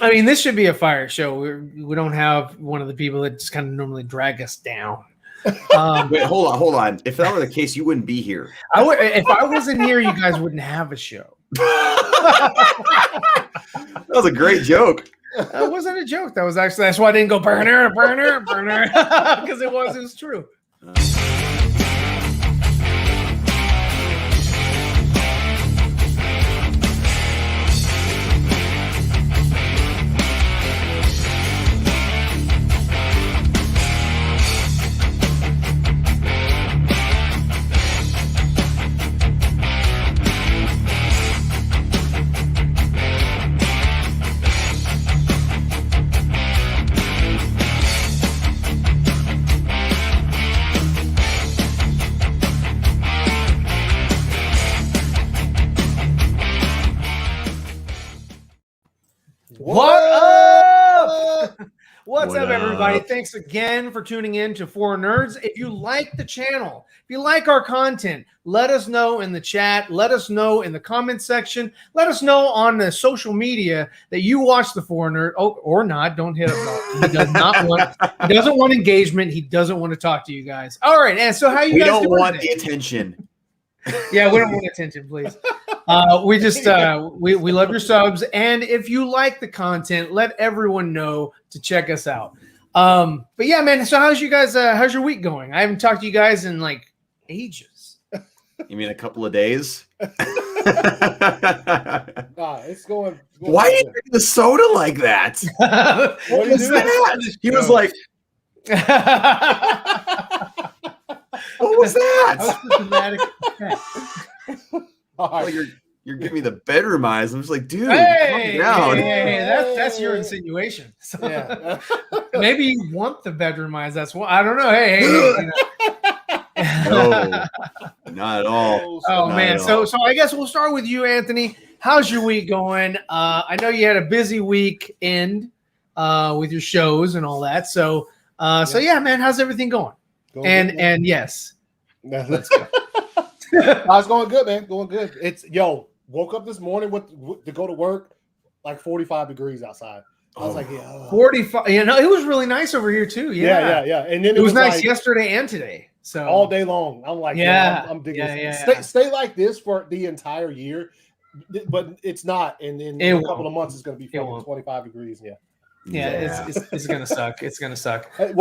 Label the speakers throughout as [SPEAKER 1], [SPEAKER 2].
[SPEAKER 1] I mean, this should be a fire show. We don't have one of the people that just kind of normally drag us down.
[SPEAKER 2] Wait, hold on. If that were the case, you wouldn't be here.
[SPEAKER 1] If I wasn't here, you guys wouldn't have a show.
[SPEAKER 2] That was a great joke.
[SPEAKER 1] That wasn't a joke. That's why I didn't go burner, because it was true. What up? What's up, everybody? Thanks again for tuning in to 4Nerds. If you like the channel, if you like our content, let us know in the chat. Let us know in the comment section. Let us know on the social media that you watch the 4Nerds. Oh, or not. Don't hit him up. He does not want. He doesn't want engagement. He doesn't want to talk to you guys. All right. And so, how you guys doing? We don't want
[SPEAKER 2] the attention.
[SPEAKER 1] Yeah, we don't want attention, please. We just we love your subs, and if you like the content, let everyone know to check us out. But yeah, man. So how's your week going? I haven't talked to you guys in like ages.
[SPEAKER 2] You mean a couple of days?
[SPEAKER 3] It's going.
[SPEAKER 2] Why did you drink the soda like that? What was that? He was like. What was that? Oh, you're giving me the bedroom eyes. I'm just like, dude, calm down.
[SPEAKER 1] Hey, that's your insinuation. So, yeah. Maybe you want the bedroom eyes. That's what I don't know. Hey.
[SPEAKER 2] No, not at all.
[SPEAKER 1] Oh man. So I guess we'll start with you, Anthony. How's your week going? I know you had a busy weekend with your shows and all that. So yeah, man, how's everything going? And yes, let's go.
[SPEAKER 3] It's going good, man. Going good. Woke up this morning to go to work, like 45 degrees outside. I was like,
[SPEAKER 1] 45. You know, it was really nice over here too. Yeah.
[SPEAKER 3] And then
[SPEAKER 1] it was nice yesterday and today. So
[SPEAKER 3] all day long. I'm like, I'm digging it. Stay like this for the entire year, but it's not. And in a couple of months, it's going to be 25 degrees.
[SPEAKER 1] It's gonna suck. It's gonna suck.
[SPEAKER 3] It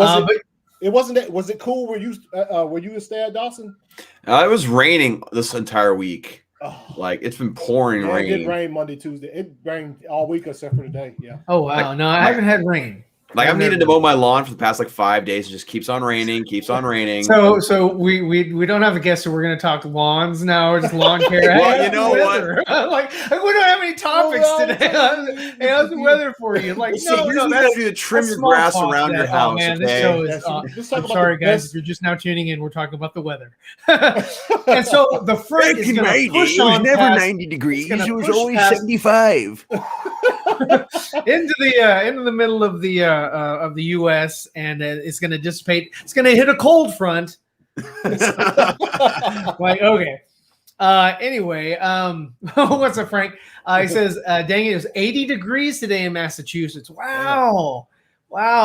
[SPEAKER 3] wasn't that. Was it cool? Were you stay at Dawson?
[SPEAKER 2] It was raining this entire week. Like it's been pouring rain.
[SPEAKER 3] It did rain Monday, Tuesday. It rained all week except for today. Yeah.
[SPEAKER 1] Oh wow! No, I haven't had rain.
[SPEAKER 2] Like I've needed to mow my lawn for the past like 5 days. It just keeps on raining.
[SPEAKER 1] So we don't have a guest, so we're gonna talk lawns now, or just lawn care.
[SPEAKER 2] Well, you know what?
[SPEAKER 1] like we don't have any topics today. Hey, how's the weather for you? Like
[SPEAKER 2] that's you to trim your grass around your house.
[SPEAKER 1] Man, this show is. I'm sorry, guys, if you're just now tuning in. We're talking about the weather. And so the front is going to push on.
[SPEAKER 2] It was never 90 degrees. It was always 75.
[SPEAKER 1] into the middle of the U.S. and it's going to dissipate. It's going to hit a cold front. Like okay. Anyway, what's up, Frank? He says, "Dang it was 80 degrees today in Massachusetts. Wow.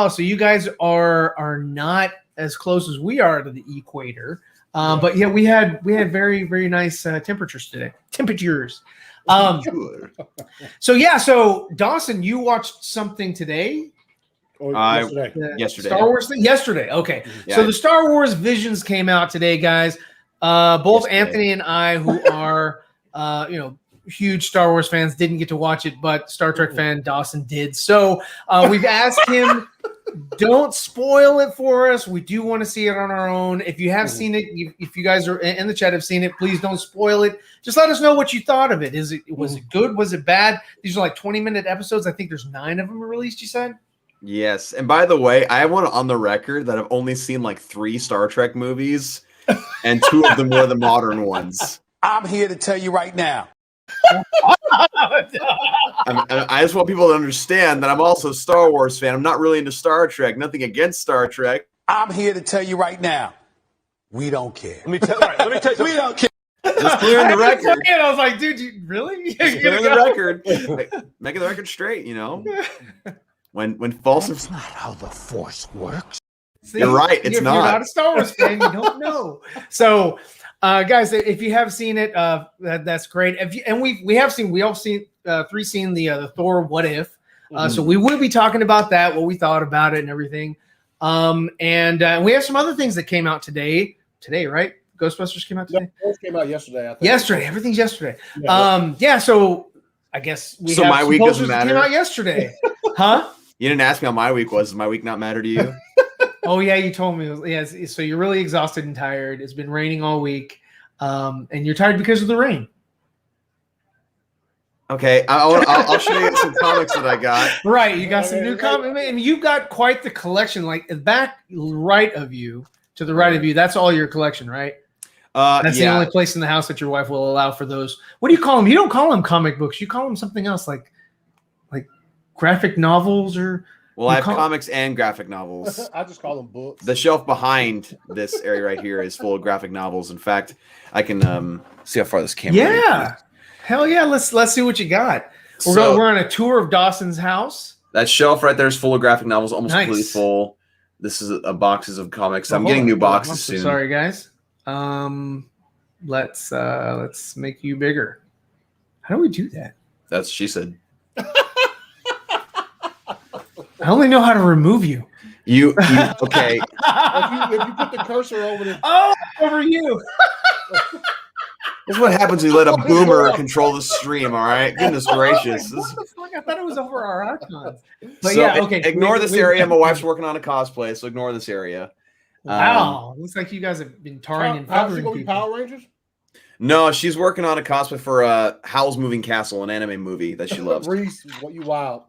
[SPEAKER 1] So you guys are not as close as we are to the equator." But yeah, we had very, very nice temperatures today. So Dawson, you watched something today?
[SPEAKER 2] Yesterday.
[SPEAKER 1] Star Wars thing? Yesterday. Okay. Yeah, so the Star Wars Visions came out today, guys. Both yesterday. Anthony and I, who are huge Star Wars fans, didn't get to watch it, but Star Trek fan Dawson did. So we've asked him, don't spoil it for us. We do want to see it on our own. If you have seen it, if you guys are in the chat have seen it, please don't spoil it. Just let us know what you thought of it. Was it good? Was it bad? These are like 20-minute episodes. I think there's 9 of them released, you said?
[SPEAKER 2] Yes. And by the way, I want on the record that I've only seen like 3 Star Trek movies, and 2 of them were the modern ones.
[SPEAKER 4] I'm here to tell you right now.
[SPEAKER 2] I just want people to understand that I'm also a Star Wars fan. I'm not really into Star Trek. Nothing against Star Trek.
[SPEAKER 4] I'm here to tell you right now. We don't care.
[SPEAKER 5] Let me tell you.
[SPEAKER 4] We don't care.
[SPEAKER 2] Just clearing the record.
[SPEAKER 1] I was like, dude, you really?
[SPEAKER 2] Clearing the record. Making the record straight, you know? When false...
[SPEAKER 4] That's not how the Force works.
[SPEAKER 1] See,
[SPEAKER 2] you're right, it's
[SPEAKER 1] if
[SPEAKER 2] not.
[SPEAKER 1] You're not a Star Wars fan, you don't know. So, guys, if you have seen it, that's great. We all seen the Thor What If. So we will be talking about that, what we thought about it and everything. And we have some other things that came out today, right? Ghostbusters came out today?
[SPEAKER 3] No, it came out yesterday, I think.
[SPEAKER 1] Yesterday. Everything's yesterday. Yeah, so I guess
[SPEAKER 2] so my week doesn't matter.
[SPEAKER 1] Came out yesterday. Huh?
[SPEAKER 2] You didn't ask me how my week was. Does my week not matter to you?
[SPEAKER 1] Oh, yeah, you told me. Yes. So you're really exhausted and tired. It's been raining all week. And you're tired because of the rain.
[SPEAKER 2] Okay, I'll show you some comics that I got.
[SPEAKER 1] Right, you got some new comics. I mean, you've got quite the collection. Like the back right of you, to the right of you, that's all your collection, right? That's the only place in the house that your wife will allow for those. What do you call them? You don't call them comic books. You call them something else, like graphic novels or.
[SPEAKER 2] Well, I have comics and graphic novels.
[SPEAKER 3] I just call them books.
[SPEAKER 2] The shelf behind this area right here is full of graphic novels. In fact, I can see how far this camera.
[SPEAKER 1] Yeah, hell yeah! Let's see what you got. We're on a tour of Dawson's house.
[SPEAKER 2] That shelf right there is full of graphic novels, almost completely full. This is boxes of comics. I'm getting new boxes soon.
[SPEAKER 1] Sorry, guys. Let's make you bigger. How do we do that?
[SPEAKER 2] That's she said.
[SPEAKER 1] I only know how to remove you.
[SPEAKER 2] You okay?
[SPEAKER 3] if you put the cursor over the
[SPEAKER 1] over you.
[SPEAKER 2] This is what happens when you let a boomer control the stream. All right, goodness gracious.
[SPEAKER 1] What the fuck? I thought it was over our icons. But
[SPEAKER 2] so
[SPEAKER 1] yeah, okay.
[SPEAKER 2] Ignore this area. My wife's working on a cosplay, so ignore this area.
[SPEAKER 1] Wow, looks like you guys have been tarring and feathering people.
[SPEAKER 3] Power Rangers?
[SPEAKER 2] No, she's working on a cosplay for Howl's Moving Castle, an anime movie that she loves.
[SPEAKER 3] Reese, what you wild?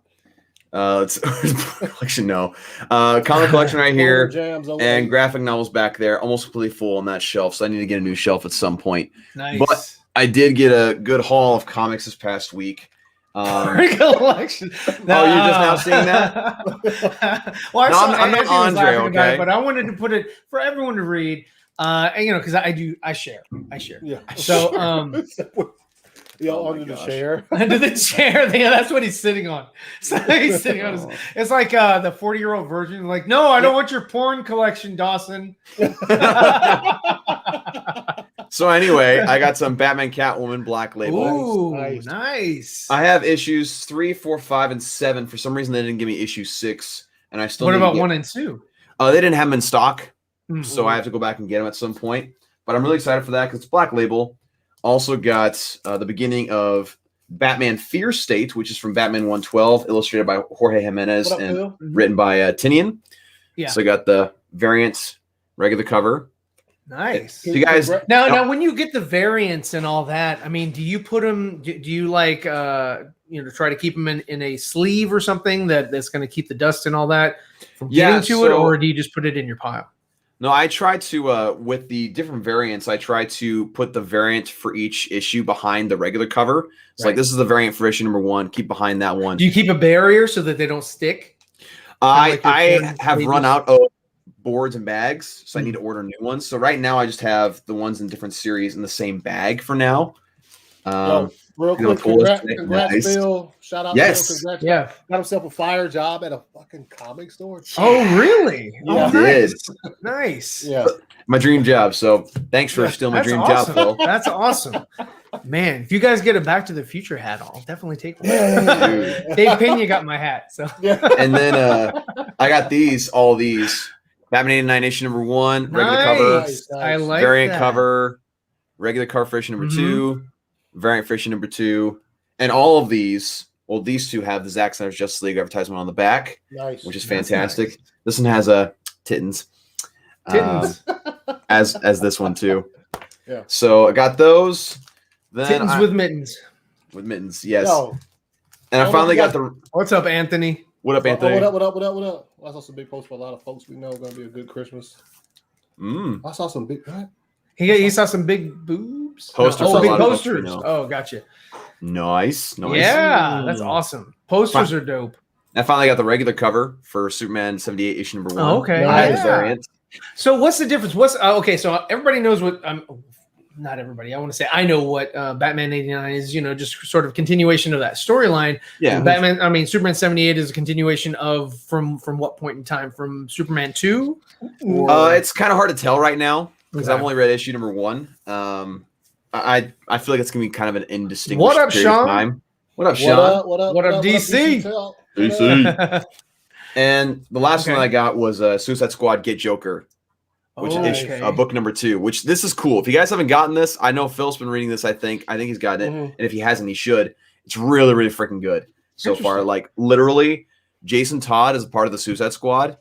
[SPEAKER 2] It's collection. No, comic collection right here, and graphic novels back there, almost completely full on that shelf. So I need to get a new shelf at some point.
[SPEAKER 1] Nice.
[SPEAKER 2] But I did get a good haul of comics this past week.
[SPEAKER 1] Collection.
[SPEAKER 2] Oh, you're just now seeing that?
[SPEAKER 1] Well,
[SPEAKER 2] I'm not Andre, okay?
[SPEAKER 1] But I wanted to put it for everyone to read. And because I share.
[SPEAKER 3] Yeah.
[SPEAKER 1] So
[SPEAKER 3] under the chair.
[SPEAKER 1] Under the chair. Yeah, that's what he's sitting on. So he's sitting on his. It's like the 40-year-old virgin. Like, no, I don't want your porn collection, Dawson.
[SPEAKER 2] So anyway, I got some Batman, Catwoman, Black Label.
[SPEAKER 1] Ooh, nice.
[SPEAKER 2] I have issues 3, 4, 5, and 7. For some reason, they didn't give me issue 6, and I still.
[SPEAKER 1] What about 1 and 2?
[SPEAKER 2] They didn't have them in stock, so I have to go back and get them at some point. But I'm really excited for that because it's Black Label. Also got the beginning of Batman Fear State, which is from Batman 112, illustrated by Jorge Jimenez and written by Tinian. Yeah. So I got the variants, regular cover.
[SPEAKER 1] Nice.
[SPEAKER 2] So you guys
[SPEAKER 1] now when you get the variants and all that, I mean, do you put them? Do you like try to keep them in a sleeve or something that's going to keep the dust and all that from getting to it, or do you just put it in your pile?
[SPEAKER 2] No, I try to with the different variants. I try to put the variant for each issue behind the regular cover. It's like this is the variant for issue number 1. Keep behind that one.
[SPEAKER 1] Do you keep a barrier so that they don't stick?
[SPEAKER 2] I have run out of boards and bags, so I need to order new ones. So right now I just have the ones in different series in the same bag for now.
[SPEAKER 3] Real quick, congrats, Bill. Shout out
[SPEAKER 2] to
[SPEAKER 3] Bill. Got himself a fire job at a fucking comic store.
[SPEAKER 1] Oh, really?
[SPEAKER 2] Yeah.
[SPEAKER 1] Oh, nice. Nice.
[SPEAKER 3] Yeah.
[SPEAKER 2] My dream job. So thanks for stealing my dream job, Phil.
[SPEAKER 1] That's awesome. Man, if you guys get a Back to the Future hat, I'll definitely take one.
[SPEAKER 2] Yeah.
[SPEAKER 1] Dave Pena got my hat. So
[SPEAKER 2] and then I got all these. Batman 89 issue number 1, regular cover.
[SPEAKER 3] Nice.
[SPEAKER 1] I like
[SPEAKER 2] variant
[SPEAKER 1] that.
[SPEAKER 2] Cover, regular cover for issue number 2, variant for issue number 2, and all of these. Well, these two have the Zack Snyder's Justice League advertisement on the back, which is fantastic. Nice. This one has a tittens, as this one too.
[SPEAKER 3] Yeah.
[SPEAKER 2] So I got those. Then
[SPEAKER 1] tittens with mittens.
[SPEAKER 2] With mittens, yes. And I finally got the.
[SPEAKER 1] What's up, Anthony?
[SPEAKER 2] What up, Anthony?
[SPEAKER 3] What up? I saw some big posts for a lot of folks we know going to be a good Christmas. I saw some big. What?
[SPEAKER 1] He saw some big boobs.
[SPEAKER 2] Posters.
[SPEAKER 1] Big posters. Oh, gotcha.
[SPEAKER 2] Nice.
[SPEAKER 1] Yeah, that's awesome. Posters are dope.
[SPEAKER 2] I finally got the regular cover for Superman 78 issue number 1.
[SPEAKER 1] Oh, okay.
[SPEAKER 2] Variant.
[SPEAKER 1] So what's the difference? So everybody knows what not everybody. I want to say I know what Batman 89 is. Just sort of continuation of that storyline.
[SPEAKER 2] Yeah.
[SPEAKER 1] Superman 78 is a continuation of from what point in time? From Superman 2?
[SPEAKER 2] It's kind of hard to tell right now because I've only read issue number 1. I feel like it's gonna be kind of an indistinguished period of time. What up, Sean?
[SPEAKER 1] What up, DC?
[SPEAKER 2] DC. And the last one I got was Suicide Squad Get Joker, which is book number 2. Which this is cool. If you guys haven't gotten this, I know Phil's been reading this. I think he's gotten it, and if he hasn't, he should. It's really, really freaking good so far. Like literally, Jason Todd is a part of the Suicide Squad.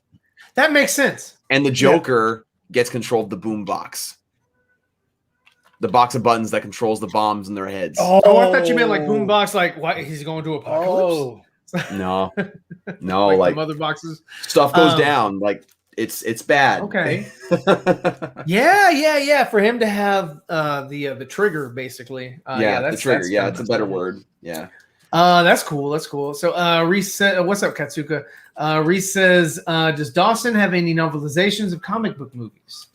[SPEAKER 1] That makes sense.
[SPEAKER 2] And the Joker gets control of the boom box. The box of buttons that controls the bombs in their heads.
[SPEAKER 1] Oh, I thought you meant like boombox, like what? He's going to Apocalypse?
[SPEAKER 2] No,
[SPEAKER 1] like mother boxes.
[SPEAKER 2] Stuff goes down. Like it's bad.
[SPEAKER 1] Okay. yeah. For him to have the trigger, basically.
[SPEAKER 2] The trigger. Yeah, it's a better word. Yeah.
[SPEAKER 1] That's cool. So Reese said, what's up, Katsuka? Reese says, does Dawson have any novelizations of comic book movies?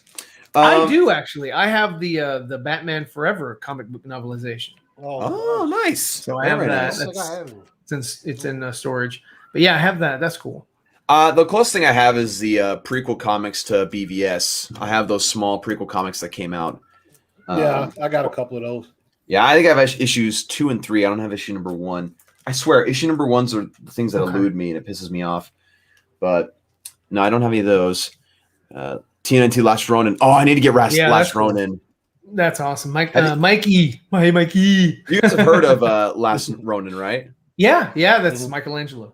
[SPEAKER 1] I do actually. I have the Batman Forever comic book novelization.
[SPEAKER 2] Oh, nice.
[SPEAKER 1] So I have that. Since it's in storage. But yeah, I have that. That's cool.
[SPEAKER 2] The closest thing I have is the prequel comics to BVS. I have those small prequel comics that came out.
[SPEAKER 3] I got a couple of those.
[SPEAKER 2] Yeah, I think I have issues 2 and 3. I don't have issue number 1. I swear, issue number 1s are the things that elude me and it pisses me off. But no, I don't have any of those. TNT Last Ronin. Oh, I need to get Last Ronin.
[SPEAKER 1] That's awesome. Mikey. Hey, Mikey.
[SPEAKER 2] You guys have heard of Last Ronin, right?
[SPEAKER 1] Yeah. That's Michelangelo.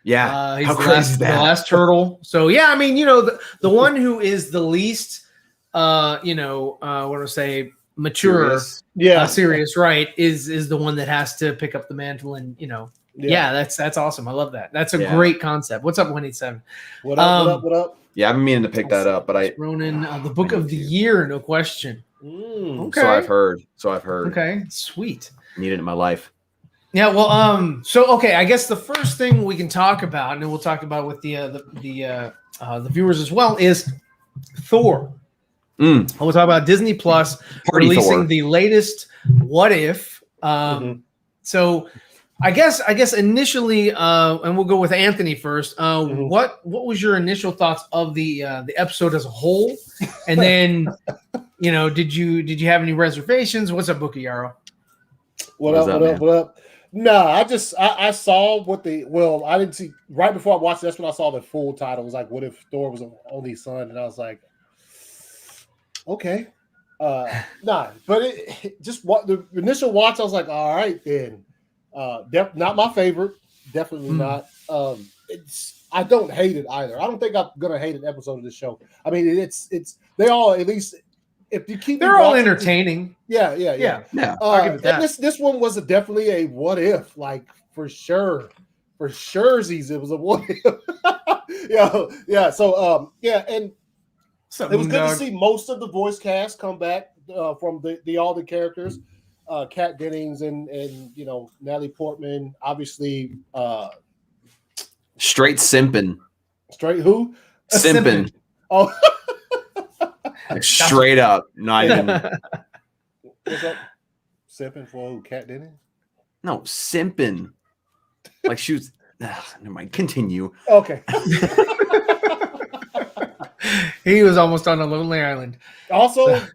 [SPEAKER 2] Yeah.
[SPEAKER 1] He's the last turtle. So, yeah, I mean, the one who is the least, what do I say, mature, serious, right, is the one that has to pick up the mantle and, that's awesome. I love that. That's a great concept. What's up, 187?
[SPEAKER 3] What up?
[SPEAKER 2] Yeah, I've been meaning to pick that up, but
[SPEAKER 1] Ronin, the book of the year, no question.
[SPEAKER 2] Okay. So I've heard.
[SPEAKER 1] Okay, sweet.
[SPEAKER 2] Need it in my life.
[SPEAKER 1] Yeah, well, I guess the first thing we can talk about, and then we'll talk about with the viewers as well, is Thor. We'll talk about Disney Plus releasing Thor. The latest What If. So I guess initially, and we'll go with Anthony first. What was your initial thoughts of the episode as a whole? And then, did you have any reservations? What's up, Bookie Yarrow?
[SPEAKER 3] What up? No, I saw I didn't see right before I watched it, that's when I saw the full title. It was like, what if Thor was an only son? And I was like, okay. But it just what the initial watch, I was like, all right, then. Not my favorite, definitely not. I don't hate it either. I don't think I'm gonna hate an episode of this show. I mean, it's they all, at least if you keep,
[SPEAKER 1] they're all entertaining.
[SPEAKER 3] Yeah.
[SPEAKER 1] I'll give it that.
[SPEAKER 3] This one was definitely a what if, like for sure. For sure, it was a what if. yeah. So and it was good to see most of the voice cast come back from all the characters. Kat Dennings and Natalie Portman, obviously.
[SPEAKER 2] Straight simping.
[SPEAKER 3] Straight who?
[SPEAKER 2] Simping.
[SPEAKER 3] Oh,
[SPEAKER 2] like straight up, not even.
[SPEAKER 3] What's up? Simping for who? Kat Dennings?
[SPEAKER 2] No, simping. Like she was. Never mind. Continue.
[SPEAKER 3] Okay.
[SPEAKER 1] He was almost on a lonely island.
[SPEAKER 3] Also,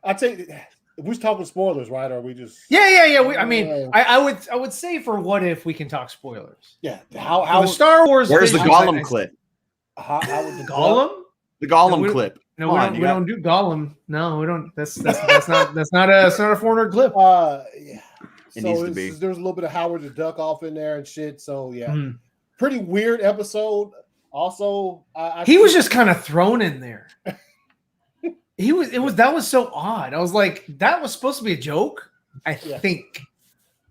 [SPEAKER 3] I tell you, we're talking spoilers, right? Or are we just?
[SPEAKER 1] Yeah. I would say for What If we can talk spoilers.
[SPEAKER 3] Yeah. How
[SPEAKER 1] the Star Wars?
[SPEAKER 2] Where's the Gollum clip?
[SPEAKER 3] How would the
[SPEAKER 1] Gollum?
[SPEAKER 2] The Gollum clip.
[SPEAKER 1] No, we don't do Gollum. No, we don't. That's not a 4Nerd clip.
[SPEAKER 3] Yeah.
[SPEAKER 2] It needs to be.
[SPEAKER 3] There's a little bit of Howard the Duck off in there and shit. So yeah, pretty weird episode. Also,
[SPEAKER 1] he was just kind of thrown in there. That was so odd. I was like, that was supposed to be a joke, I think.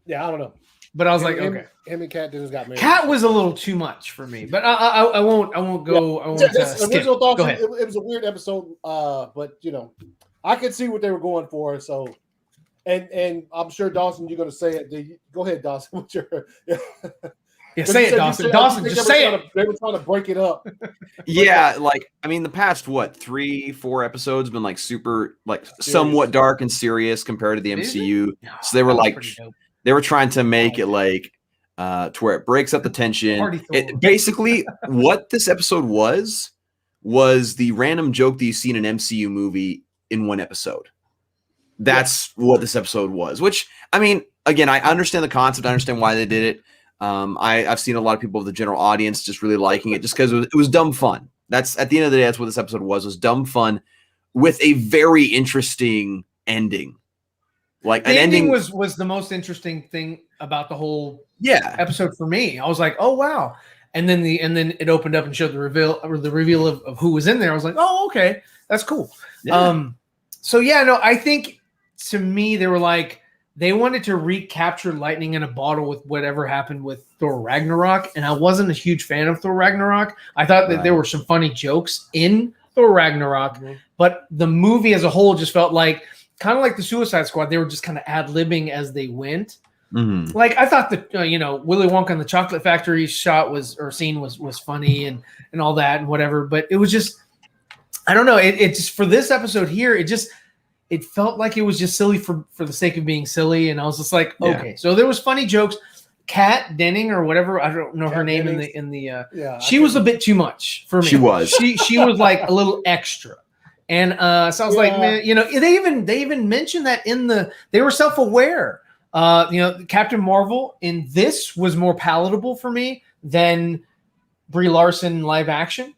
[SPEAKER 3] Yeah, I don't know.
[SPEAKER 1] But I was like, okay.
[SPEAKER 3] Him and Kat Dennings got married.
[SPEAKER 1] Kat was a little too much for me, but I won't go. I won't skip.
[SPEAKER 3] Original thoughts.
[SPEAKER 1] Go ahead.
[SPEAKER 3] It was a weird episode, but I could see what they were going for. So, and I'm sure Dawson, you're going to say it. Go ahead, Dawson. What's your?
[SPEAKER 1] Yeah, say it, Dawson. Dawson, just say it.
[SPEAKER 3] They were trying to break it up.
[SPEAKER 2] Yeah, like I mean, the past 3-4 episodes been like super, like somewhat dark and serious compared to the MCU. So they were like, they were trying to make it like to where it breaks up the tension. Basically, what this episode was the random joke that you see in an MCU movie in one episode. That's what this episode was. Which I mean, again, I understand the concept. I understand why they did it. I've seen a lot of people of the general audience just really liking it just because it was dumb fun. That's at the end of the day, that's what this episode was dumb fun with a very interesting ending. Like
[SPEAKER 1] the ending was the most interesting thing about the whole episode for me. I was like, oh wow. And then it opened up and showed the reveal of who was in there. I was like, oh, okay, that's cool. Yeah. I think to me, they were like, they wanted to recapture lightning in a bottle with whatever happened with Thor Ragnarok. And I wasn't a huge fan of Thor Ragnarok. I thought that there were some funny jokes in Thor Ragnarok, but the movie as a whole just felt like kind of like the Suicide Squad. They were just kind of ad-libbing as they went. Mm-hmm. Like I thought that, Willy Wonka and the Chocolate Factory scene was funny and all that and whatever. But it was just, I don't know. It just, for this episode here, it felt like it was just silly for the sake of being silly. And I was just like, okay. So there was funny jokes. Kat Denning or whatever, I don't know her name in the she was a bit too much for me. She was. She was like a little extra. And so I was like, man, they even mentioned that they were self-aware. Captain Marvel in this was more palatable for me than Brie Larson live action.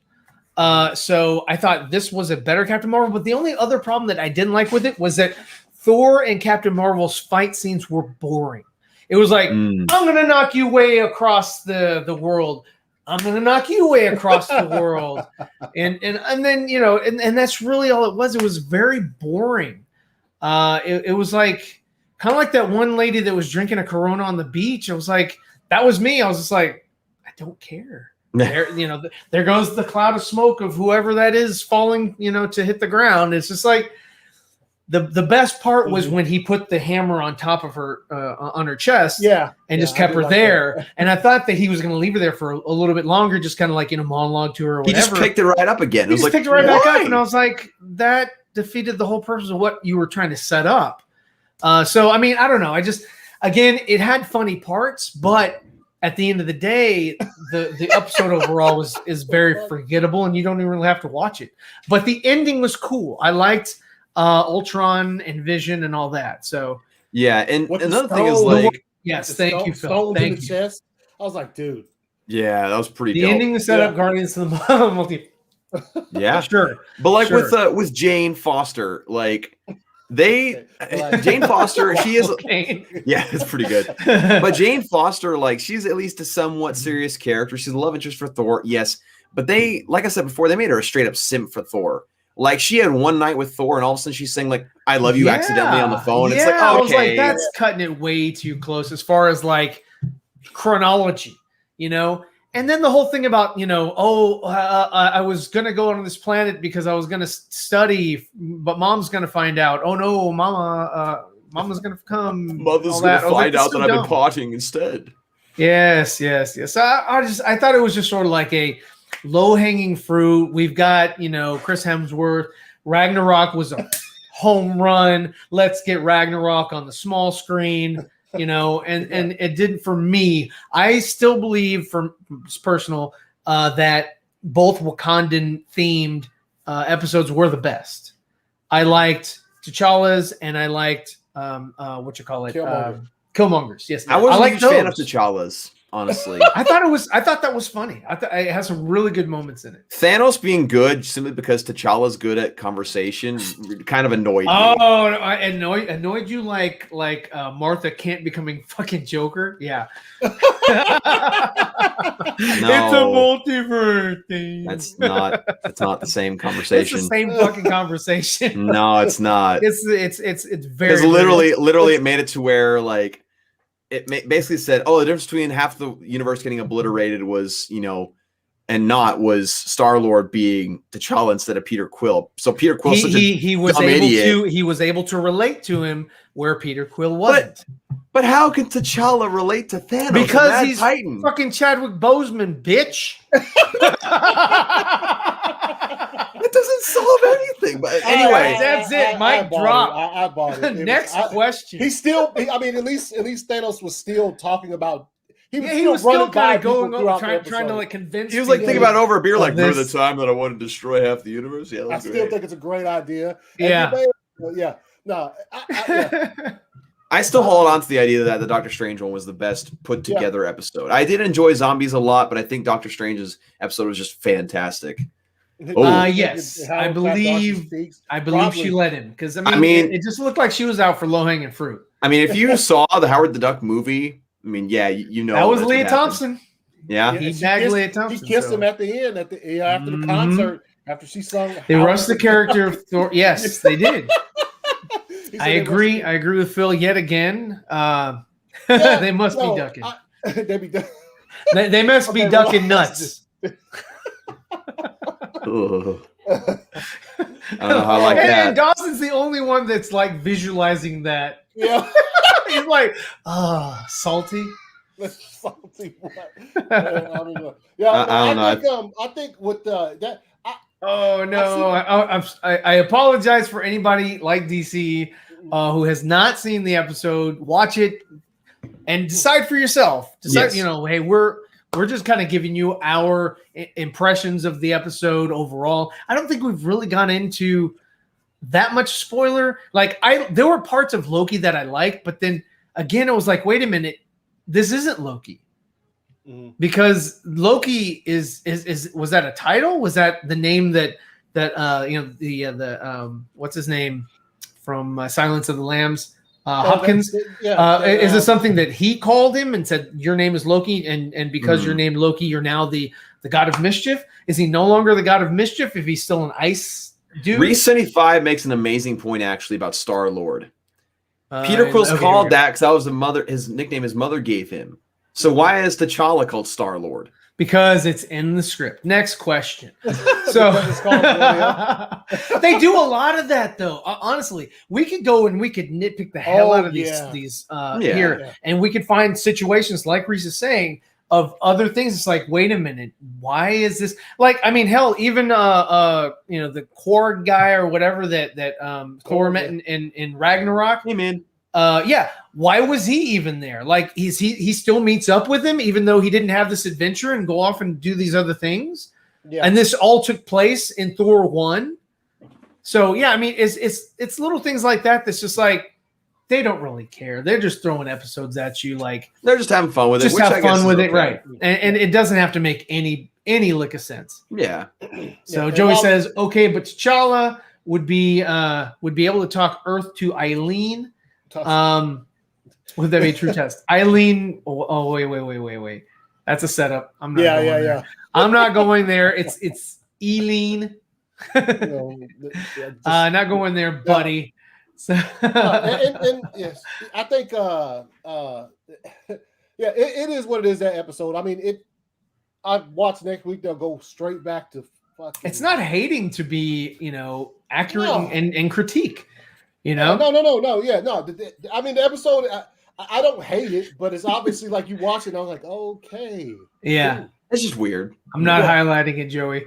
[SPEAKER 1] So I thought this was a better Captain Marvel, but the only other problem that I didn't like with it was that Thor and Captain Marvel's fight scenes were boring. It was like, I'm going to knock you way across the world. I'm going to knock you way across the world. And then, and that's really all it was. It was very boring. It was like, kind of like that one lady that was drinking a Corona on the beach. I was like, that was me. I was just like, I don't care. There goes the cloud of smoke of whoever that is falling, to hit the ground. It's just like the best part was when he put the hammer on top of her, on her chest, and just kept her there. That. And I thought that he was going to leave her there for a little bit longer, just kind of like monologue to her or whatever.
[SPEAKER 2] He just picked it right up again.
[SPEAKER 1] He just picked it right back up, and I was like, that defeated the whole purpose of what you were trying to set up. So I mean, I don't know. Again, it had funny parts, but at the end of the day, the episode overall is very forgettable, and you don't even really have to watch it. But the ending was cool. I liked Ultron and Vision and all that. So
[SPEAKER 2] and another thing is like,
[SPEAKER 1] thank you, Phil. Thank you.
[SPEAKER 3] Chest. I was like, dude.
[SPEAKER 2] Yeah, that was pretty.
[SPEAKER 1] The ending to set up Guardians of the Multi.
[SPEAKER 2] Yeah,
[SPEAKER 1] sure.
[SPEAKER 2] But like with Jane Foster, like. Jane Foster, she is it's pretty good. But Jane Foster, like, she's at least a somewhat serious character. She's a love interest for Thor, yes. But they, like I said before, they made her a straight up simp for Thor. Like, she had one night with Thor, and all of a sudden she's saying, like, I love you accidentally on the phone. It's like, okay.
[SPEAKER 1] I was like, that's cutting it way too close as far as like chronology, And then the whole thing about, I was going to go on this planet because I was going to study, but mom's going to find out. Oh, no, mama's going to come.
[SPEAKER 2] Mother's going to find out that I've been potting instead.
[SPEAKER 1] Yes. So I thought it was just sort of like a low-hanging fruit. We've got, Chris Hemsworth. Ragnarok was a home run. Let's get Ragnarok on the small screen. And it didn't for me. I still believe, from personal, that both Wakandan themed episodes were the best. I liked T'Challa's, and I liked Killmonger's. Yes,
[SPEAKER 2] I wasn't a huge fan of T'Challa's. Honestly,
[SPEAKER 1] I thought that was funny. I thought it has some really good moments in it.
[SPEAKER 2] Thanos being good simply because T'Challa's good at conversation kind of annoyed me.
[SPEAKER 1] Oh, annoyed you like Martha Kent becoming fucking Joker? Yeah.
[SPEAKER 2] No,
[SPEAKER 1] it's a multiverse thing.
[SPEAKER 2] That's not the same conversation.
[SPEAKER 1] It's the same fucking conversation.
[SPEAKER 2] No, it's not.
[SPEAKER 1] It's very.
[SPEAKER 2] Because literally, it made it to where like. It basically said, the difference between half the universe getting obliterated was, and not was Star-Lord being T'Challa instead of Peter Quill. So Peter Quill's such a
[SPEAKER 1] was
[SPEAKER 2] dumb
[SPEAKER 1] able
[SPEAKER 2] idiot.
[SPEAKER 1] to he was able to relate to him where Peter Quill wasn't.
[SPEAKER 2] But how can T'Challa relate to Thanos?
[SPEAKER 1] Because he's
[SPEAKER 2] Titan.
[SPEAKER 1] fucking Chadwick Boseman, bitch.
[SPEAKER 2] It doesn't solve anything. But anyway,
[SPEAKER 1] that's it. Mic drop.
[SPEAKER 3] I bought it.
[SPEAKER 1] Next question.
[SPEAKER 3] He's still. I mean, at least Thanos was still talking about.
[SPEAKER 1] He was still kind of going over, trying to like convince.
[SPEAKER 2] He was like thinking about it over a beer, like
[SPEAKER 1] this.
[SPEAKER 2] remember the time that I wanted to destroy half the universe. Yeah,
[SPEAKER 3] I still think it's a great idea.
[SPEAKER 1] Yeah,
[SPEAKER 3] yeah. No,
[SPEAKER 2] I still hold on to the idea that the Doctor Strange one was the best put together episode. I did enjoy zombies a lot, but I think Doctor Strange's episode was just fantastic.
[SPEAKER 1] Yes, I believe she let him because I mean, it just looked like she was out for low hanging fruit.
[SPEAKER 2] I mean, if you saw the Howard the Duck movie, I mean, yeah, you know
[SPEAKER 1] that was Leah Thompson.
[SPEAKER 2] Yeah,
[SPEAKER 1] he bagged Leah Thompson.
[SPEAKER 3] He kissed him at the end after the concert after she sung.
[SPEAKER 1] They rushed the character of Thor. Yes, they did. I agree. I agree with Phil yet again. They must be ducking. They must be ducking nuts.
[SPEAKER 2] I don't know how I like that.
[SPEAKER 1] And Dawson's the only one that's like visualizing that.
[SPEAKER 3] Yeah.
[SPEAKER 1] He's like, salty.
[SPEAKER 3] Salty what? I don't know. Yeah, I don't know. I think with that.
[SPEAKER 1] Oh no! I apologize for anybody like DC who has not seen the episode. Watch it and decide for yourself. Decide,
[SPEAKER 2] yes.
[SPEAKER 1] Hey, we're just kind of giving you our impressions of the episode overall. I don't think we've really gone into that much spoiler. Like there were parts of Loki that I liked, but then again, it was like, wait a minute, this isn't Loki. Because Loki is was that a title? Was that the name that what's his name from Silence of the Lambs? Hopkins. Is this something that he called him and said your name is Loki, and because you're named Loki, you're now the god of mischief? Is he no longer the god of mischief if he's still an ice dude?
[SPEAKER 2] Reese75 makes an amazing point actually about Star-Lord. Peter Quill's called that because that was his nickname his mother gave him. So why is T'Challa called Star-Lord?
[SPEAKER 1] Because it's in the script. Next question. So they do a lot of that, though. Honestly, we could go and we could nitpick the hell out of these here, and we could find situations like Reese is saying of other things. It's like, wait a minute, why is this? Like, I mean, hell, even the Korg guy or whatever that Thor met in Ragnarok.
[SPEAKER 2] Hey, man.
[SPEAKER 1] Why was he even there? Like he still meets up with him even though he didn't have this adventure and go off and do these other things. Yeah. And this all took place in Thor 1. So yeah, I mean it's little things like that that's just like they don't really care. They're just throwing episodes at you like
[SPEAKER 2] they're just having fun with it.
[SPEAKER 1] Just have fun with it, right? And it doesn't have to make any lick of sense.
[SPEAKER 2] Yeah.
[SPEAKER 1] So Joey says, okay, but T'Challa would be able to talk Earth to Eileen. Would that be a true test? Eileen. Oh, wait. That's a setup. I'm not. Yeah. I'm not going there. It's Eileen. Not going there, buddy. So.
[SPEAKER 3] and yes, I think. It is what it is. That episode. I mean, I watch next week. They'll go straight back to fucking.
[SPEAKER 1] It's not hating to be, accurate and critique.
[SPEAKER 3] No. Yeah, no. I mean, the episode, I don't hate it, but it's obviously like you watch it and I was like, okay.
[SPEAKER 1] Yeah.
[SPEAKER 3] Cool.
[SPEAKER 2] It's just weird.
[SPEAKER 1] I'm not highlighting it, Joey.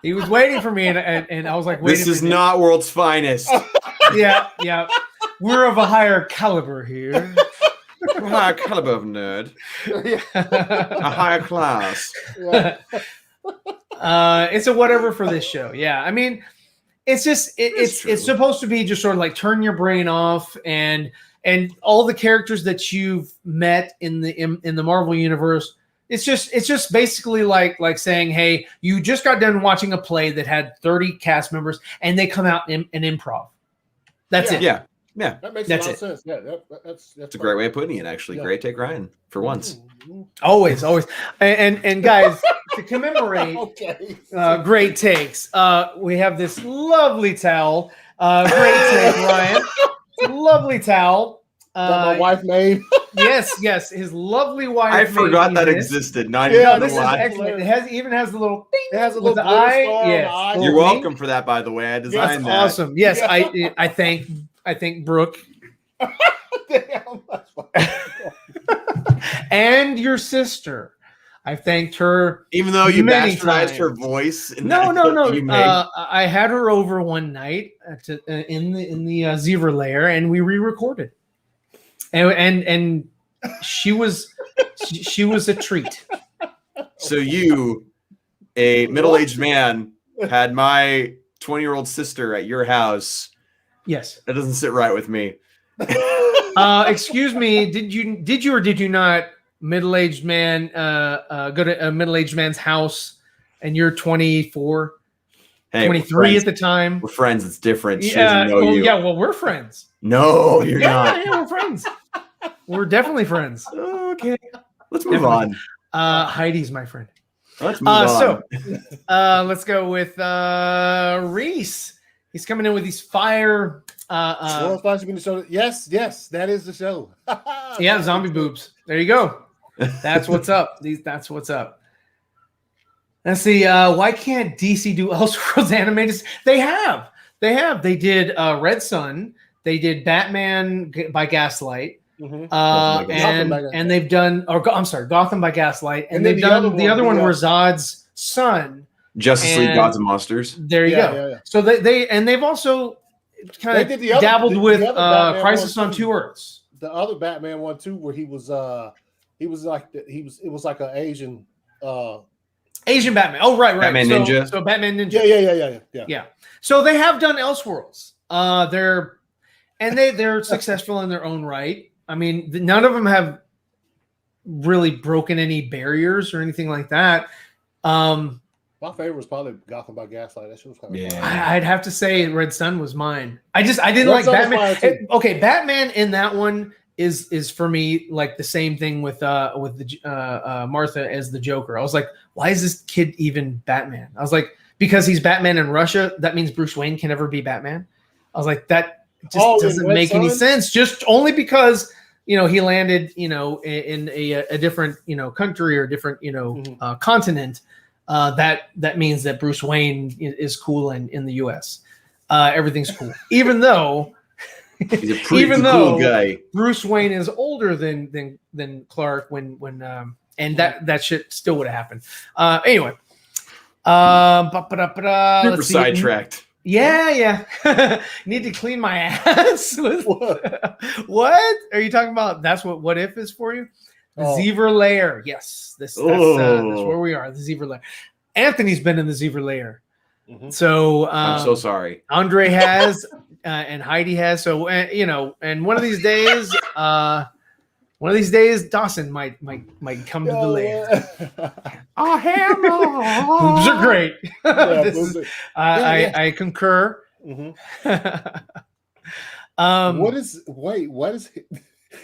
[SPEAKER 1] He was waiting for me and I was like, wait a minute.
[SPEAKER 2] This is not world's finest.
[SPEAKER 1] Yeah. We're of a higher caliber here.
[SPEAKER 2] A higher caliber of nerd. A higher class.
[SPEAKER 3] Yeah.
[SPEAKER 1] It's a whatever for this show. Yeah, I mean, it's just it's supposed to be just sort of like turn your brain off and all the characters that you've met in the Marvel universe. It's just basically like saying, hey, you just got done watching a play that had 30 cast members and they come out in improv. That's it.
[SPEAKER 2] Yeah.
[SPEAKER 3] That makes a lot of sense. Yeah, that's
[SPEAKER 2] a great way of putting it. Actually, great take, Ryan. For once,
[SPEAKER 1] always, and guys, to commemorate great takes, we have this lovely towel. Great take, Ryan. Lovely towel.
[SPEAKER 3] That my wife made.
[SPEAKER 1] Yes, his lovely wife.
[SPEAKER 2] I forgot that existed. Not
[SPEAKER 1] yeah,
[SPEAKER 2] even
[SPEAKER 1] this is
[SPEAKER 2] lie.
[SPEAKER 1] excellent. It even has the little thing.
[SPEAKER 3] It has a
[SPEAKER 1] with
[SPEAKER 3] little
[SPEAKER 1] the eye.
[SPEAKER 3] star on
[SPEAKER 1] Yes.
[SPEAKER 3] the eye.
[SPEAKER 2] You're welcome for that, by the way. I designed that.
[SPEAKER 1] Awesome. Yes, I thank Brooke
[SPEAKER 3] Damn, that's
[SPEAKER 1] and your sister. I thanked her.
[SPEAKER 2] Even though you
[SPEAKER 1] many
[SPEAKER 2] bastardized
[SPEAKER 1] times.
[SPEAKER 2] her voice.
[SPEAKER 1] No.
[SPEAKER 2] You made.
[SPEAKER 1] I had her over one night in the Zever lair, and we re-recorded. And she was a treat.
[SPEAKER 2] So you, a middle-aged man, had my 20-year-old sister at your house.
[SPEAKER 1] Yes.
[SPEAKER 2] That doesn't sit right with me.
[SPEAKER 1] Excuse me. Did you or did you not, middle-aged man, go to a middle-aged man's house, and you're 24, 23 at the time?
[SPEAKER 2] We're friends. It's different. She doesn't know you.
[SPEAKER 1] Yeah. Well, we're friends.
[SPEAKER 2] No, you're not.
[SPEAKER 1] Yeah, we're friends. We're definitely friends.
[SPEAKER 2] Okay. Let's move on.
[SPEAKER 1] Heidi's my friend.
[SPEAKER 2] Let's move on.
[SPEAKER 1] So let's go with Reese. He's coming in with these fire.
[SPEAKER 3] Yes, that is the show.
[SPEAKER 1] Yeah, zombie boobs. There you go. That's what's up. That's what's up. Let's see. Why can't DC do Elseworlds animated? They have. They did Red Sun. They did Batman by Gaslight.
[SPEAKER 3] Mm-hmm.
[SPEAKER 1] And they've done. Gotham by Gaslight. And they've done the other one where Zod's son.
[SPEAKER 2] Justice League Gods and Monsters.
[SPEAKER 1] There you go.
[SPEAKER 3] Yeah.
[SPEAKER 1] So they've also kind of dabbled with Crisis on Two Earths.
[SPEAKER 3] The other Batman one too, where it was like an Asian
[SPEAKER 1] Batman. Oh, right.
[SPEAKER 2] Batman Ninja.
[SPEAKER 1] So Batman Ninja.
[SPEAKER 3] Yeah.
[SPEAKER 1] So they have done Elseworlds. They're successful in their own right. I mean, none of them have really broken any barriers or anything like that.
[SPEAKER 3] My favorite was probably Gotham by Gaslight. That shit was kind of fun.
[SPEAKER 1] I'd have to say Red Sun was mine. I didn't like Batman. Batman in that one is for me like the same thing with the Martha as the Joker. I was like, why is this kid even Batman? I was like, because he's Batman in Russia, that means Bruce Wayne can never be Batman. I was like, that just doesn't make any sense. Just only because he landed in a different country or different continent. That means that Bruce Wayne is cool in the U.S. Everything's cool, even though
[SPEAKER 2] he's a pretty cool guy.
[SPEAKER 1] Bruce Wayne is older than Clark and that shit still would have happened. Anyway,
[SPEAKER 2] super sidetracked.
[SPEAKER 1] Yeah. Need to clean my ass. What are you talking about? That's what if is for you. The Zever lair. Yes, that's where we are. The Zever lair. Anthony's been in the Zever lair.
[SPEAKER 3] Mm-hmm.
[SPEAKER 1] So
[SPEAKER 2] I'm so sorry.
[SPEAKER 1] Andre has, and Heidi has. So and one of these days, Dawson might come to the lair.
[SPEAKER 3] Oh, hell no!
[SPEAKER 1] Boobs are great.
[SPEAKER 3] Yeah,
[SPEAKER 1] I concur.
[SPEAKER 3] Mm-hmm. What is?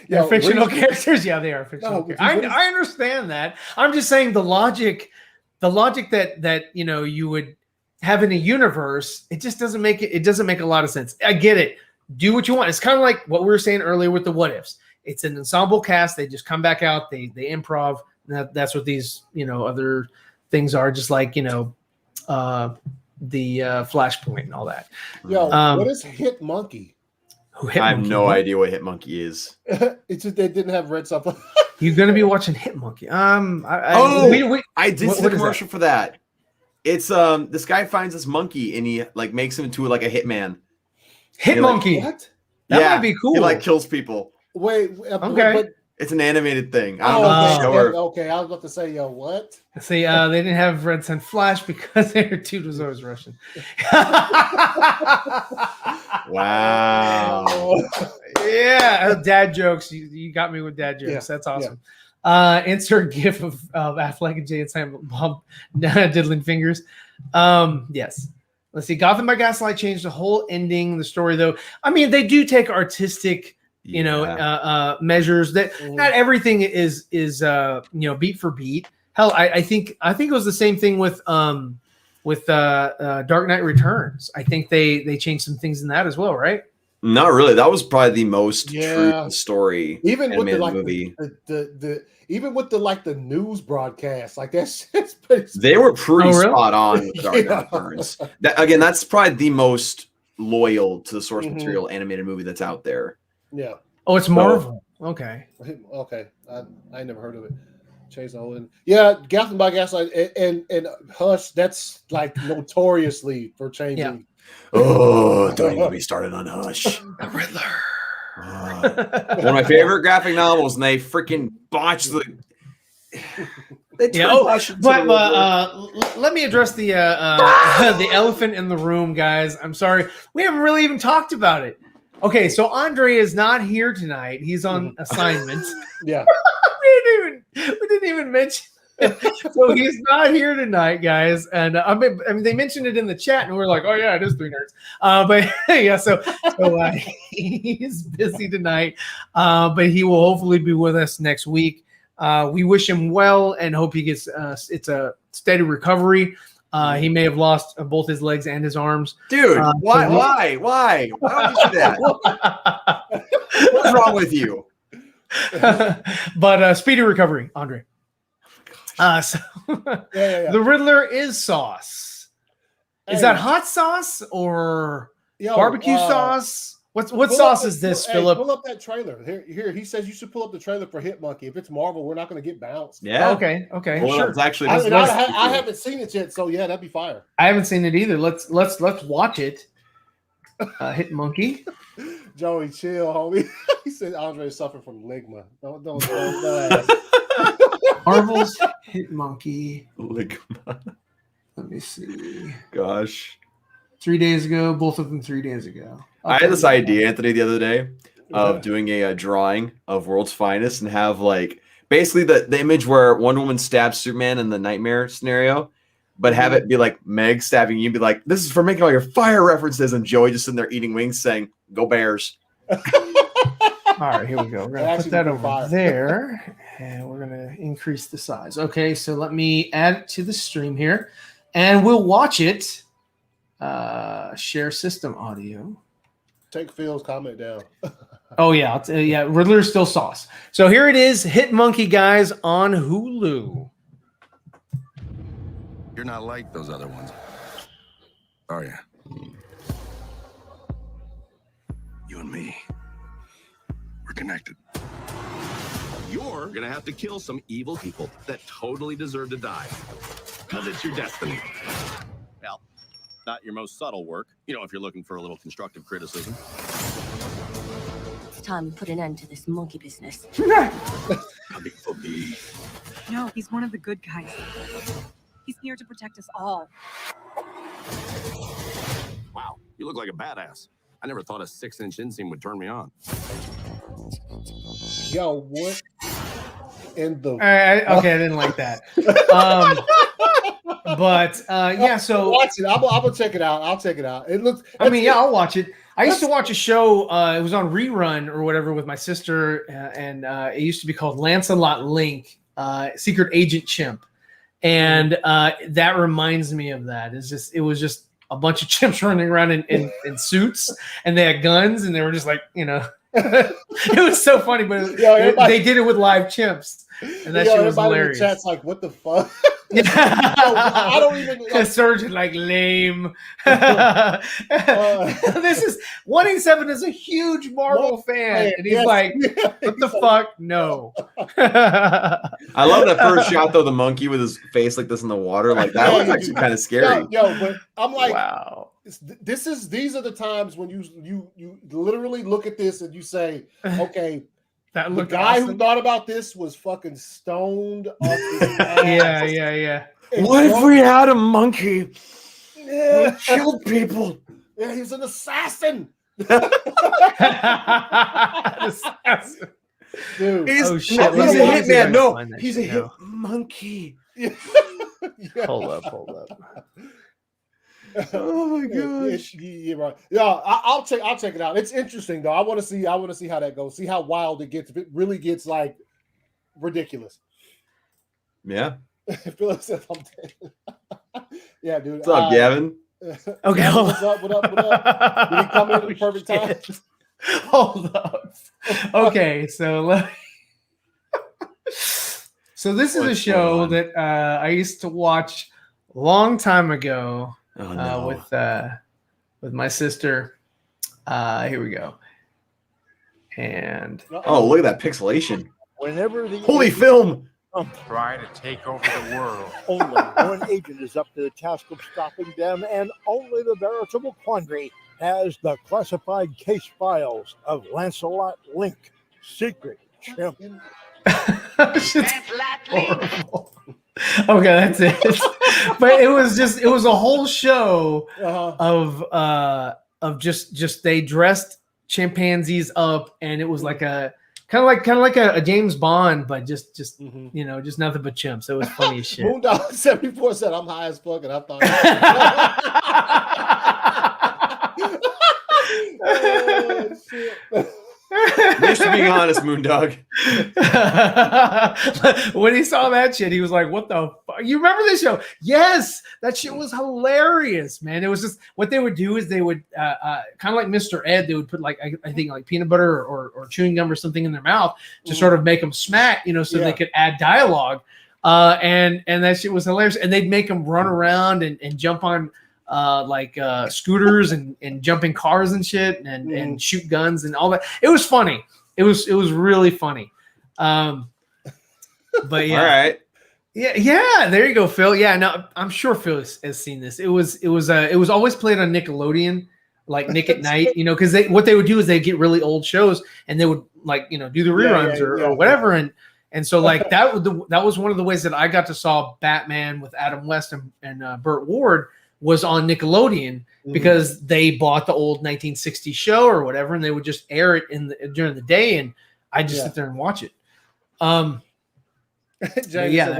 [SPEAKER 1] They're fictional characters. Yeah, they are fictional characters. I understand that. I'm just saying the logic that you would have in a universe, it just doesn't make it. It doesn't make a lot of sense. I get it. Do what you want. It's kind of like what we were saying earlier with the what ifs. It's an ensemble cast. They just come back out. They improv. That's what these other things are. Just like the Flashpoint and all that.
[SPEAKER 3] What is Hit Monkey?
[SPEAKER 2] I have no idea what Hit Monkey is.
[SPEAKER 3] It's just they didn't have red stuff.
[SPEAKER 1] You're gonna be watching Hit Monkey.
[SPEAKER 2] I did see the commercial for that. It's this guy finds this monkey and he makes him into a hitman.
[SPEAKER 1] Hit Monkey.
[SPEAKER 3] What?
[SPEAKER 1] That might be cool.
[SPEAKER 2] He kills people.
[SPEAKER 3] Wait.
[SPEAKER 1] Okay.
[SPEAKER 3] But,
[SPEAKER 2] it's an animated thing. I don't know.
[SPEAKER 3] Okay, I was about to say, what?
[SPEAKER 1] See, they didn't have Red Sun Flash because their dude was always Russian.
[SPEAKER 2] Wow.
[SPEAKER 1] Yeah, dad jokes. You got me with dad jokes.
[SPEAKER 3] Yeah,
[SPEAKER 1] That's awesome. Yeah. Insert GIF of Affleck and Jay and Silent Bob diddling fingers. Yes. Let's see. Gotham by Gaslight changed the whole ending, the story, though. I mean, they do take artistic measures that not everything is beat for beat. Hell, I think it was the same thing with Dark Knight Returns. I think they changed some things in that as well, right?
[SPEAKER 2] Not really. That was probably the most true story.
[SPEAKER 3] Even with the
[SPEAKER 2] movie.
[SPEAKER 3] Even with the news broadcast, like that's pretty.
[SPEAKER 2] They were pretty spot on with Dark Knight Returns. Again, that's probably the most loyal to the source material animated movie that's out there.
[SPEAKER 3] Yeah.
[SPEAKER 1] Oh, it's Marvel. Okay.
[SPEAKER 3] Okay. I never heard of it. Chase Owen. Yeah, Gotham by Gaslight and Hush. That's like notoriously for changing.
[SPEAKER 1] Yeah.
[SPEAKER 2] Oh, don't even get me started on Hush.
[SPEAKER 1] The Riddler.
[SPEAKER 2] One of my favorite graphic novels, and they freaking botched the.
[SPEAKER 1] Let me address the the elephant in the room, guys. I'm sorry, we haven't really even talked about it. Okay, so Andre is not here tonight. He's on assignment.
[SPEAKER 3] Yeah,
[SPEAKER 1] we didn't even mention. So he's not here tonight, guys. And I mean, they mentioned it in the chat, and we're like, "Oh yeah, it is 3Nerds." But yeah, so he's busy tonight, but he will hopefully be with us next week. We wish him well and hope he gets it's a steady recovery. He may have lost both his legs and his arms.
[SPEAKER 2] Dude, why would you do that? What's wrong with you?
[SPEAKER 1] But speedy recovery, Andre. The Riddler is sauce. Is that hot sauce or barbecue sauce? What sauce is this, Philip?
[SPEAKER 3] Pull up that trailer. Here. He says you should pull up the trailer for Hit Monkey. If it's Marvel, we're not going to get bounced.
[SPEAKER 2] Yeah.
[SPEAKER 1] Okay.
[SPEAKER 2] Well,
[SPEAKER 1] sure.
[SPEAKER 2] It's actually.
[SPEAKER 3] I haven't seen it yet, so yeah, that'd be fire.
[SPEAKER 1] I haven't seen it either. Let's watch it. Hit Monkey.
[SPEAKER 3] Joey, chill, homie. He said Andre is suffering from ligma. Don't ask.
[SPEAKER 1] Marvel's Hit Monkey.
[SPEAKER 2] Ligma.
[SPEAKER 1] Let me see.
[SPEAKER 2] Gosh.
[SPEAKER 1] 3 days ago, both of them 3 days ago.
[SPEAKER 2] Okay. I had this idea, Anthony, the other day of doing a drawing of World's Finest and have like basically the image where Wonder Woman stabs Superman in the nightmare scenario, but have it be like Meg stabbing you and be like, this is for making all your fire references, and Joey just sitting there eating wings saying, go Bears.
[SPEAKER 1] All right, here we go. We're going to put that over there, and we're going to increase the size. Okay, so let me add it to the stream here, and we'll watch it. Share system audio.
[SPEAKER 3] Take Phil's comment down.
[SPEAKER 1] Oh yeah, Riddler's still sauce. So here it is, Hit Monkey, guys, on Hulu.
[SPEAKER 4] You're not like those other ones, are you? You and me, we're connected.
[SPEAKER 5] You're gonna have to kill some evil people that totally deserve to die, because it's your destiny. Well, not your most subtle work, if you're looking for a little constructive criticism.
[SPEAKER 6] It's time to put an end to this monkey business.
[SPEAKER 5] Coming for me.
[SPEAKER 7] No, he's one of the good guys. He's here to protect us all.
[SPEAKER 5] Wow, you look like a badass. I never thought a 6-inch inseam would turn me on.
[SPEAKER 3] Yo, what in the...
[SPEAKER 1] Okay, I didn't like that. But yeah, so
[SPEAKER 3] watch it. I'm gonna check it out. I'll check it out. It looks.
[SPEAKER 1] I'll watch it. I used to watch a show. It was on Rerun or whatever with my sister, and it used to be called Lancelot Link, Secret Agent Chimp, and that reminds me of that. It was just a bunch of chimps running around in suits, and they had guns, and they were just like, it was so funny, but they did it with live chimps, and that shit was hilarious.
[SPEAKER 3] In the chat's like, what the fuck?
[SPEAKER 1] I don't even. Surgeon like lame. This is 187 is a huge Marvel fan, and he's like, "What the fuck? No."
[SPEAKER 2] I love that first shot though. The monkey with his face like this in the water, like that was actually kind of scary.
[SPEAKER 3] But I'm like,
[SPEAKER 1] wow.
[SPEAKER 3] These are the times when you literally look at this and you say, okay.
[SPEAKER 1] The
[SPEAKER 3] guy
[SPEAKER 1] awesome.
[SPEAKER 3] who thought about this was fucking stoned up his ass.
[SPEAKER 1] Yeah.
[SPEAKER 2] What if we had a monkey? Yeah, who killed people.
[SPEAKER 3] Yeah, he's an assassin.
[SPEAKER 1] Assassin.
[SPEAKER 3] Dude,
[SPEAKER 2] he's
[SPEAKER 1] a
[SPEAKER 2] hitman. No, he's a hit monkey.
[SPEAKER 3] Yeah.
[SPEAKER 1] Hold up.
[SPEAKER 2] Oh my gosh!
[SPEAKER 3] Yeah, right. Yeah, I'll check it out. It's interesting though. I want to see how that goes. See how wild it gets. If it really gets like ridiculous.
[SPEAKER 2] Yeah.
[SPEAKER 3] Philip says I'm dead. Yeah, dude.
[SPEAKER 2] What's up, Gavin?
[SPEAKER 1] Okay, hold
[SPEAKER 3] what's up? What up? What up? Did he come in at the perfect time?
[SPEAKER 1] Hold up. Okay, so so this is a show that I used to watch a long time ago with my sister. Here we go. And
[SPEAKER 2] look at that pixelation.
[SPEAKER 8] Whenever the
[SPEAKER 2] holy film.
[SPEAKER 8] Try to take over the world. Only one agent is up to the task of stopping them, and only the veritable quandary has the classified case files of Lancelot Link, secret chimp.
[SPEAKER 1] Horrible. Okay, that's it. But it was a whole show of just they dressed chimpanzees up, and it was like a kind of like a James Bond, but just just nothing but chimps. It was funny as shit.
[SPEAKER 3] Moondog 74 said I'm high as fuck, and I thought. Oh, shit.
[SPEAKER 2] Thanks for being honest, Moondog.
[SPEAKER 1] When he saw that shit, he was like, "What the fuck?" You remember this show? Yes, that shit was hilarious, man. It was just what they would do is they would kind of like Mr. Ed. They would put like I think like peanut butter or chewing gum or something in their mouth to sort of make them smack, so they could add dialogue. And that shit was hilarious. And they'd make them run around and jump on scooters and jumping cars and shit and shoot guns and all that. It was funny. It was really funny. But yeah.
[SPEAKER 2] All right.
[SPEAKER 1] Yeah. There you go, Phil. Yeah. No, I'm sure Phil has seen this. It was always played on Nickelodeon, like Nick at Night, because what they would do is they get really old shows and they would do the reruns or whatever. And so like that was one of the ways that I got to saw Batman with Adam West and Burt Ward was on Nickelodeon because they bought the old 1960 show or whatever, and they would just air it during the day, and I just sit there and watch it. That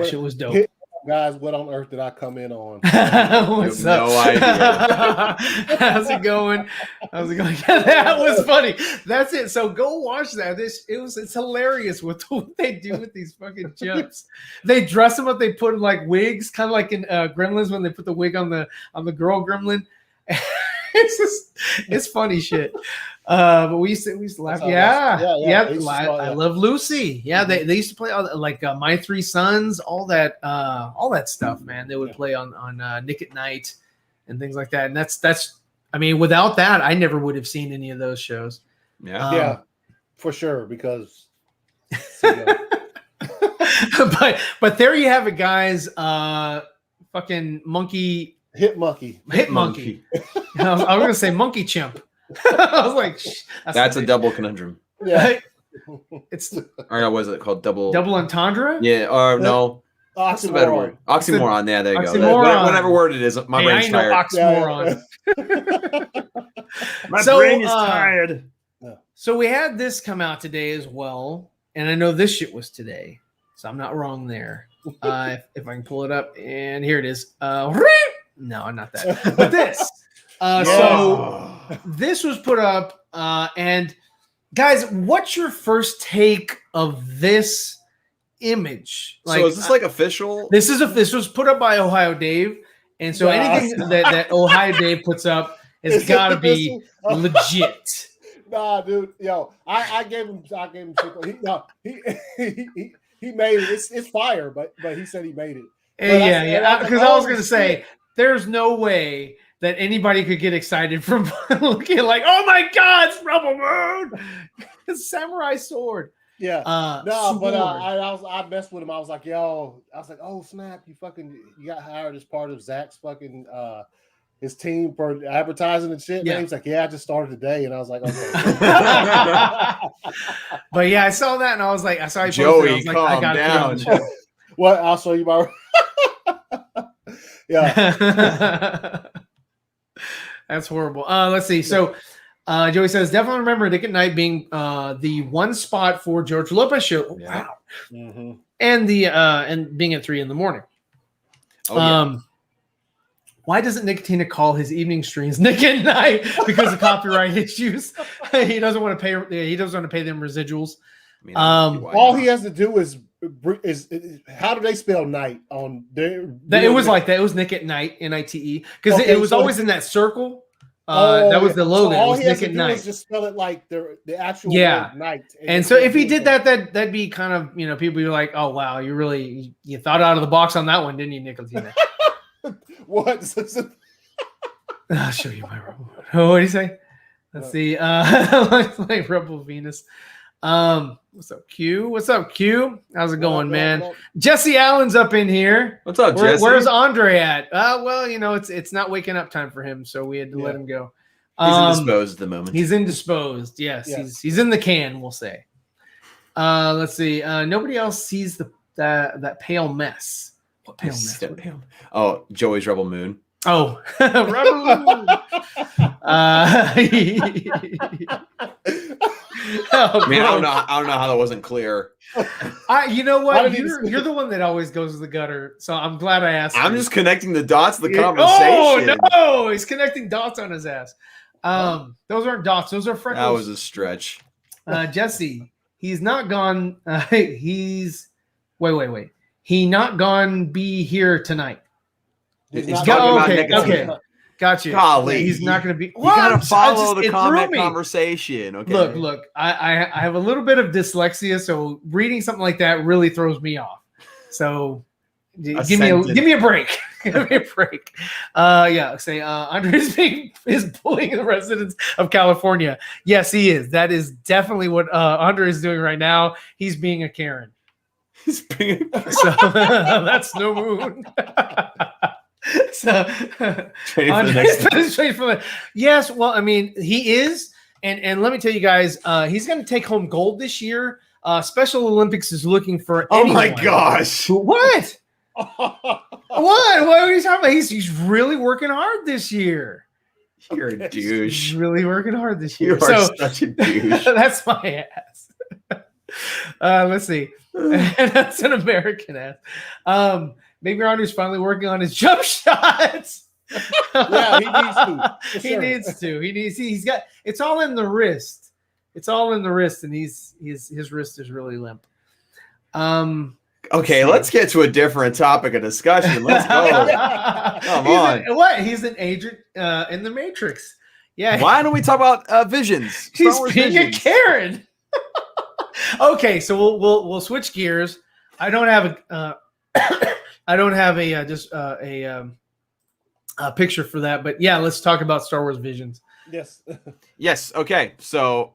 [SPEAKER 1] shit was dope.
[SPEAKER 3] Guys, what on earth did I come in on?
[SPEAKER 1] What's up?
[SPEAKER 2] No idea.
[SPEAKER 1] How's it going? Yeah, that was funny. That's it. So go watch that. It's hilarious what they do with these fucking chimps. They dress them up. They put like wigs, kind of like in Gremlins when they put the wig on the girl gremlin. It's funny shit. But we used to laugh. I love Lucy. Yeah, they used to play like My Three Sons, all that stuff, man. They would play on Nick at Night and things like that. And that's I mean, without that, I never would have seen any of those shows.
[SPEAKER 3] Yeah, for sure. Because
[SPEAKER 1] but there you have it, guys. Fucking monkey.
[SPEAKER 3] Hit monkey.
[SPEAKER 1] I was going to say monkey chimp. I was like,
[SPEAKER 2] that's a double conundrum.
[SPEAKER 3] Yeah.
[SPEAKER 2] Or no, what is it called? Double
[SPEAKER 1] entendre?
[SPEAKER 2] Yeah. Or no.
[SPEAKER 3] What's
[SPEAKER 2] the better word? Oxymoron. Yeah, there you go. Whatever word it is, my brain's tired.
[SPEAKER 1] Oxymoron.
[SPEAKER 2] My brain is tired.
[SPEAKER 1] So we had this come out today as well, and I know this shit was today, so I'm not wrong there. If I can pull it up, and here it is. No, not that. But this. So this was put up, and guys, what's your first take of this image?
[SPEAKER 2] Like, so is this like official?
[SPEAKER 1] This was put up by Ohio Dave, and so anything that Ohio Dave puts up has got to be legit.
[SPEAKER 3] Nah, dude, yo, I gave him he made it. It's fire, but he said he made it.
[SPEAKER 1] Because I was gonna say there's no way that anybody could get excited from looking like, oh my God, it's Rebel Moon, it's samurai sword.
[SPEAKER 3] Yeah, but I messed with him. I was like, oh snap, you got hired as part of Zach's fucking his team for advertising and shit. Yeah. He was like, I just started today, and I was like, okay.
[SPEAKER 1] But yeah, I saw that, and I was like, I saw
[SPEAKER 2] Joey, calm down.
[SPEAKER 3] What? I'll show you my. Yeah.
[SPEAKER 1] That's horrible. Let's see. So Joey says, definitely remember Nick at Night being the one spot for George Lopez show.
[SPEAKER 2] Yeah.
[SPEAKER 1] Wow. Mm-hmm. And and being at 3 a.m. Why doesn't Nickatina call his evening streams Nick at Night because of copyright issues? He doesn't want to pay. He doesn't want to pay them residuals.
[SPEAKER 3] I mean, all he has to do is how do they spell night on their?
[SPEAKER 1] It was like that. It was Nick at Night, Nite, because it was always in that circle.
[SPEAKER 3] Oh,
[SPEAKER 1] that was the logo.
[SPEAKER 3] So all
[SPEAKER 1] it was
[SPEAKER 3] he has
[SPEAKER 1] Nick
[SPEAKER 3] to
[SPEAKER 1] at
[SPEAKER 3] do
[SPEAKER 1] Night.
[SPEAKER 3] is just spell it like the actual
[SPEAKER 1] Yeah.
[SPEAKER 3] word night.
[SPEAKER 1] And so if he did that, that'd be kind of, people be like, oh wow, you thought out of the box on that one, didn't you, Nickatina?
[SPEAKER 3] What?
[SPEAKER 1] I'll show you my Rebel. Oh, what do you say? Let's see. Like Rebel Venus. What's up, Q? What's up, Q? How's it going, man? Jesse Allen's up in here.
[SPEAKER 2] What's up, Jesse?
[SPEAKER 1] Where's Andre at? Well, it's not waking up time for him, so we had to let him go.
[SPEAKER 2] He's indisposed at the moment.
[SPEAKER 1] He's indisposed. Yes, yeah. He's in the can. We'll say. Let's see. Nobody else sees that pale mess. What pale mess?
[SPEAKER 2] Oh, Joey's Rebel Moon.
[SPEAKER 1] Oh, Rebel Moon.
[SPEAKER 2] Man, I don't know how that wasn't clear.
[SPEAKER 1] You know what? You're the one that always goes to the gutter, so I'm glad I asked.
[SPEAKER 2] I'm just connecting the dots to the conversation.
[SPEAKER 1] Oh no, he's connecting dots on his ass. Those aren't dots; those are freckles.
[SPEAKER 2] That was a stretch.
[SPEAKER 1] Jesse, he's not gone. Wait. He not gone. Be here tonight. Okay. Got you.
[SPEAKER 2] Golly,
[SPEAKER 1] he's not going to be.
[SPEAKER 2] You got to follow the comment conversation. Okay.
[SPEAKER 1] Look. I have a little bit of dyslexia, so reading something like that really throws me off. So give me a break. Give me a break. Say Andre is bullying the residents of California. Yes, he is. That is definitely what Andre is doing right now. He's being a Karen.
[SPEAKER 2] He's being
[SPEAKER 1] so that's no moon. So yes, well, I mean, he is, and let me tell you guys, he's going to take home gold this year. Special Olympics is looking for.
[SPEAKER 2] Oh my gosh!
[SPEAKER 1] What? What are you talking about? He's really working hard this year.
[SPEAKER 2] You're a douche.
[SPEAKER 1] He's really working hard this year.
[SPEAKER 2] You are such a douche.
[SPEAKER 1] That's my ass. Let's see. That's an American ass. Maybe Andre's finally working on his jump shots.
[SPEAKER 3] Yeah, he needs to.
[SPEAKER 1] He needs to. He's got. It's all in the wrist. It's all in the wrist, and his wrist is really limp.
[SPEAKER 2] Okay, let's get to a different topic of discussion. Let's go. Come on.
[SPEAKER 1] What? He's an agent in the Matrix. Yeah.
[SPEAKER 2] Why don't we talk about visions?
[SPEAKER 1] He's being a Karen. Okay, so we'll switch gears. I don't have a picture for that, but yeah, let's talk about Star Wars Visions.
[SPEAKER 3] Yes.
[SPEAKER 2] Yes. Okay. So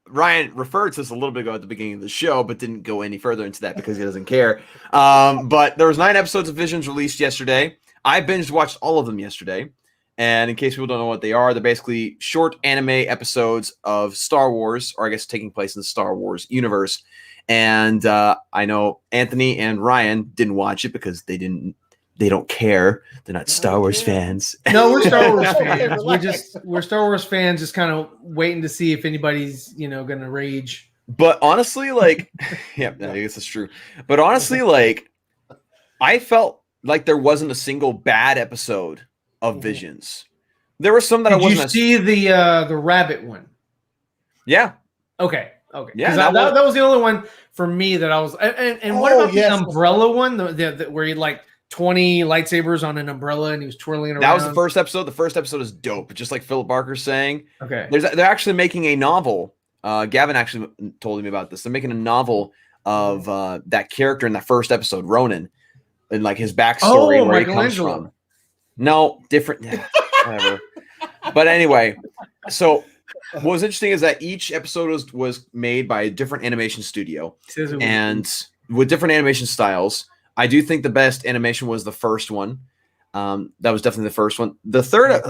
[SPEAKER 2] Ryan referred to this a little bit ago at the beginning of the show, but didn't go any further into that because he doesn't care. But there was 9 episodes of Visions released yesterday. I binge watched all of them yesterday. And in case people don't know what they are, they're basically short anime episodes of Star Wars, or I guess taking place in the Star Wars universe. And I know Anthony and Ryan didn't watch it because they don't care. They're not Star Wars fans.
[SPEAKER 1] No, we're Star Wars fans. We're Star Wars fans, just kind of waiting to see if anybody's going to rage.
[SPEAKER 2] But honestly, like, yeah, I guess that's true. But honestly, like, I felt like there wasn't a single bad episode of Visions. There were some that I wasn't.
[SPEAKER 1] Did you see the rabbit one?
[SPEAKER 2] Yeah.
[SPEAKER 1] Okay.
[SPEAKER 2] Yeah,
[SPEAKER 1] that was the only one for me that I was. And what about the umbrella one? The where he like 20 lightsabers on an umbrella and he was twirling around.
[SPEAKER 2] That was the first episode. The first episode is dope, just like Philip Barker's saying.
[SPEAKER 1] Okay.
[SPEAKER 2] They're actually making a novel. Gavin actually told me about this. They're making a novel of that character in that first episode, Ronan, and like his backstory and where he comes from. No, different. Yeah, whatever. But anyway, so what was interesting is that each episode was made by a different animation studio and with different animation styles. I do think the best animation was the first one. That was definitely the first one. The third,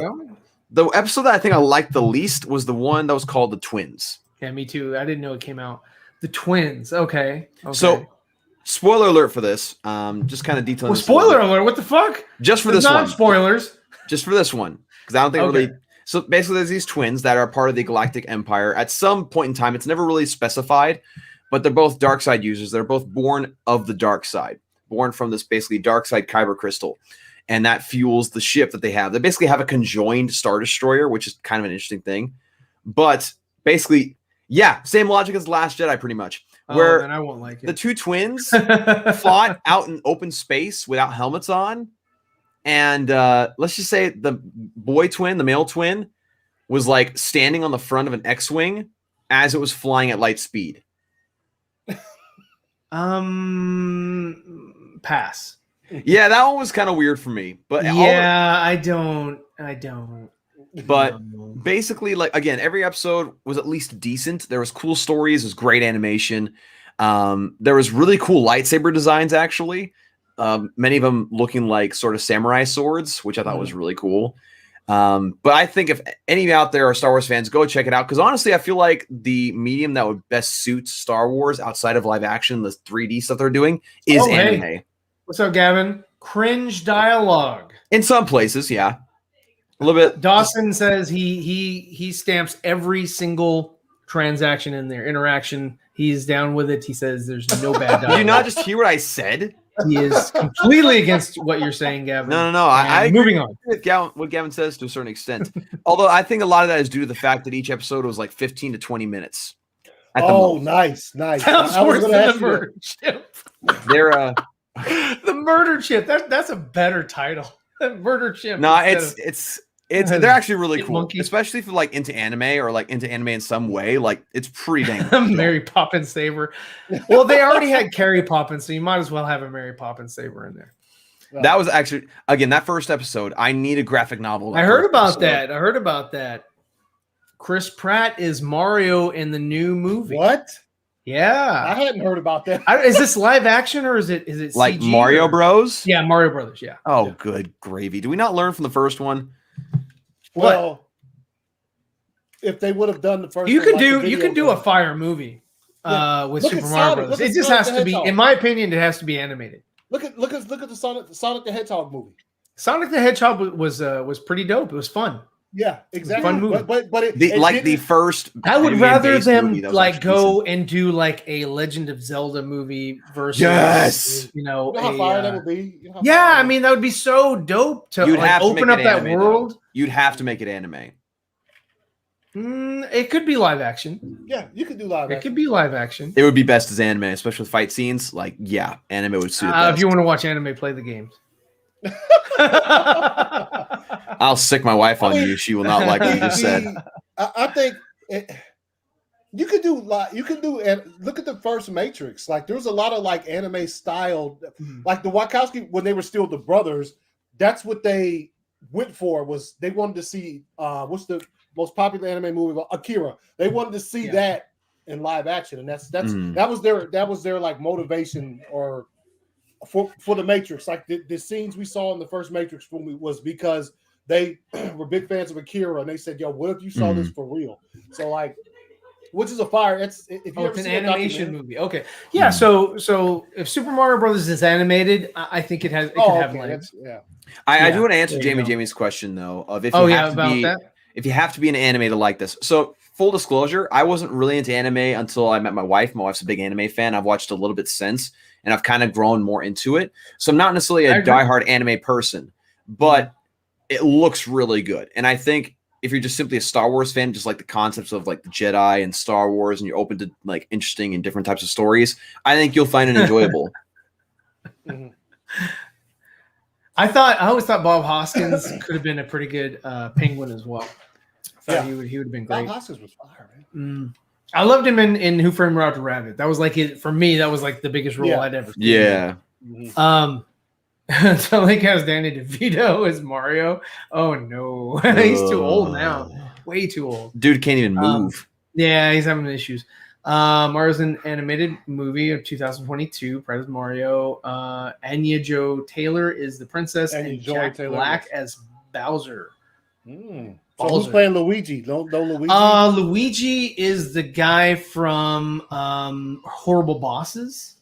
[SPEAKER 2] the episode that I think I liked the least was the one that was called The Twins.
[SPEAKER 1] Yeah, me too. I didn't know it came out. The Twins. Okay.
[SPEAKER 2] So, spoiler alert for this. Just kind of detailing.
[SPEAKER 1] Well, spoiler alert. What the fuck?
[SPEAKER 2] Just for this one.
[SPEAKER 1] Spoilers.
[SPEAKER 2] Just for this one, because I don't think really. So basically, there's these twins that are part of the Galactic Empire. At some point in time, it's never really specified, but they're both dark side users. They're both born of the dark side, born from this basically dark side kyber crystal, and that fuels the ship that they have. They basically have a conjoined Star Destroyer, which is kind of an interesting thing. But basically, yeah, same logic as Last Jedi, pretty much. where
[SPEAKER 1] then I won't like it.
[SPEAKER 2] The two twins fought out in open space without helmets on. And let's just say the boy twin, the male twin, was like standing on the front of an X-Wing as it was flying at light speed.
[SPEAKER 1] Pass.
[SPEAKER 2] Yeah, that one was kind of weird for me. But
[SPEAKER 1] yeah, I don't.
[SPEAKER 2] But basically, like, again, every episode was at least decent. There was cool stories. There was great animation. There was really cool lightsaber designs, actually. Many of them looking like sort of samurai swords, which I thought was really cool. But I think if any of you out there are Star Wars fans, go check it out. Because honestly, I feel like the medium that would best suit Star Wars outside of live action, the 3D stuff they're doing, is anime. Hey.
[SPEAKER 1] What's up, Gavin? Cringe dialogue.
[SPEAKER 2] In some places, yeah. A little bit.
[SPEAKER 1] Dawson says he stamps every single transaction in there, interaction. He's down with it. He says there's no bad dialogue.
[SPEAKER 2] Did you not just hear what I said?
[SPEAKER 1] He is completely against what you're saying, Gavin.
[SPEAKER 2] No. I
[SPEAKER 1] moving on
[SPEAKER 2] with what Gavin says to a certain extent. Although I think a lot of that is due to the fact that each episode was like 15 to 20 minutes.
[SPEAKER 3] Nice.
[SPEAKER 1] Sounds worse than the murder chip.
[SPEAKER 2] They're
[SPEAKER 1] the murder chip. That's a better title. The murder chip.
[SPEAKER 2] No, it's they're actually really cool, monkey. Especially if you're like into anime or like into anime in some way. Like it's pretty dang cool.
[SPEAKER 1] Mary Poppins saber. Well, they already had Carrie Poppins, so you might as well have a Mary Poppins saber in there.
[SPEAKER 2] That was actually, again, that first episode. I need a graphic novel.
[SPEAKER 1] I heard about that. Chris Pratt is Mario in the new movie.
[SPEAKER 3] What?
[SPEAKER 1] Yeah,
[SPEAKER 3] I hadn't heard about that.
[SPEAKER 1] Is this live action or is it
[SPEAKER 2] like
[SPEAKER 1] CG
[SPEAKER 2] Mario Bros?
[SPEAKER 1] Yeah, Mario Brothers. Yeah.
[SPEAKER 2] Oh, good gravy. Do we not learn from the first one?
[SPEAKER 3] Well, if they would have done the first,
[SPEAKER 1] you could do a fire movie with Super Mario Brothers. It just has to be, in my opinion, it has to be animated.
[SPEAKER 3] Look at the Sonic the Hedgehog movie.
[SPEAKER 1] Sonic the Hedgehog was pretty dope. It was fun.
[SPEAKER 3] Yeah, exactly.
[SPEAKER 1] Fun movie.
[SPEAKER 3] But
[SPEAKER 2] the first.
[SPEAKER 1] I would rather them like go and do like a Legend of Zelda movie versus
[SPEAKER 3] you know how fire that would be.
[SPEAKER 1] I mean that would be so dope to like open up that world.
[SPEAKER 2] Though. You'd have to make it anime.
[SPEAKER 1] It could be live action.
[SPEAKER 3] Yeah, you could do live action.
[SPEAKER 1] It could be live action.
[SPEAKER 2] It would be best as anime, especially with fight scenes. Like, yeah, anime would suit it.
[SPEAKER 1] If you want to watch anime, play the games.
[SPEAKER 2] I'll sick my wife on you. She will not like what you just said.
[SPEAKER 3] I think you could do and look at the first Matrix. Like there was a lot of like anime style, like the Wachowski when they were still the brothers. That's what they went for. Was they wanted to see what's the most popular anime movie? Akira. They wanted to see that in live action, and that was their like motivation or. For the Matrix, like the scenes we saw in the first Matrix movie was because they were big fans of Akira, and they said, "Yo, what if you saw this for real?" So, like, which is a fire. It's
[SPEAKER 1] an animation movie. Okay, yeah. So if Super Mario Brothers is animated, I think it could have legs.
[SPEAKER 3] Yeah.
[SPEAKER 2] I do want to answer Jamie's question though of if you have to be an animator like this. So full disclosure, I wasn't really into anime until I met my wife. My wife's a big anime fan. I've watched a little bit since. And I've kind of grown more into it. So I'm not necessarily a diehard anime person, but it looks really good. And I think if you're just simply a Star Wars fan, just like the concepts of like the Jedi and Star Wars, and you're open to like interesting and different types of stories, I think you'll find it enjoyable.
[SPEAKER 1] I always thought Bob Hoskins could have been a pretty good Penguin as well. I thought he would have been great.
[SPEAKER 3] Bob Hoskins was fire, man.
[SPEAKER 1] I loved him in Who Framed Roger Rabbit. That was like it for me. That was like the biggest role I'd ever seen.
[SPEAKER 2] Yeah.
[SPEAKER 1] So Link has Danny DeVito as Mario. Oh no, he's too old now. Way too old.
[SPEAKER 2] Dude can't even move.
[SPEAKER 1] Yeah, he's having issues. Mario's an animated movie of 2022. Prize Mario. Anya Jo Taylor is the princess, and Jack Black as Bowser.
[SPEAKER 3] So who's playing Luigi? Don't Luigi?
[SPEAKER 1] Luigi is the guy from Horrible Bosses.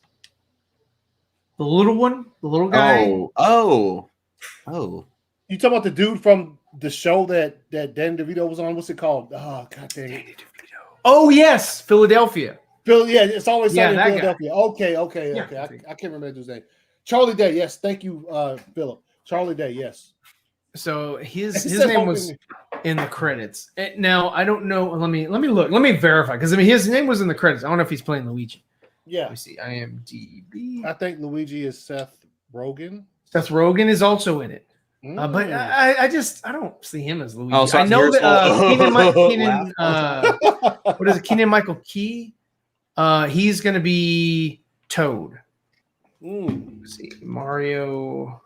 [SPEAKER 1] The little one, the little guy.
[SPEAKER 2] Oh.
[SPEAKER 3] You talking about the dude from the show that Dan DeVito was on? What's it called? Oh, god dang it.
[SPEAKER 1] Oh yes, Philadelphia.
[SPEAKER 3] Yeah, it's always sunny in Philadelphia.
[SPEAKER 1] Guy.
[SPEAKER 3] Okay. I can't remember his name. Charlie Day. Yes, thank you, Philip. Charlie Day. Yes.
[SPEAKER 1] So his name was in the credits. Now I don't know. Let me look. Let me verify because his name was in the credits. I don't know if he's playing Luigi.
[SPEAKER 3] Yeah.
[SPEAKER 1] Let me see. IMDb.
[SPEAKER 3] I think Luigi is Seth Rogen.
[SPEAKER 1] Seth Rogen is also in it. But I don't see him as Luigi. I know that what is it? Kenan Michael Key. He's going to be Toad. Let's see, Mario.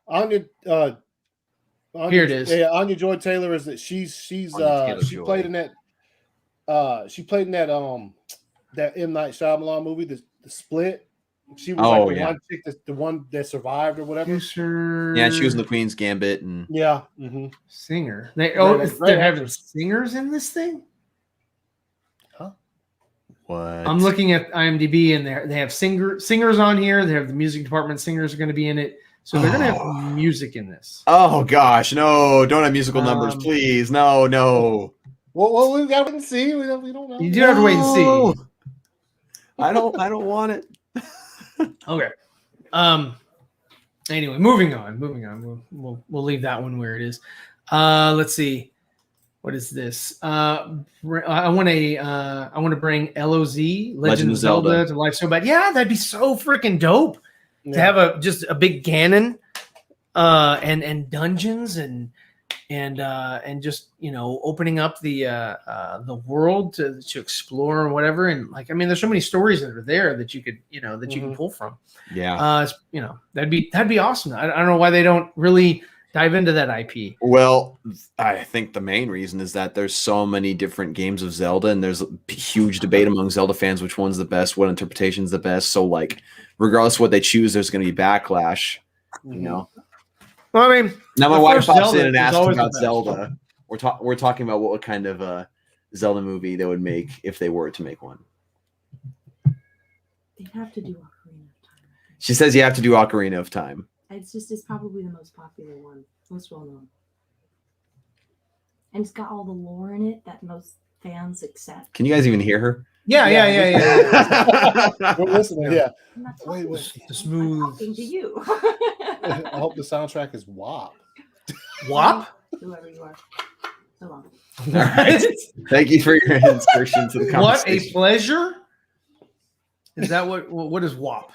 [SPEAKER 3] Anya,
[SPEAKER 1] here it is.
[SPEAKER 3] Yeah, Anya Joy Taylor is that she played in that that M. Night Shyamalan movie, the Split. She was the one that survived or whatever.
[SPEAKER 2] Yeah, she was in the Queen's Gambit and
[SPEAKER 1] singer. They're having singers in this thing.
[SPEAKER 3] Huh?
[SPEAKER 2] What?
[SPEAKER 1] I'm looking at IMDb and they have singers on here. They have the music department singers are going to be in it. So they're going to have music in this.
[SPEAKER 2] Oh gosh, no! Don't have musical numbers, please. No.
[SPEAKER 3] Well, we've got to wait and see. We don't know.
[SPEAKER 1] You do have to wait and see.
[SPEAKER 2] I don't want it.
[SPEAKER 1] Okay. Anyway, moving on. We'll leave that one where it is. Let's see. What is this? I want to bring LOZ, Legend of Zelda to life so bad. Yeah, that'd be so freaking dope to have just a big Ganon, and dungeons and just opening up the world to explore or whatever. And there's so many stories that are there that you could you can pull from.
[SPEAKER 2] Yeah.
[SPEAKER 1] That'd be awesome. I don't know why they don't really dive into that IP.
[SPEAKER 2] Well, I think the main reason is that there's so many different games of Zelda, and there's a huge debate among Zelda fans which one's the best, what interpretation's the best. So regardless of what they choose, there's going to be backlash. Well,
[SPEAKER 1] I mean,
[SPEAKER 2] now my wife pops in and asks about Zelda. We're talking about what kind of Zelda movie they would make if they were to make one.
[SPEAKER 9] They'd have to do Ocarina of Time.
[SPEAKER 2] She says you have to do Ocarina of Time.
[SPEAKER 9] It's probably the most popular one, most well known, and it's got all the lore in it that most fans accept.
[SPEAKER 2] Can you guys even hear her?
[SPEAKER 1] Yeah.
[SPEAKER 3] We're listening. Yeah.
[SPEAKER 9] Wait.
[SPEAKER 1] The smooth.
[SPEAKER 9] I'm talking to you.
[SPEAKER 3] I hope the soundtrack is WAP.
[SPEAKER 1] WAP?
[SPEAKER 9] Whoever you are. So long.
[SPEAKER 2] All right. Thank you for your insertion to the conversation.
[SPEAKER 1] What a pleasure. Is that what is WAP?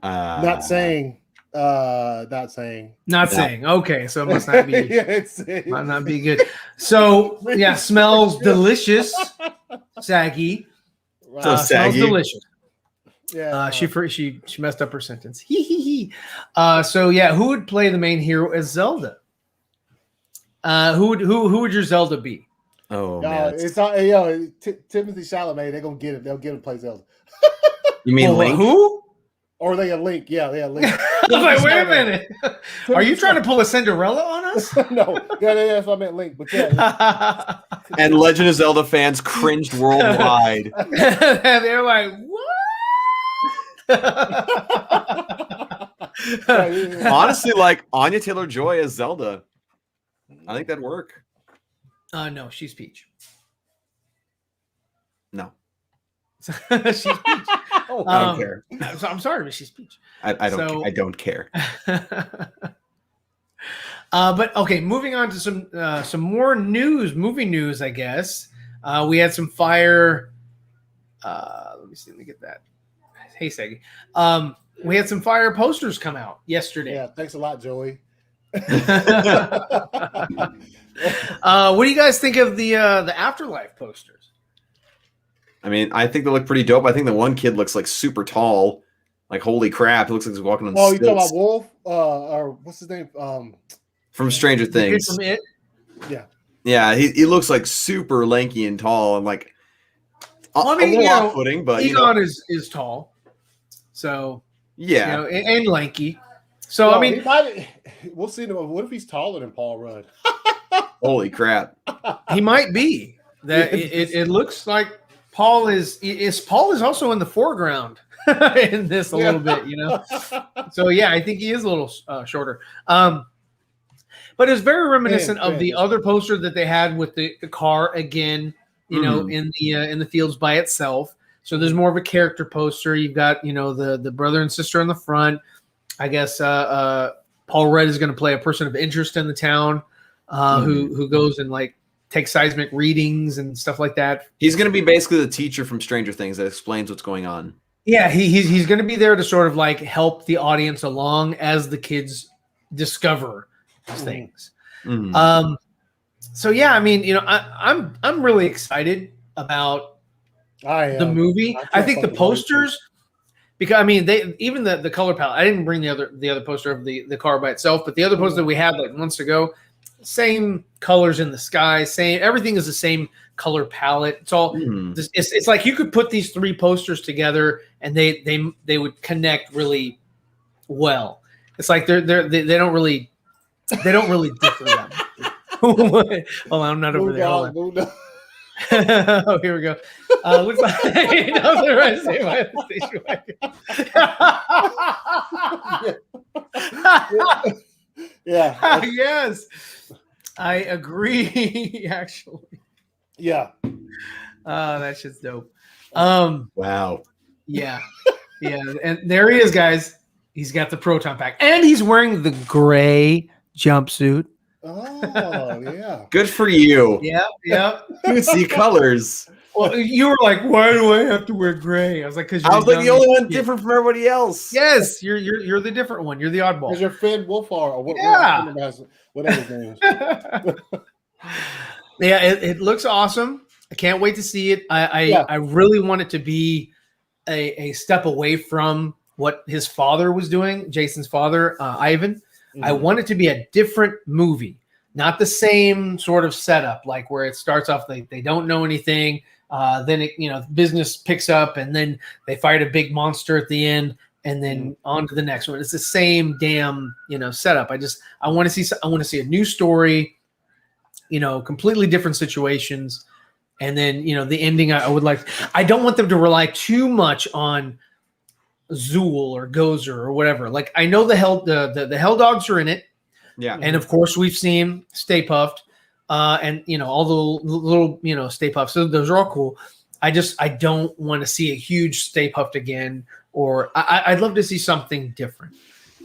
[SPEAKER 3] Not saying.
[SPEAKER 1] Okay, so it must not be. Might not be good. So yeah, smells delicious. Saggy.
[SPEAKER 2] So saggy.
[SPEAKER 1] Smells delicious.
[SPEAKER 3] Yeah.
[SPEAKER 1] She messed up her sentence. He. So yeah, who would play the main hero as Zelda? Who would your Zelda be?
[SPEAKER 2] Oh man,
[SPEAKER 3] it's Timothy Chalamet. They're gonna get it. They'll get him to play Zelda.
[SPEAKER 2] You mean Link?
[SPEAKER 1] Who?
[SPEAKER 3] Or they a Link. Yeah, they a Link.
[SPEAKER 1] I was like, wait a minute. Are you trying to pull a Cinderella on us?
[SPEAKER 3] No. Yeah, that's what I meant, Link. But yeah.
[SPEAKER 2] And Legend of Zelda fans cringed worldwide.
[SPEAKER 1] They're like, what?
[SPEAKER 2] Honestly, Anya Taylor-Joy as Zelda. I think that'd work.
[SPEAKER 1] No, she's Peach.
[SPEAKER 2] No.
[SPEAKER 1] She's Peach.
[SPEAKER 2] I don't care.
[SPEAKER 1] I'm sorry, but she's Peach.
[SPEAKER 2] I don't care.
[SPEAKER 1] But okay, moving on to some more movie news, I guess. We had some fire. Let me see. Let me get that. Hey, Saggy. We had some fire posters come out yesterday.
[SPEAKER 3] Yeah, thanks a lot, Joey.
[SPEAKER 1] What do you guys think of the Afterlife posters?
[SPEAKER 2] I mean, I think they look pretty dope. I think the one kid looks like super tall. Like, holy crap. He looks like he's walking on stilts.
[SPEAKER 3] You talking about Wolf? Or what's his name?
[SPEAKER 2] From Stranger Things.
[SPEAKER 1] From It?
[SPEAKER 3] Yeah.
[SPEAKER 2] Yeah, he looks like super lanky and tall and like
[SPEAKER 1] a little
[SPEAKER 2] off-putting, but
[SPEAKER 1] Egon is tall. So
[SPEAKER 2] yeah.
[SPEAKER 1] And lanky. So I mean
[SPEAKER 3] we'll see. What if he's taller than Paul Rudd?
[SPEAKER 2] Holy crap.
[SPEAKER 1] He might be. That it looks like Paul is also in the foreground in this a little bit, So yeah, I think he is a little shorter. But it's very reminiscent of the other poster that they had with the car again, in the fields by itself. So there's more of a character poster. You've got the brother and sister in the front. I guess Paul Rudd is going to play a person of interest in the town, who goes and take seismic readings and stuff like that.
[SPEAKER 2] He's going to be basically the teacher from Stranger Things that explains what's going on.
[SPEAKER 1] Yeah, he's going to be there to sort of like help the audience along as the kids discover things.
[SPEAKER 2] Mm-hmm.
[SPEAKER 1] So yeah, I mean, you know, I'm really excited about the movie. I think the posters, because I mean, they even the color palette. I didn't bring the other poster of the car by itself, but the other poster that we had like months ago, same colors in the sky, same everything is the same color palette. It's all it's like you could put these 3 posters together and they would connect really well. It's like they don't really differ them. Hold on, I'm not over there. Hold on. Oh, here we go. Looks like he knows the rest of my station wagon.
[SPEAKER 3] Yeah.
[SPEAKER 1] Yes, I agree. Actually,
[SPEAKER 3] yeah.
[SPEAKER 1] That shit's dope.
[SPEAKER 2] Wow.
[SPEAKER 1] Yeah, and there he is, guys. He's got the proton pack, and he's wearing the gray jumpsuit.
[SPEAKER 3] Oh, yeah.
[SPEAKER 2] Good for you.
[SPEAKER 1] Yeah.
[SPEAKER 2] You can see colors.
[SPEAKER 1] Well, you were like, "Why do I have to wear gray?" I was like, "Because
[SPEAKER 2] I was like the only one different from everybody else."
[SPEAKER 1] Yes, you're the different one. You're the oddball.
[SPEAKER 3] Because you're Finn Wolfhard or whatever his name is.
[SPEAKER 1] Yeah, it looks awesome. I can't wait to see it. I really want it to be a step away from what his father was doing, Jason's father, Ivan. I want it to be a different movie, not the same sort of setup, like where it starts off they don't know anything, then it business picks up, and then they fight a big monster at the end, and then on to the next one. It's the same damn setup. I want to see a new story, completely different situations, and then the ending. I don't want them to rely too much on Zool or Gozer or whatever. Like I know the hell dogs are in it, and of course we've seen Stay Puffed, and all the little Stay Puffed. So those are all cool. I don't want to see a huge Stay Puffed again, or I'd love to see something different.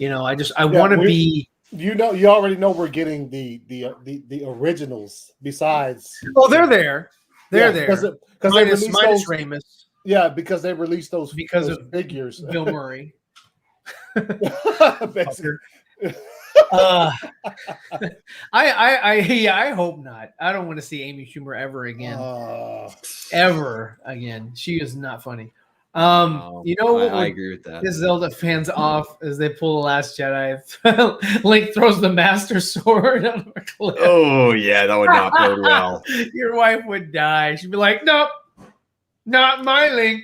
[SPEAKER 1] I want to be.
[SPEAKER 3] You already know we're getting the originals besides.
[SPEAKER 1] Oh, they're there. They're there.
[SPEAKER 3] Because they released
[SPEAKER 1] minus Ramus.
[SPEAKER 3] Yeah, because they released those
[SPEAKER 1] of
[SPEAKER 3] figures.
[SPEAKER 1] Bill Murray.
[SPEAKER 3] Basically.
[SPEAKER 1] I hope not. I don't want to see Amy Schumer ever again. Ever again. She is not funny.
[SPEAKER 2] I agree with that.
[SPEAKER 1] This Zelda fans off as they pull the Last Jedi. Link throws the Master Sword on a cliff.
[SPEAKER 2] Oh yeah, that would not bode well.
[SPEAKER 1] Your wife would die. She'd be like, "Nope, not my Link."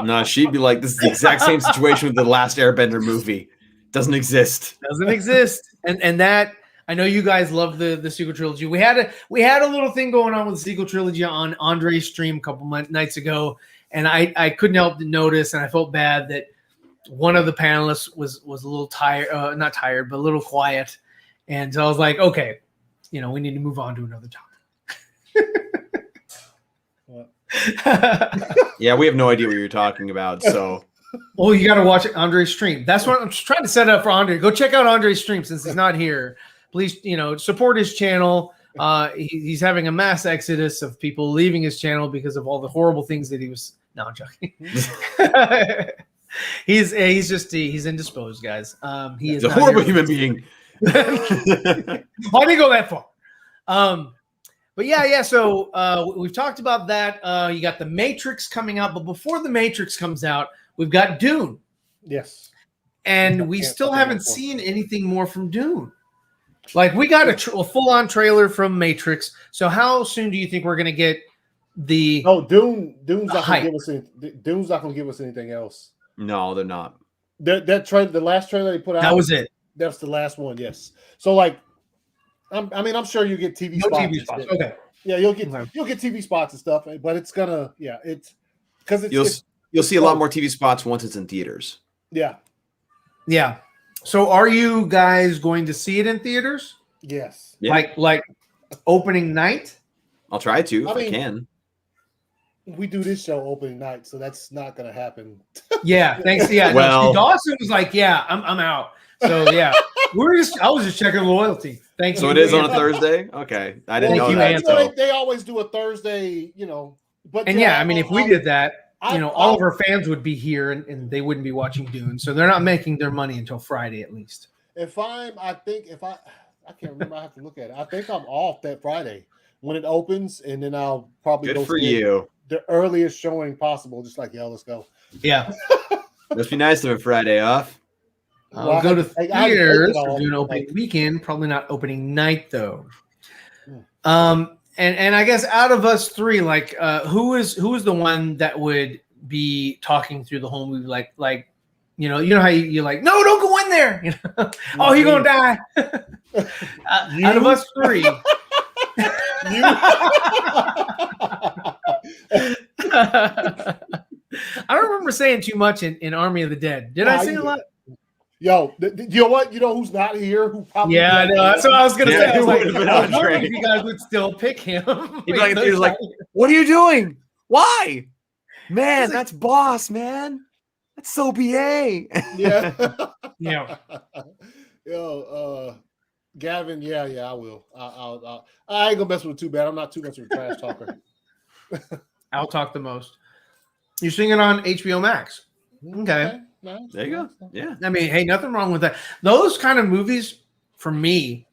[SPEAKER 2] No, she'd be like, "This is the exact same situation with the last Airbender movie. Doesn't exist.
[SPEAKER 1] Doesn't exist." And that I know you guys love the sequel trilogy. We had a little thing going on with the sequel trilogy on Andre's stream a couple nights ago, and I couldn't help to notice, and I felt bad that one of the panelists was a little tired, not tired, but a little quiet, and so I was like, okay, we need to move on to another topic.
[SPEAKER 2] Yeah, we have no idea what you're talking about, so.
[SPEAKER 1] Well, you got to watch Andre's stream. That's what I'm just trying to set up for Andre. Go check out Andre's stream since he's not here. Please, support his channel. He's having a mass exodus of people leaving his channel because of all the horrible things that he was. No, I'm joking. He's indisposed, guys. He is
[SPEAKER 2] a horrible human being.
[SPEAKER 1] I didn't go that far. But yeah. So we've talked about that. You got the Matrix coming out, but before the Matrix comes out, we've got Dune.
[SPEAKER 3] Yes.
[SPEAKER 1] And we still haven't seen anything more from Dune. Like we got a full-on trailer from Matrix. So how soon do you think we're going to get the?
[SPEAKER 3] Oh, Dune's not going to give us anything. Dune's not going to give us anything else.
[SPEAKER 2] No, they're not.
[SPEAKER 3] That trailer, the last trailer they put out.
[SPEAKER 1] That was it.
[SPEAKER 3] That's the last one. Yes. So I'm sure you get TV spots.
[SPEAKER 1] TV spots. Okay.
[SPEAKER 3] Yeah, you'll get TV spots and stuff, but it's gonna
[SPEAKER 2] you'll see a lot more TV spots once it's in theaters.
[SPEAKER 3] Yeah.
[SPEAKER 1] Yeah. So are you guys going to see it in theaters?
[SPEAKER 3] Yes.
[SPEAKER 2] Yeah.
[SPEAKER 1] Like opening night?
[SPEAKER 2] I'll try to if I can.
[SPEAKER 3] We do this show opening night, so that's not going to happen.
[SPEAKER 1] Yeah, thanks. Yeah.
[SPEAKER 2] Well,
[SPEAKER 1] Dawson was like, "Yeah, I'm out." So yeah, I was just checking loyalty. Thank
[SPEAKER 2] So
[SPEAKER 1] you.
[SPEAKER 2] it is on a Thursday? Okay. I didn't know
[SPEAKER 1] you,
[SPEAKER 2] that.
[SPEAKER 1] Anto.
[SPEAKER 3] They always do a Thursday, But
[SPEAKER 1] And I mean, if we did that, all of
[SPEAKER 3] I'll-
[SPEAKER 1] our fans would be here and they wouldn't be watching Dune. So they're not making their money until Friday at least.
[SPEAKER 3] I can't remember. I have to look at it. I think I'm off that Friday when it opens, and then I'll probably
[SPEAKER 2] Good
[SPEAKER 3] go
[SPEAKER 2] for
[SPEAKER 3] see
[SPEAKER 2] you.
[SPEAKER 3] the earliest showing possible. Just like, let's go.
[SPEAKER 1] Yeah.
[SPEAKER 2] Must be nice to have a Friday off.
[SPEAKER 1] I'll go to theaters for Dune opening weekend. Probably not opening night though. And I guess out of us three, like, who is the one that would be talking through the whole movie, like, you know how you're like, no, don't go in there. Oh, you're gonna die. Out of us three. I don't remember saying too much in Army of the Dead. Did I say a lot?
[SPEAKER 3] Yo, you know what? You know who's not here? Who probably?
[SPEAKER 1] Yeah, I know. That's what I was gonna say. I was like,
[SPEAKER 2] I was
[SPEAKER 1] wondering if you guys would still pick him.
[SPEAKER 2] He'd be like, what are you doing? Why? Man, that's boss, man. That's so BA.
[SPEAKER 3] Yeah.
[SPEAKER 1] Yeah.
[SPEAKER 3] Yo, Gavin, yeah, I will. I ain't gonna mess with it too bad. I'm not too much of a trash talker.
[SPEAKER 1] I'll talk the most. You're singing on HBO Max. Okay.
[SPEAKER 3] Nice.
[SPEAKER 2] There you go. Yeah.
[SPEAKER 1] I mean, hey, nothing wrong with that. Those kind of movies, for me,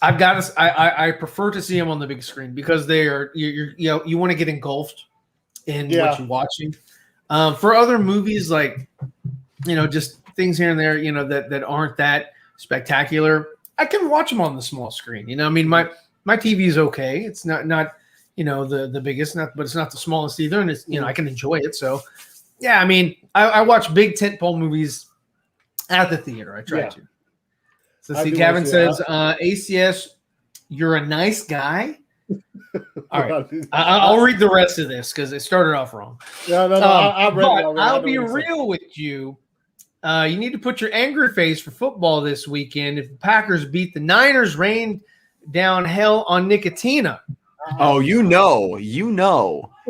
[SPEAKER 1] I prefer to see them on the big screen because they are you want to get engulfed in what you're watching. For other movies, like just things here and there, that aren't that spectacular, I can watch them on the small screen. I mean, my TV is okay. It's not the biggest, but it's not the smallest either, and it's I can enjoy it. So. Yeah, I mean, I watch big tentpole movies at the theater. I try to. So see, Gavin says, ACS, you're a nice guy. All right. I'll read the rest of this because it started off wrong.
[SPEAKER 3] No, I read it already.
[SPEAKER 1] I'll be real with you. You need to put your angry face for football this weekend. If the Packers beat the Niners, rain down hell on Nickatina.
[SPEAKER 2] Oh, you know.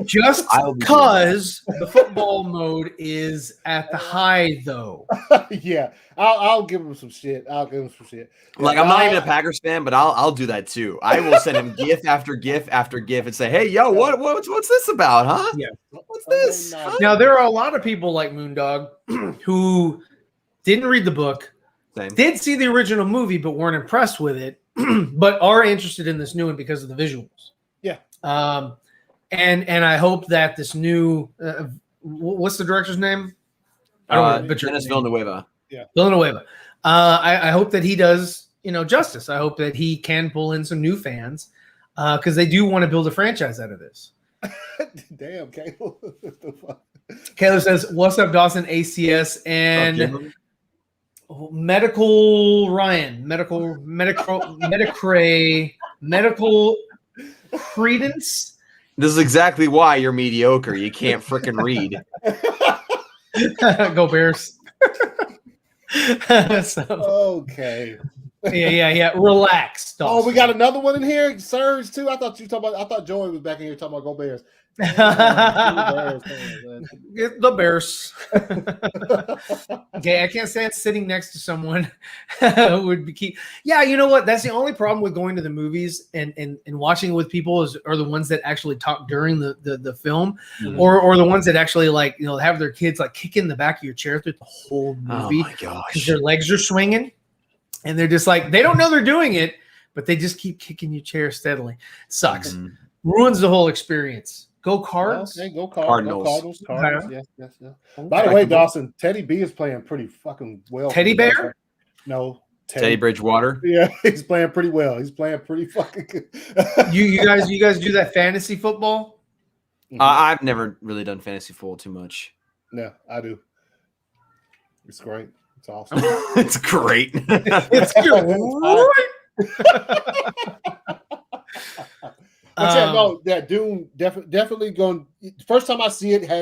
[SPEAKER 1] Just because the football mode is at the high, though.
[SPEAKER 3] Yeah, I'll give him some shit.
[SPEAKER 2] Like, I'm not even a Packers fan, but I'll do that too. I will send him GIF after GIF after GIF and say, "Hey, yo, what's this about, huh?
[SPEAKER 1] Yeah,
[SPEAKER 2] what's this?" Huh?
[SPEAKER 1] Now there are a lot of people like Moondog who didn't read the book, did see the original movie, but weren't impressed with it, but are interested in this new one because of the visuals.
[SPEAKER 3] Yeah.
[SPEAKER 1] And I hope that this new what's the director's name? I don't know.
[SPEAKER 2] Dennis Villanueva.
[SPEAKER 3] Yeah.
[SPEAKER 1] Villanueva. I hope that he does, justice. I hope that he can pull in some new fans because they do want to build a franchise out of this.
[SPEAKER 3] Damn, Caleb.
[SPEAKER 1] Caleb says, "What's up, Dawson? ACS and Medical Ryan, medical credence."
[SPEAKER 2] This is exactly why you're mediocre. You can't freaking read.
[SPEAKER 1] Go Bears.
[SPEAKER 3] Okay.
[SPEAKER 1] Yeah. Relax. Dawson.
[SPEAKER 3] Oh, we got another one in here. Surge too. I thought Joey was back in here talking about Go Bears.
[SPEAKER 1] The Bears. Okay, I can't stand sitting next to someone who would be key. Yeah, you know what? That's the only problem with going to the movies and watching with people are the ones that actually talk during the film, or the ones that actually have their kids kick in the back of your chair through the whole movie.
[SPEAKER 2] Oh my gosh!
[SPEAKER 1] Because their legs are swinging, and they're just they don't know they're doing it, but they just keep kicking your chair steadily. Sucks. Ruins the whole experience. Go Cards.
[SPEAKER 3] Okay, go
[SPEAKER 2] Cardinals.
[SPEAKER 3] Yes. By the way, Dawson, Teddy B is playing pretty fucking well.
[SPEAKER 1] Teddy Bear?
[SPEAKER 3] No.
[SPEAKER 2] Teddy Bridgewater.
[SPEAKER 3] Yeah, he's playing pretty well. He's playing pretty fucking good.
[SPEAKER 1] you guys do that fantasy football?
[SPEAKER 2] I've never really done fantasy football too much.
[SPEAKER 3] No, I do. It's great. It's awesome.
[SPEAKER 2] It's great.
[SPEAKER 1] It's
[SPEAKER 3] that Dune definitely going. First time I see it I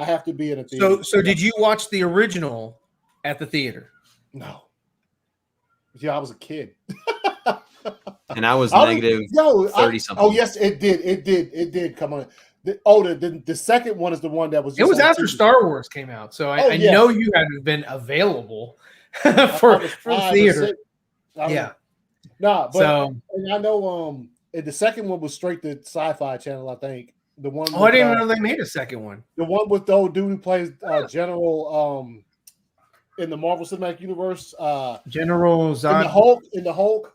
[SPEAKER 3] have to be in a theater.
[SPEAKER 1] So did you watch the original at the theater?
[SPEAKER 3] No. Yeah, I was a kid.
[SPEAKER 2] And I was negative 30 something.
[SPEAKER 3] Oh yes, it did come on. The second one is the one that was.
[SPEAKER 1] It was after Star Wars came out, so I know you hadn't been available for the theater.
[SPEAKER 3] Yeah. Nah, but and I know the second one was straight to Sci-Fi Channel, I think. The one
[SPEAKER 1] I didn't even know they made a second one.
[SPEAKER 3] The one with the old dude who plays General in the Marvel Cinematic Universe.
[SPEAKER 1] General Zod.
[SPEAKER 3] In the Hulk.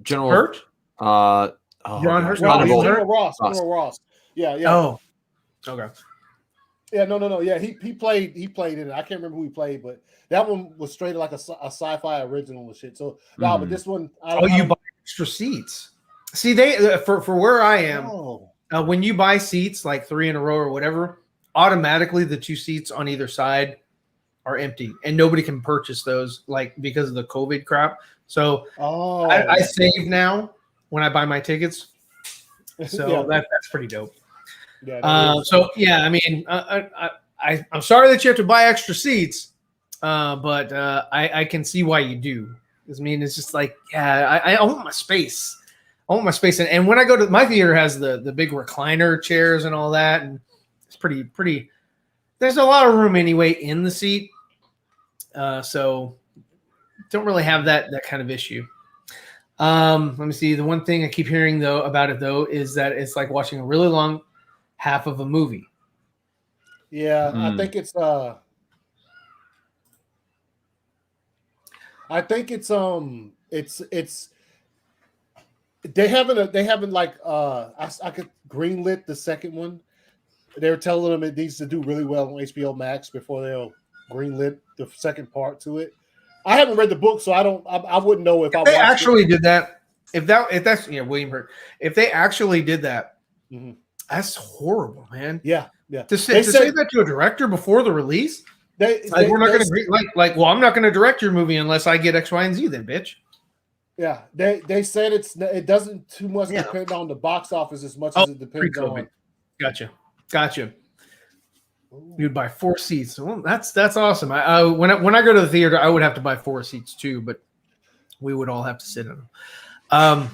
[SPEAKER 2] General
[SPEAKER 1] Hurt?
[SPEAKER 2] John
[SPEAKER 1] Hurt?
[SPEAKER 3] General Ross. General Ross. Yeah.
[SPEAKER 1] Oh. Okay.
[SPEAKER 3] Yeah, no. Yeah, he played in it. I can't remember who he played, but that one was straight like a sci-fi original and shit. So but this one,
[SPEAKER 1] you buy extra seats. See, they for where I am, when you buy seats like 3 in a row or whatever, automatically the 2 seats on either side are empty, and nobody can purchase those like because of the COVID crap. So I save now when I buy my tickets. So that's pretty dope. Yeah, I mean, I'm sorry that you have to buy extra seats, but I can see why you do. I mean, it's just like, I want my space. And when I go to my theater, has the big recliner chairs and all that, and it's pretty. There's a lot of room anyway in the seat, so don't really have that kind of issue. Let me see. The one thing I keep hearing about it is that it's like watching a really long half of a movie.
[SPEAKER 3] Yeah, I think it's they haven't like I could greenlit the second one. They're telling them it needs to do really well on HBO Max before they'll greenlit the second part to it. I haven't read the book, so I wouldn't know if
[SPEAKER 1] they actually did that. If that's William Hurt. If they actually did that, that's horrible, man.
[SPEAKER 3] Yeah.
[SPEAKER 1] To say that to a director before the release, we're not going to well, I'm not going to direct your movie unless I get X, Y, and Z. Then, bitch.
[SPEAKER 3] Yeah, they said it doesn't too much depend on the box office as much as it depends on.
[SPEAKER 1] Gotcha. You'd buy 4 seats. Well, that's awesome. When I go to the theater, I would have to buy 4 seats too, but we would all have to sit in them. I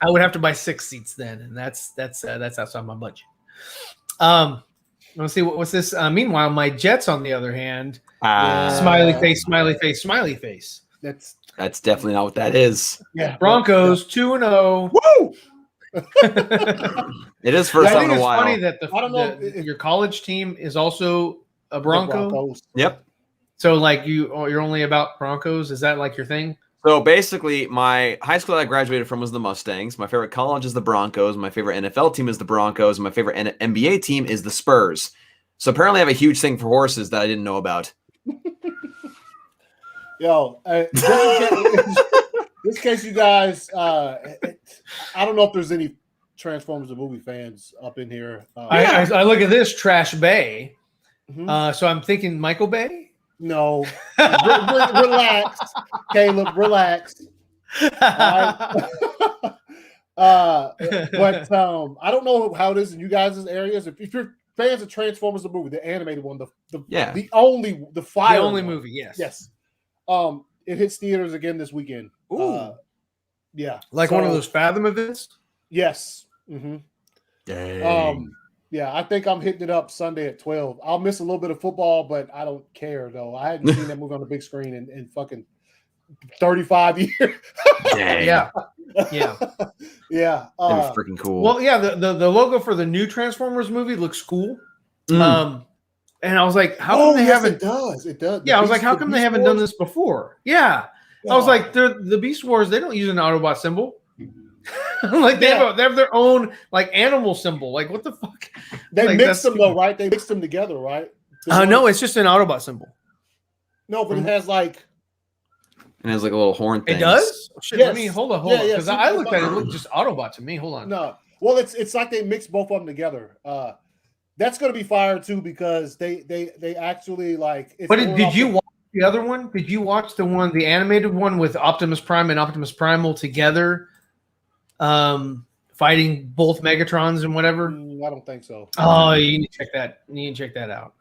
[SPEAKER 1] would have to buy 6 seats then, and that's outside my budget. Let's see what's this. Meanwhile, my Jets, on the other hand, smiley face.
[SPEAKER 2] That's definitely not what that is.
[SPEAKER 1] Yeah, Broncos 2-0.
[SPEAKER 3] Woo!
[SPEAKER 2] It is first time in a while.
[SPEAKER 1] Funny that your college team is also a Bronco.
[SPEAKER 2] Yep.
[SPEAKER 1] So like you're only about Broncos. Is that like your thing?
[SPEAKER 2] So basically, my high school that I graduated from was the Mustangs. My favorite college is the Broncos. My favorite NFL team is the Broncos. And my favorite NBA team is the Spurs. So apparently, I have a huge thing for horses that I didn't know about.
[SPEAKER 3] Yo, this case, you guys, I don't know if there's any Transformers the movie fans up in here.
[SPEAKER 1] I look at this Trash Bay. So I'm thinking Michael Bay.
[SPEAKER 3] No, relax, Caleb, relax. But I don't know how it is in you guys' areas. If you're fans of Transformers the movie, the animated one, the only
[SPEAKER 1] movie, yes.
[SPEAKER 3] It hits theaters again this weekend. Yeah,
[SPEAKER 1] like one of those Fathom events.
[SPEAKER 3] Yes. Yeah, I think I'm hitting it up Sunday at 12. I'll miss a little bit of football, but I don't care, though. I hadn't seen that movie on the big screen in fucking 35 years.
[SPEAKER 1] Yeah.
[SPEAKER 2] Freaking cool.
[SPEAKER 1] Well, yeah, the logo for the new Transformers movie looks cool. And I was like, how come they haven't?
[SPEAKER 3] It does.
[SPEAKER 1] Yeah, I was like, how come they haven't done this before? Yeah. I was like, the Beast Wars, they don't use an Autobot symbol. Like they have their own like animal symbol. Like what the fuck?
[SPEAKER 3] They mixed them though, right? They mixed them together, right?
[SPEAKER 1] No, it's just an Autobot symbol.
[SPEAKER 3] No, but it has like
[SPEAKER 2] a little horn thing.
[SPEAKER 1] It does? Oh, shit,
[SPEAKER 3] yes.
[SPEAKER 1] let me hold on. Because I looked at it, looked just Autobot to me. Hold on.
[SPEAKER 3] No. Well, it's like they mixed both of them together. That's gonna be fire too because they actually like
[SPEAKER 1] But did you watch the other one? Did you watch the animated one with Optimus Prime and Optimus Primal together? Fighting both Megatrons and whatever.
[SPEAKER 3] I don't think so.
[SPEAKER 1] Oh, you need to check that. You need to check that out.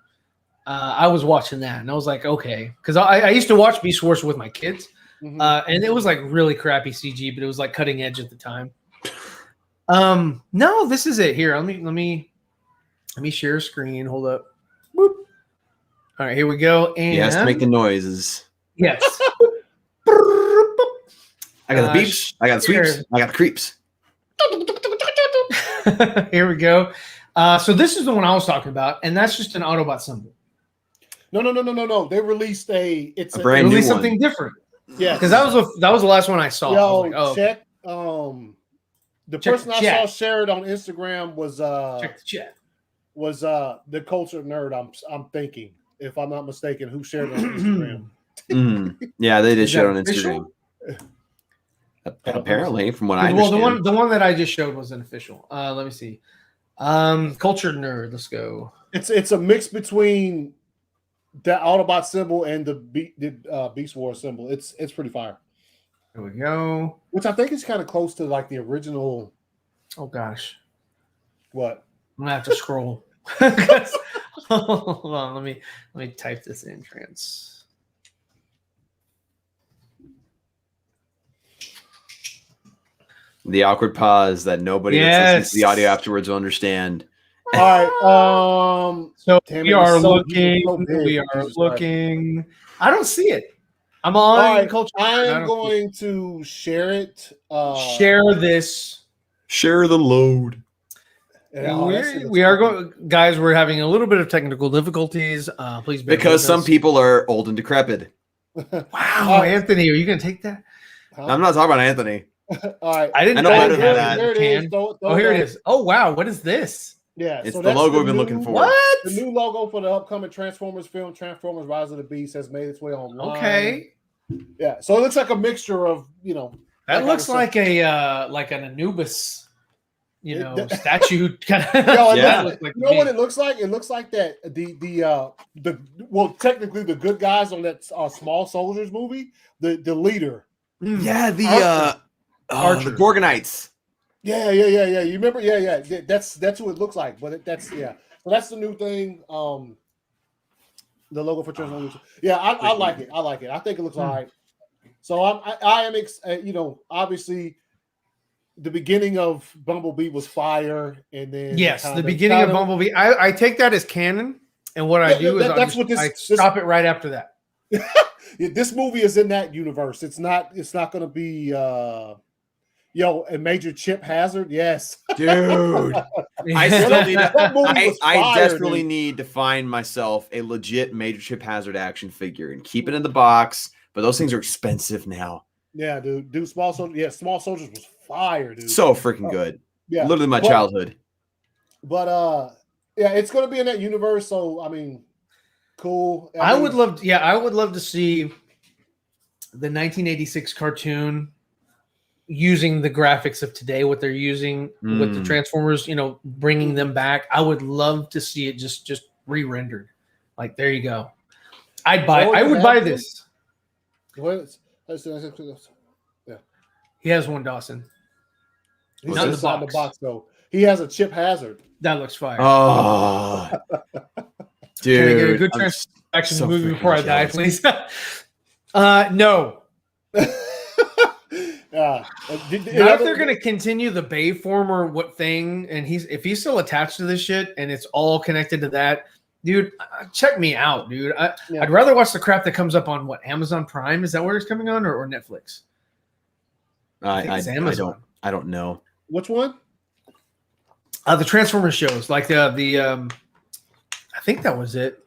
[SPEAKER 1] I was watching that and I was like, okay, because I used to watch Beast Wars with my kids, and it was like really crappy CG, but it was like cutting edge at the time. No, this is it. Here, let me share screen. Hold up. Boop. All right, here we go. And
[SPEAKER 2] He has to make the noises.
[SPEAKER 1] yes.
[SPEAKER 2] I got the beeps. I got the sweeps. I got the creeps.
[SPEAKER 1] Here we go. So this is the one I was talking about, and that's just an Autobot symbol.
[SPEAKER 3] No. They released a
[SPEAKER 2] brand new
[SPEAKER 1] something different.
[SPEAKER 3] Yeah,
[SPEAKER 1] because that was the last one I saw.
[SPEAKER 3] Yo,
[SPEAKER 1] I was like,
[SPEAKER 3] check. The person I saw share it on Instagram was
[SPEAKER 1] check the chat.
[SPEAKER 3] Was the cultured nerd. I'm thinking, if I'm not mistaken, who shared it on Instagram.
[SPEAKER 2] Yeah, they did share it on Instagram. Apparently, from what I understand.
[SPEAKER 1] Well, the one that I just showed wasn't official. Let me see. Cultured nerd. Let's go.
[SPEAKER 3] It's a mix between the Autobot symbol and the Beast Wars symbol. It's pretty fire.
[SPEAKER 1] There we go.
[SPEAKER 3] Which I think is kind of close to like the original.
[SPEAKER 1] Oh gosh.
[SPEAKER 3] What?
[SPEAKER 1] I'm gonna have to scroll. Hold on. Let me type this in. Trans.
[SPEAKER 2] The awkward pause that nobody that listens to the audio afterwards will understand.
[SPEAKER 3] All right.
[SPEAKER 1] So we are looking. I don't see it. I'm on culture.
[SPEAKER 3] I am going to share it.
[SPEAKER 1] Share this.
[SPEAKER 2] Share the load.
[SPEAKER 1] We are going, guys. We're having a little bit of technical difficulties. Please,
[SPEAKER 2] because some people are old and decrepit.
[SPEAKER 1] Wow, Anthony, are you going to take that?
[SPEAKER 2] I'm not talking about Anthony.
[SPEAKER 3] All right,
[SPEAKER 1] I didn't
[SPEAKER 2] know
[SPEAKER 1] know
[SPEAKER 2] that.
[SPEAKER 3] There it is.
[SPEAKER 1] Here it is. Oh wow, what is this?
[SPEAKER 3] Yeah,
[SPEAKER 2] it's the logo we've been looking for.
[SPEAKER 1] What?
[SPEAKER 3] The new logo for the upcoming Transformers film, Transformers: Rise of the Beast, has made its way online.
[SPEAKER 1] Okay.
[SPEAKER 3] Yeah, so it looks like a mixture of
[SPEAKER 1] That looks like an Anubis, statue kind of.
[SPEAKER 3] Yeah. What it looks like? It looks like that technically the good guys on that Small Soldiers movie, the leader.
[SPEAKER 2] Yeah, the Gorgonites.
[SPEAKER 3] Yeah. You remember? Yeah. That's who it looks like. But So that's the new thing. The logo for Transformers. Yeah, I like it. I think it looks all right. So I am obviously the beginning of Bumblebee was fire, and then
[SPEAKER 1] the beginning of Bumblebee. I take that as canon, and what I do is I stop it right after that.
[SPEAKER 3] This movie is in that universe. It's not going to be a major Chip Hazard. Yes,
[SPEAKER 2] dude. I still need. I desperately need to find myself a legit Major Chip Hazard action figure and keep it in the box. But those things are expensive now.
[SPEAKER 3] Yeah, dude. Small Soldiers. Yeah, Small Soldiers was fire, dude.
[SPEAKER 2] So freaking good.
[SPEAKER 3] Yeah,
[SPEAKER 2] literally my childhood.
[SPEAKER 3] But it's going to be in that universe. So I mean, cool.
[SPEAKER 1] I would love to see the 1986 cartoon using the graphics of today, what they're using with the Transformers, bringing them back. I would love to see it just re-rendered. Like, there you go. I would buy this.
[SPEAKER 3] Yeah.
[SPEAKER 1] He has one, Dawson.
[SPEAKER 3] He's not in the box though. He has a Chip Hazard.
[SPEAKER 1] That looks fire.
[SPEAKER 2] Oh, dude!
[SPEAKER 1] Can I get a good transaction movie before I die, please? No. Not if they're going to continue the Bayform or what thing, and if he's still attached to this shit and it's all connected to that, dude, check me out, dude. I'd rather watch the crap that comes up on Amazon Prime. Is that where it's coming on, or Netflix?
[SPEAKER 2] I don't know.
[SPEAKER 3] Which one?
[SPEAKER 1] The Transformers shows, like the I think that was it.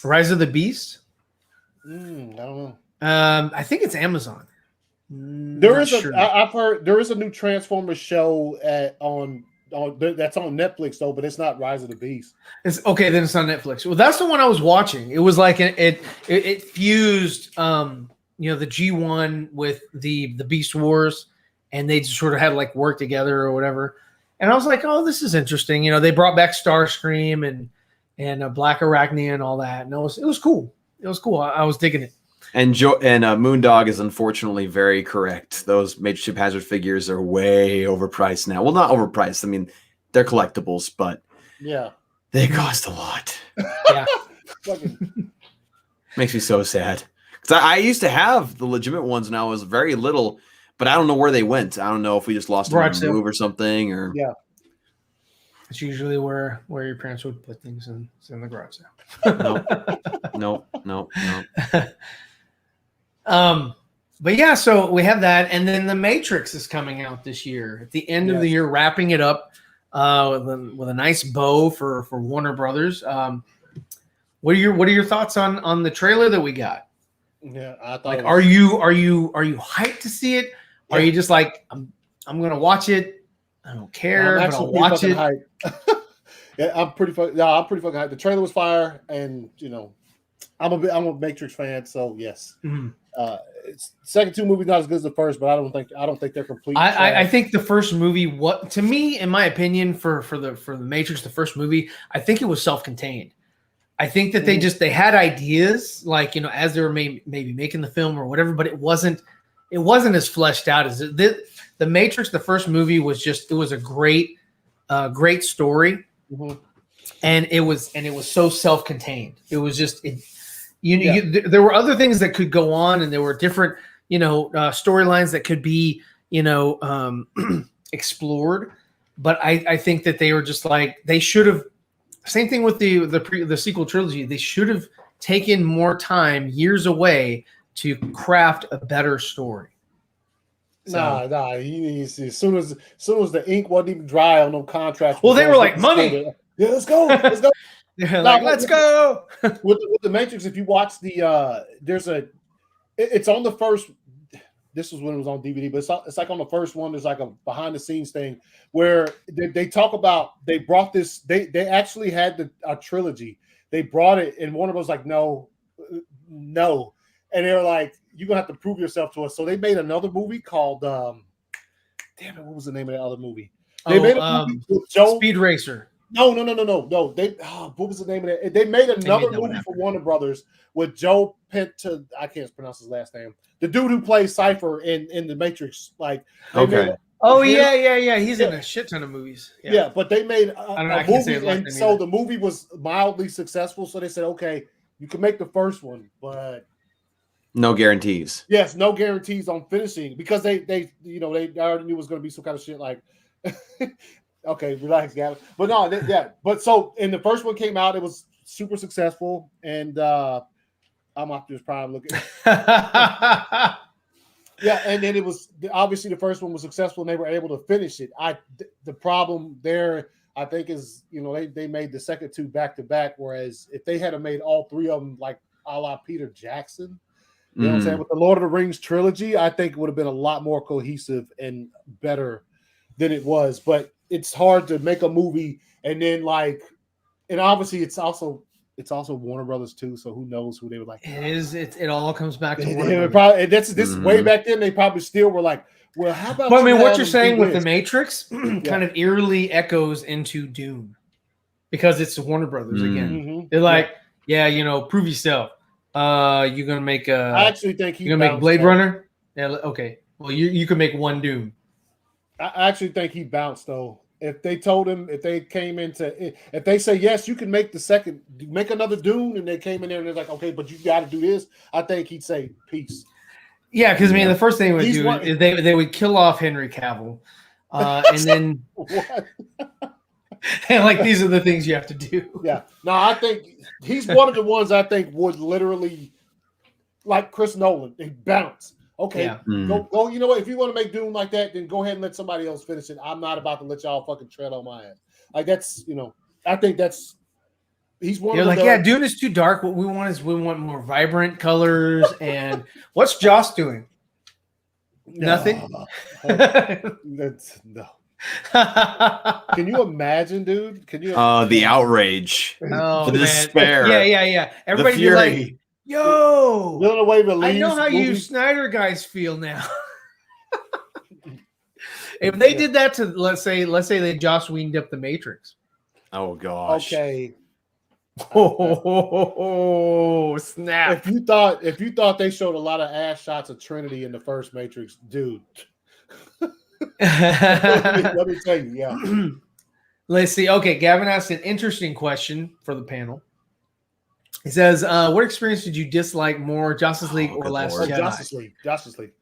[SPEAKER 1] Rise of the Beast.
[SPEAKER 3] I don't know.
[SPEAKER 1] I think it's Amazon.
[SPEAKER 3] I've heard there is a new Transformers show that's on Netflix though, but it's not Rise of the Beast.
[SPEAKER 1] It's okay, then it's on Netflix. Well, that's the one I was watching. It was like it fused the G1 with the Beast Wars, and they just sort of had like work together or whatever. And I was like, oh, this is interesting. They brought back Starscream and Black Arachnia and all that. And it was cool. It was cool. I was digging it.
[SPEAKER 2] And Moondog is unfortunately very correct. Those Major Chip Hazard figures are way overpriced now. Well, not overpriced. I mean, they're collectibles, but they cost a lot.
[SPEAKER 1] Yeah,
[SPEAKER 2] makes me so sad. Because I used to have the legitimate ones when I was very little, but I don't know where they went. I don't know if we just lost them in a move or something. Or
[SPEAKER 1] It's usually where your parents would put things in the garage sale.
[SPEAKER 2] No.
[SPEAKER 1] But yeah, so we have that, and then The Matrix is coming out this year at the end of the year, wrapping it up with a nice bow for Warner Brothers. What are your thoughts on the trailer that we got?
[SPEAKER 3] Yeah, I thought.
[SPEAKER 1] Like, are you hyped to see it? Yeah. Are you just like I'm gonna watch it? I don't care, but I'll watch it.
[SPEAKER 3] Yeah, I'm pretty fucking hyped. The trailer was fire, and I'm a Matrix fan, so yes.
[SPEAKER 1] Mm-hmm.
[SPEAKER 3] Second two movies not as good as the first, but I don't think they're complete.
[SPEAKER 1] I think the first movie, to me, in my opinion, for the Matrix, the first movie, I think it was self-contained. I think that they had ideas, like as they were maybe making the film or whatever, but it wasn't as fleshed out as the Matrix. The first movie was a great story, and it was so self-contained. It was just there were other things that could go on, and there were different storylines that could be explored, but I think that they were just like they should have. Same thing with the sequel trilogy. They should have taken more time, years away, to craft a better story.
[SPEAKER 3] So, nah. As soon as the ink wasn't even dry on no contracts.
[SPEAKER 1] Well, they were like, money.
[SPEAKER 3] Yeah, let's go.
[SPEAKER 1] They're like, let's go.
[SPEAKER 3] With the Matrix, if you watch it's on the first. This was when it was on DVD, but it's like on the first one. There's like a behind the scenes thing where they talk about they brought this. They actually had a trilogy. They brought it, and Warner was like, no, and they were like, you're gonna have to prove yourself to us. So they made another movie called damn it, what was the name of that other movie? They made a movie with Joe
[SPEAKER 1] Speed Racer.
[SPEAKER 3] No. They what was the name of that? They made another movie for Warner Brothers with Joe Penta. I can't pronounce his last name. The dude who plays Cypher in the Matrix. Like,
[SPEAKER 2] okay.
[SPEAKER 1] Yeah. He's in a shit ton of movies.
[SPEAKER 3] Yeah, but they made a movie, and so the movie was mildly successful. So they said, okay, you can make the first one, but
[SPEAKER 2] no guarantees.
[SPEAKER 3] Yes, no guarantees on finishing because they already knew it was going to be some kind of shit like. Okay, relax, Gavin. But no, But so, and the first one came out, it was super successful, and I'm Optimus Prime looking. Yeah, and then it was obviously the first one was successful, and they were able to finish it. The problem there, I think, is they made the second two back to back, whereas if they had made all three of them like a la Peter Jackson, you know what I'm saying, with the Lord of the Rings trilogy, I think it would have been a lot more cohesive and better than it was. But it's hard to make a movie and then and obviously it's also Warner Brothers too. So who knows who they were like?
[SPEAKER 1] It all comes back to Warner Brothers.
[SPEAKER 3] Probably, this way back then. They probably still were like, well, how about?
[SPEAKER 1] But I mean, what you're saying with the Matrix kind of eerily echoes into Dune because it's Warner Brothers again. Mm-hmm. They're like, prove yourself. You're gonna make
[SPEAKER 3] I actually think
[SPEAKER 1] you're gonna make Blade Runner. Yeah, okay. Well, you can make one Dune.
[SPEAKER 3] I actually think he bounced though. If they told him, if they say yes, you can make another Dune, and they came in there and they're like, okay, but you got to do this. I think he'd say peace.
[SPEAKER 1] Yeah, because I mean, the first thing they would do is they would kill off Henry Cavill, and then and like these are the things you have to do.
[SPEAKER 3] Yeah, no, I think he's one of the ones I think would literally, like Chris Nolan, they bounce. Okay, go. You know what? If you want to make Dune like that, then go ahead and let somebody else finish it. I'm not about to let y'all fucking tread on my ass. Like that's, I think that's he's one.
[SPEAKER 1] You're like, Dune is too dark. What we want more vibrant colors. And what's Joss doing? Nothing.
[SPEAKER 3] That's no. Can you imagine, dude? Can you?
[SPEAKER 2] The outrage, the despair.
[SPEAKER 1] Yeah. Everybody be like, yo, I know how you Snyder guys feel now. If they did that to let's say they Joss Whedoned up the Matrix.
[SPEAKER 2] Oh gosh.
[SPEAKER 3] Okay.
[SPEAKER 1] Oh snap!
[SPEAKER 3] If you thought they showed a lot of ass shots of Trinity in the first Matrix, dude. let me tell you, yeah.
[SPEAKER 1] Let's see. Okay, Gavin asked an interesting question for the panel. He says, what experience did you dislike more, Justice League or Last Jedi?
[SPEAKER 3] Justice League.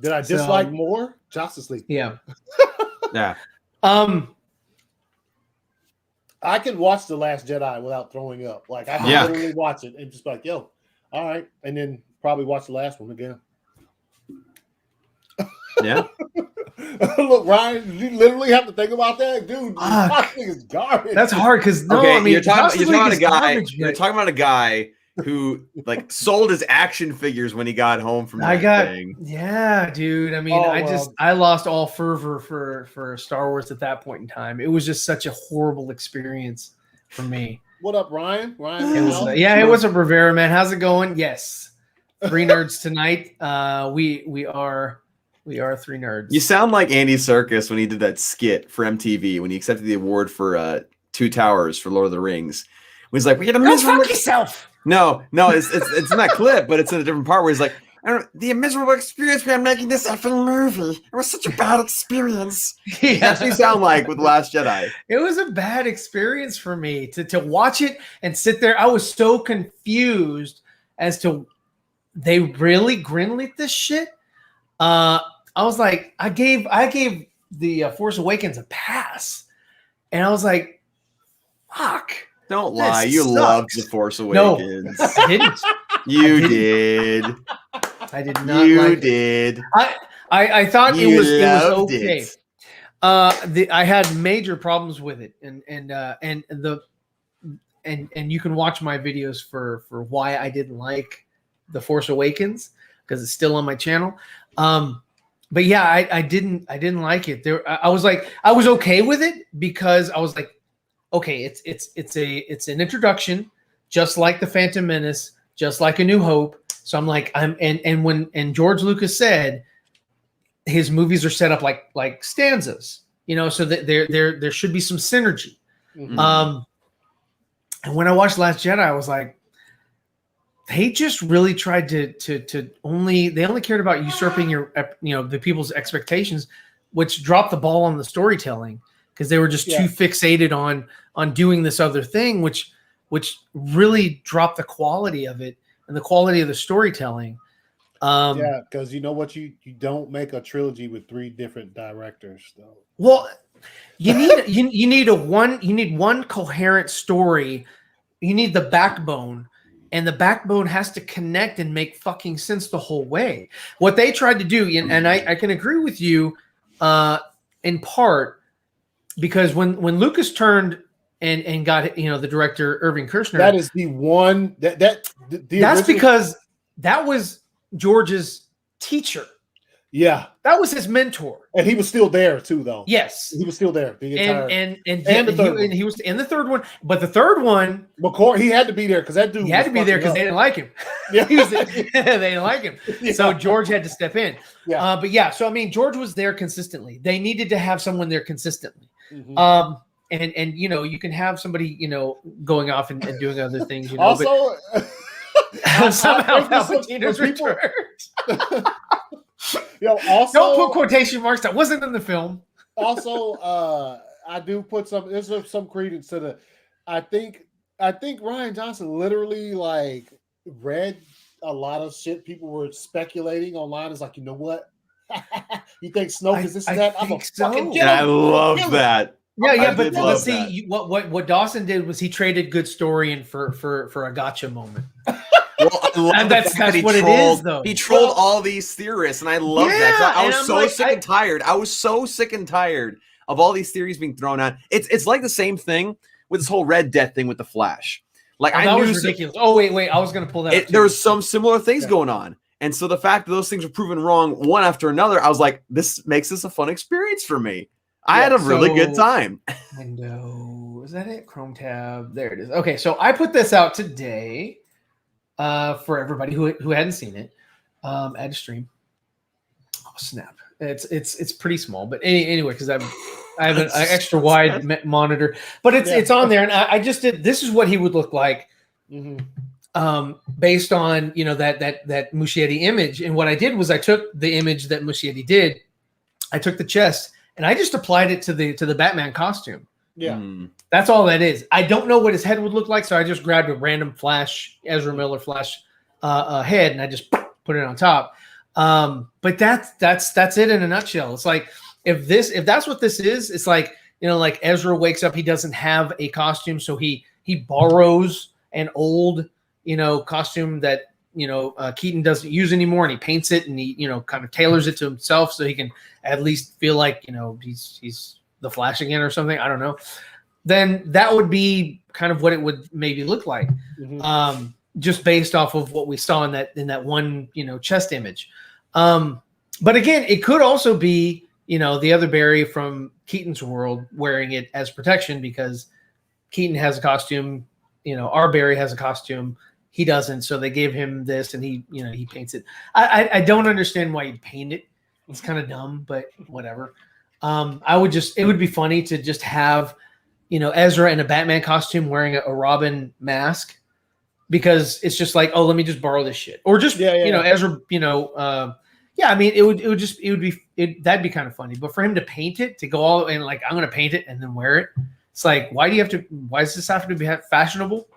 [SPEAKER 3] Did I dislike more? Justice League.
[SPEAKER 1] Yeah.
[SPEAKER 2] Yeah.
[SPEAKER 3] I can watch The Last Jedi without throwing up. Like I can literally watch it and just be like, yo, all right, and then probably watch the last one again.
[SPEAKER 2] Yeah.
[SPEAKER 3] Look, Ryan, you literally have to think about that, dude. This is garbage.
[SPEAKER 1] That's hard because
[SPEAKER 2] you're talking about a guy who like sold his action figures when he got home from that thing.
[SPEAKER 1] Yeah, dude. I mean, I lost all fervor for Star Wars at that point in time. It was just such a horrible experience for me.
[SPEAKER 3] What up, Ryan? Ryan,
[SPEAKER 1] it was a Rivera, man. How's it going? Yes, 3Nerds tonight. We are 3Nerds.
[SPEAKER 2] You sound like Andy Serkis when he did that skit for MTV when he accepted the award for Two Towers for Lord of the Rings. He's like, "We had a miserable
[SPEAKER 1] fuck yourself."
[SPEAKER 2] No, it's in that clip, but it's in a different part where he's like, "I don't know, the miserable experience when I'm making this effing movie. It was such a bad experience."
[SPEAKER 1] Yeah.
[SPEAKER 2] That's what you sound like with Last Jedi.
[SPEAKER 1] It was a bad experience for me to watch it and sit there. I was so confused as to they really greenlit this shit. I was like, I gave the Force Awakens a pass, and I was like, "Fuck."
[SPEAKER 2] Don't lie. You loved The Force Awakens.
[SPEAKER 1] No, I didn't.
[SPEAKER 2] You did.
[SPEAKER 1] I did not.
[SPEAKER 2] You did.
[SPEAKER 1] I thought it was okay.
[SPEAKER 2] It.
[SPEAKER 1] I had major problems with it, and you can watch my videos for why I didn't like The Force Awakens because it's still on my channel. But yeah, I didn't like it. I was okay with it because I was like, okay, it's an introduction, just like The Phantom Menace, just like A New Hope. So I'm like, when George Lucas said his movies are set up like stanzas, so that there should be some synergy.
[SPEAKER 3] Mm-hmm.
[SPEAKER 1] And when I watched Last Jedi, I was like, they just really tried to only cared about usurping the people's expectations, which dropped the ball on the storytelling because they were just too fixated on doing this other thing, which really dropped the quality of it and the quality of the storytelling.
[SPEAKER 3] Because you know what, you don't make a trilogy with 3 different directors though.
[SPEAKER 1] Well, you need one coherent story. You need the backbone. And the backbone has to connect and make fucking sense the whole way. What they tried to do, and I can agree with you in part, because when Lucas turned and got the director Irving Kershner,
[SPEAKER 3] that is the one that's
[SPEAKER 1] because that was George's teacher.
[SPEAKER 3] Yeah,
[SPEAKER 1] that was his mentor,
[SPEAKER 3] and he was still there too, though.
[SPEAKER 1] Yes,
[SPEAKER 3] he was still there. The entire
[SPEAKER 1] and he was in the third one, but the third one,
[SPEAKER 3] McCoy, he had to be there because that dude.
[SPEAKER 1] He had to be there because they didn't like him.
[SPEAKER 3] Yeah,
[SPEAKER 1] they didn't like him, so George had to step in.
[SPEAKER 3] Yeah,
[SPEAKER 1] but yeah, so I mean, George was there consistently. They needed to have someone there consistently.
[SPEAKER 3] Mm-hmm.
[SPEAKER 1] And you can have somebody going off and doing other things.
[SPEAKER 3] Also,
[SPEAKER 1] but somehow Palpatine's returned.
[SPEAKER 3] Also,
[SPEAKER 1] don't put quotation marks. That wasn't in the film.
[SPEAKER 3] Also, I do put some credence to the. I think Rian Johnson literally read a lot of shit people were speculating online. Is like, you know what? You think Snoke is this and that? I'm a fucking
[SPEAKER 2] kill him. I love that.
[SPEAKER 1] Yeah, but see, what Dawson did was he traded good story and for a gotcha moment.
[SPEAKER 2] Well,
[SPEAKER 1] and that's what it is, though.
[SPEAKER 2] He trolled all these theorists, and I love that. I was so sick and tired. I was so sick and tired of all these theories being thrown out. It's like the same thing with this whole Red Death thing with the Flash.
[SPEAKER 1] That was ridiculous. Oh wait, I was going to pull that.
[SPEAKER 2] There was some similar things going on, and so the fact that those things were proven wrong one after another, I was like, this makes this a fun experience for me. I had a really good time.
[SPEAKER 1] Window, is that it? Chrome tab. There it is. Okay, so I put this out today. For everybody who hadn't seen it, at a stream. Oh snap! It's pretty small, but anyway, because I have an extra wide monitor, but it's on there, and I just did. This is what he would look like, based on that Muschietti image. And what I did was I took the image that Muschietti did, I took the chest, and I just applied it to the Batman costume.
[SPEAKER 3] Yeah.
[SPEAKER 1] That's all that is. I don't know what his head would look like, so I just grabbed a random Flash, Ezra Miller Flash head, and I just put it on top. But that's it in a nutshell. It's like if that's what this is, it's like like Ezra wakes up, he doesn't have a costume, so he borrows an old, costume that Keaton doesn't use anymore, and he paints it, and he kind of tailors it to himself so he can at least feel like he's the Flash again or something. I don't know. Then that would be kind of what it would maybe look like, just based off of what we saw in that one chest image. But again, it could also be the other Barry from Keaton's world wearing it as protection, because Keaton has a costume, our Barry has a costume, he doesn't, so they gave him this, and he paints it. I don't understand why he'd paint it. It's kind of dumb, but whatever. It would be funny to just have Ezra in a Batman costume wearing a Robin mask, because it's just like, oh, let me just borrow this shit, or just Ezra, that'd be kind of funny. But for him to paint it, to go all and like, I'm gonna paint it and then wear it, it's like, why does this have to be fashionable?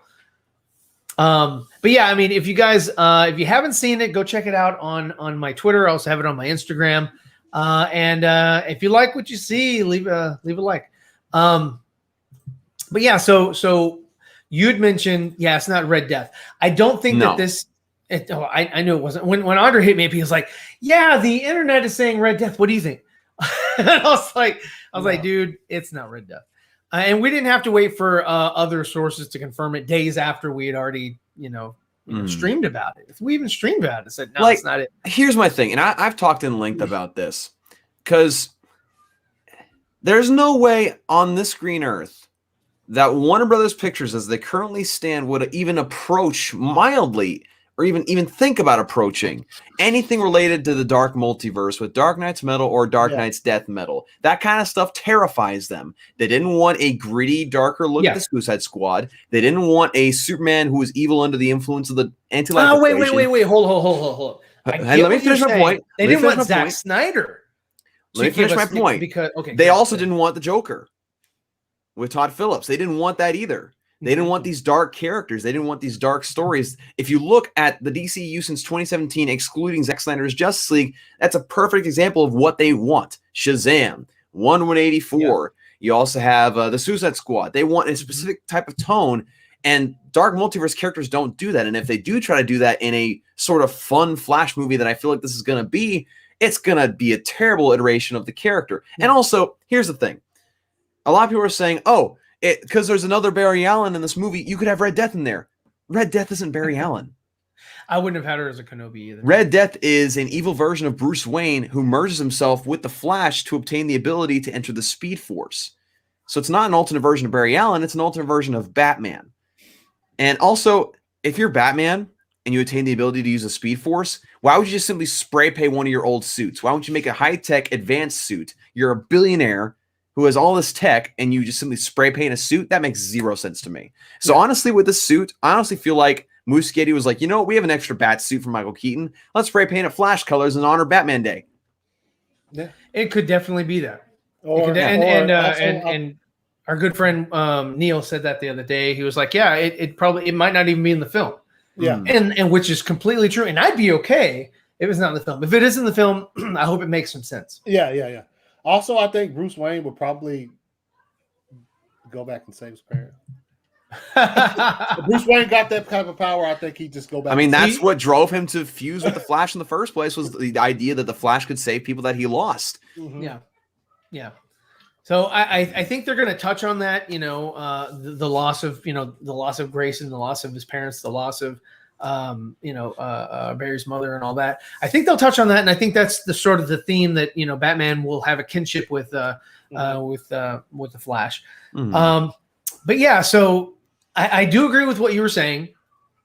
[SPEAKER 1] But yeah, I mean, if you guys if you haven't seen it, go check it out on my Twitter. I also have it on my Instagram. And if you like what you see, leave a like. But yeah, so you'd mentioned, it's not Red Death. I don't think that this. I knew it wasn't. When Andre hit me, he was like, "Yeah, the internet is saying Red Death. What do you think?" And I was like, "Dude, it's not Red Death." And we didn't have to wait for other sources to confirm it days after we had already, streamed about it. If we even streamed about it, I said, "No, it's not it."
[SPEAKER 2] Here's my thing, and I've talked in length about this, because there's no way on this green earth that Warner Brothers Pictures, as they currently stand, would even approach mildly, or even think about approaching anything related to the Dark Multiverse with Dark Knight's Metal or Dark Knight's Death Metal. That kind of stuff terrifies them. They didn't want a gritty, darker look at the Suicide Squad. They didn't want a Superman who was evil under the influence of the anti-life.
[SPEAKER 1] Oh, wait. Hold.
[SPEAKER 2] Let me finish my point.
[SPEAKER 1] They didn't want Zack Snyder.
[SPEAKER 2] Let me finish my point. They also didn't want the Joker with Todd Phillips. They didn't want that either. They didn't want these dark characters. They didn't want these dark stories. If you look at the DCU since 2017, excluding Zack Snyder's Justice League, that's a perfect example of what they want. Shazam, Wonder Woman 84. You also have the Suicide Squad. They want a specific type of tone, and Dark Multiverse characters don't do that. And if they do try to do that in a sort of fun Flash movie that I feel like this is going to be, it's going to be a terrible iteration of the character. And also, here's the thing. A lot of people are saying, because there's another Barry Allen in this movie, you could have Red Death in there. Red Death isn't Barry Allen.
[SPEAKER 1] I wouldn't have had her as a Kenobi either.
[SPEAKER 2] Red Death is an evil version of Bruce Wayne who merges himself with the Flash to obtain the ability to enter the Speed Force. So it's not an alternate version of Barry Allen, it's an alternate version of Batman. And also, if you're Batman and you attain the ability to use a Speed Force, why would you just simply spray paint one of your old suits? Why don't you make a high-tech advanced suit? You're a billionaire who has all this tech, and you just simply spray paint a suit. That makes zero sense to me. So honestly, with this suit, I honestly feel like Muschietti was like, we have an extra bat suit from Michael Keaton. Let's spray paint it Flash colors in honor of Batman Day.
[SPEAKER 1] Yeah, it could definitely be that. And our good friend Neil said that the other day. He was like, "Yeah, it might not even be in the film."
[SPEAKER 3] Yeah,
[SPEAKER 1] and which is completely true. And I'd be okay if it's not in the film. If it is in the film, I hope it makes some sense.
[SPEAKER 3] Yeah. Also, I think Bruce Wayne would probably go back and save his parents. If Bruce Wayne got that type of power, I think he'd just go back.
[SPEAKER 2] I mean, that's what drove him to fuse with the Flash in the first place, was the idea that the Flash could save people that he lost.
[SPEAKER 1] Yeah. So I think they're going to touch on that, the loss of, the loss of Grayson, the loss of his parents, the loss of, Barry's mother and all that. I think they'll touch on that, and I think that's the sort of the theme that Batman will have a kinship with the Flash. But yeah, so I do agree with what you were saying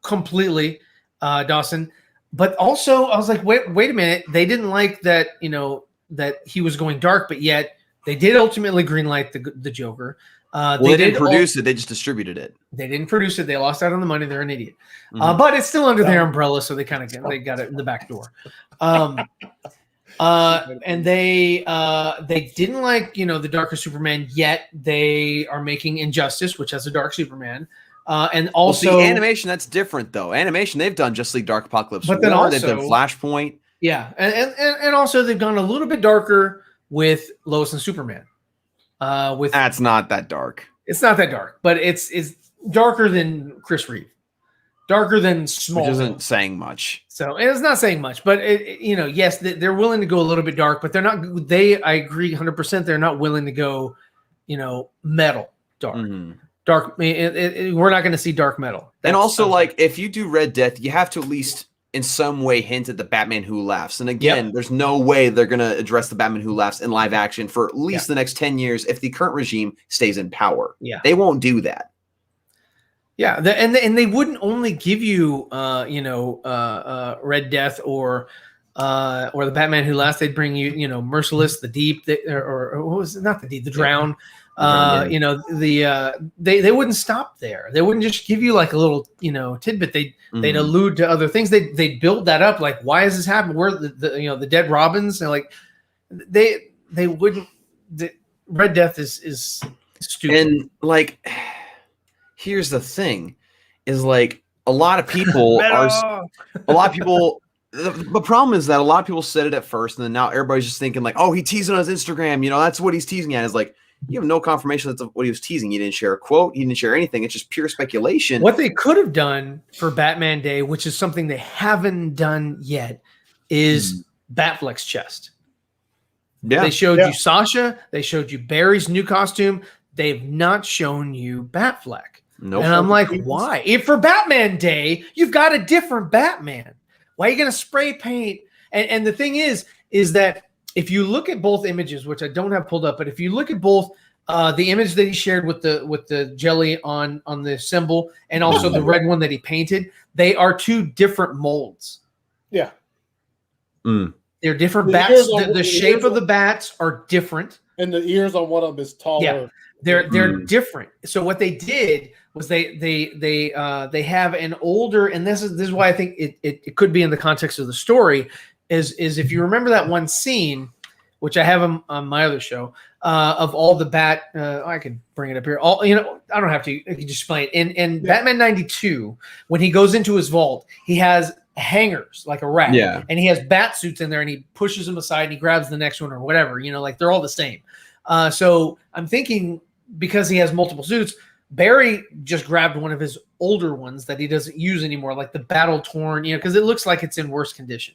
[SPEAKER 1] completely, Dawson. But also, I was like, wait a minute, they didn't like that that he was going dark, but yet they did ultimately greenlight the Joker.
[SPEAKER 2] They didn't produce it; they just distributed it.
[SPEAKER 1] They didn't produce it. They lost out on the money. They're an idiot. But it's still under their umbrella, so they got it in the back door. And they didn't like the darker Superman, yet they are making Injustice, which has a dark Superman. And also
[SPEAKER 2] animation, that's different though. Animation, they've done Justice League Dark Apocalypse,
[SPEAKER 1] but then also
[SPEAKER 2] they've done Flashpoint.
[SPEAKER 1] Yeah, and also they've gone a little bit darker with Lois and Superman. With
[SPEAKER 2] That's not that dark.
[SPEAKER 1] It's not that dark, but it's darker than Chris Reeve, darker than Small.
[SPEAKER 2] Which isn't saying much.
[SPEAKER 1] So it's not saying much, but yes, they're willing to go a little bit dark, but they're not. I agree 100%. They're not willing to go, metal dark. Mm-hmm. Dark. We're not going to see dark metal.
[SPEAKER 2] And also, like, if you do Red Death, you have to at least in some way hint at the Batman Who Laughs. And again, there's no way they're going to address the Batman Who Laughs in live action for at least the next 10 years if the current regime stays in power.
[SPEAKER 1] Yeah.
[SPEAKER 2] They won't do that.
[SPEAKER 1] Yeah, and they wouldn't only give you Red Death or the Batman Who Laughs. They'd bring you Merciless, the Deep, or what was it? Not the Deep, the Drown. They wouldn't stop there. They wouldn't just give you like a little tidbit. They'd allude to other things. They build that up. Like, why is this happening? Where the dead Robins? And like they wouldn't. Red Death is stupid.
[SPEAKER 2] And like, here's the thing: is like a lot of people The problem is that a lot of people said it at first, and then now everybody's just thinking like, oh, he teased on his Instagram. That's what he's teasing at. Is like, you have no confirmation that's what he was teasing. He didn't share a quote. He didn't share anything. It's just pure speculation.
[SPEAKER 1] What they could have done for Batman Day, which is something they haven't done yet, is Batfleck's chest.
[SPEAKER 2] Yeah.
[SPEAKER 1] They showed you Sasha. They showed you Barry's new costume. They've not shown you Batfleck.
[SPEAKER 2] Nope.
[SPEAKER 1] And I'm like, why? If for Batman Day, you've got a different Batman. Why are you going to spray paint? And the thing is that if you look at both images, which I don't have pulled up, but if you look at both the image that he shared with the jelly on the symbol and also the red one that he painted, they are two different molds.
[SPEAKER 3] Yeah.
[SPEAKER 1] They're different bats. The shape of the bats are different.
[SPEAKER 3] And the ears on one of them is taller.
[SPEAKER 1] Yeah. They're different. So what they did was they have an older, and this is why I think it could be in the context of the story, is if you remember that one scene, which I have on my other show, of all the bat, I can bring it up here. I don't have to. I can just explain it. In Batman 92, when he goes into his vault, he has hangers like a rat, and he has bat suits in there, and he pushes them aside and he grabs the next one or whatever. Like they're all the same. So I'm thinking because he has multiple suits, Barry just grabbed one of his older ones that he doesn't use anymore, like the battle torn, because it looks like it's in worse condition.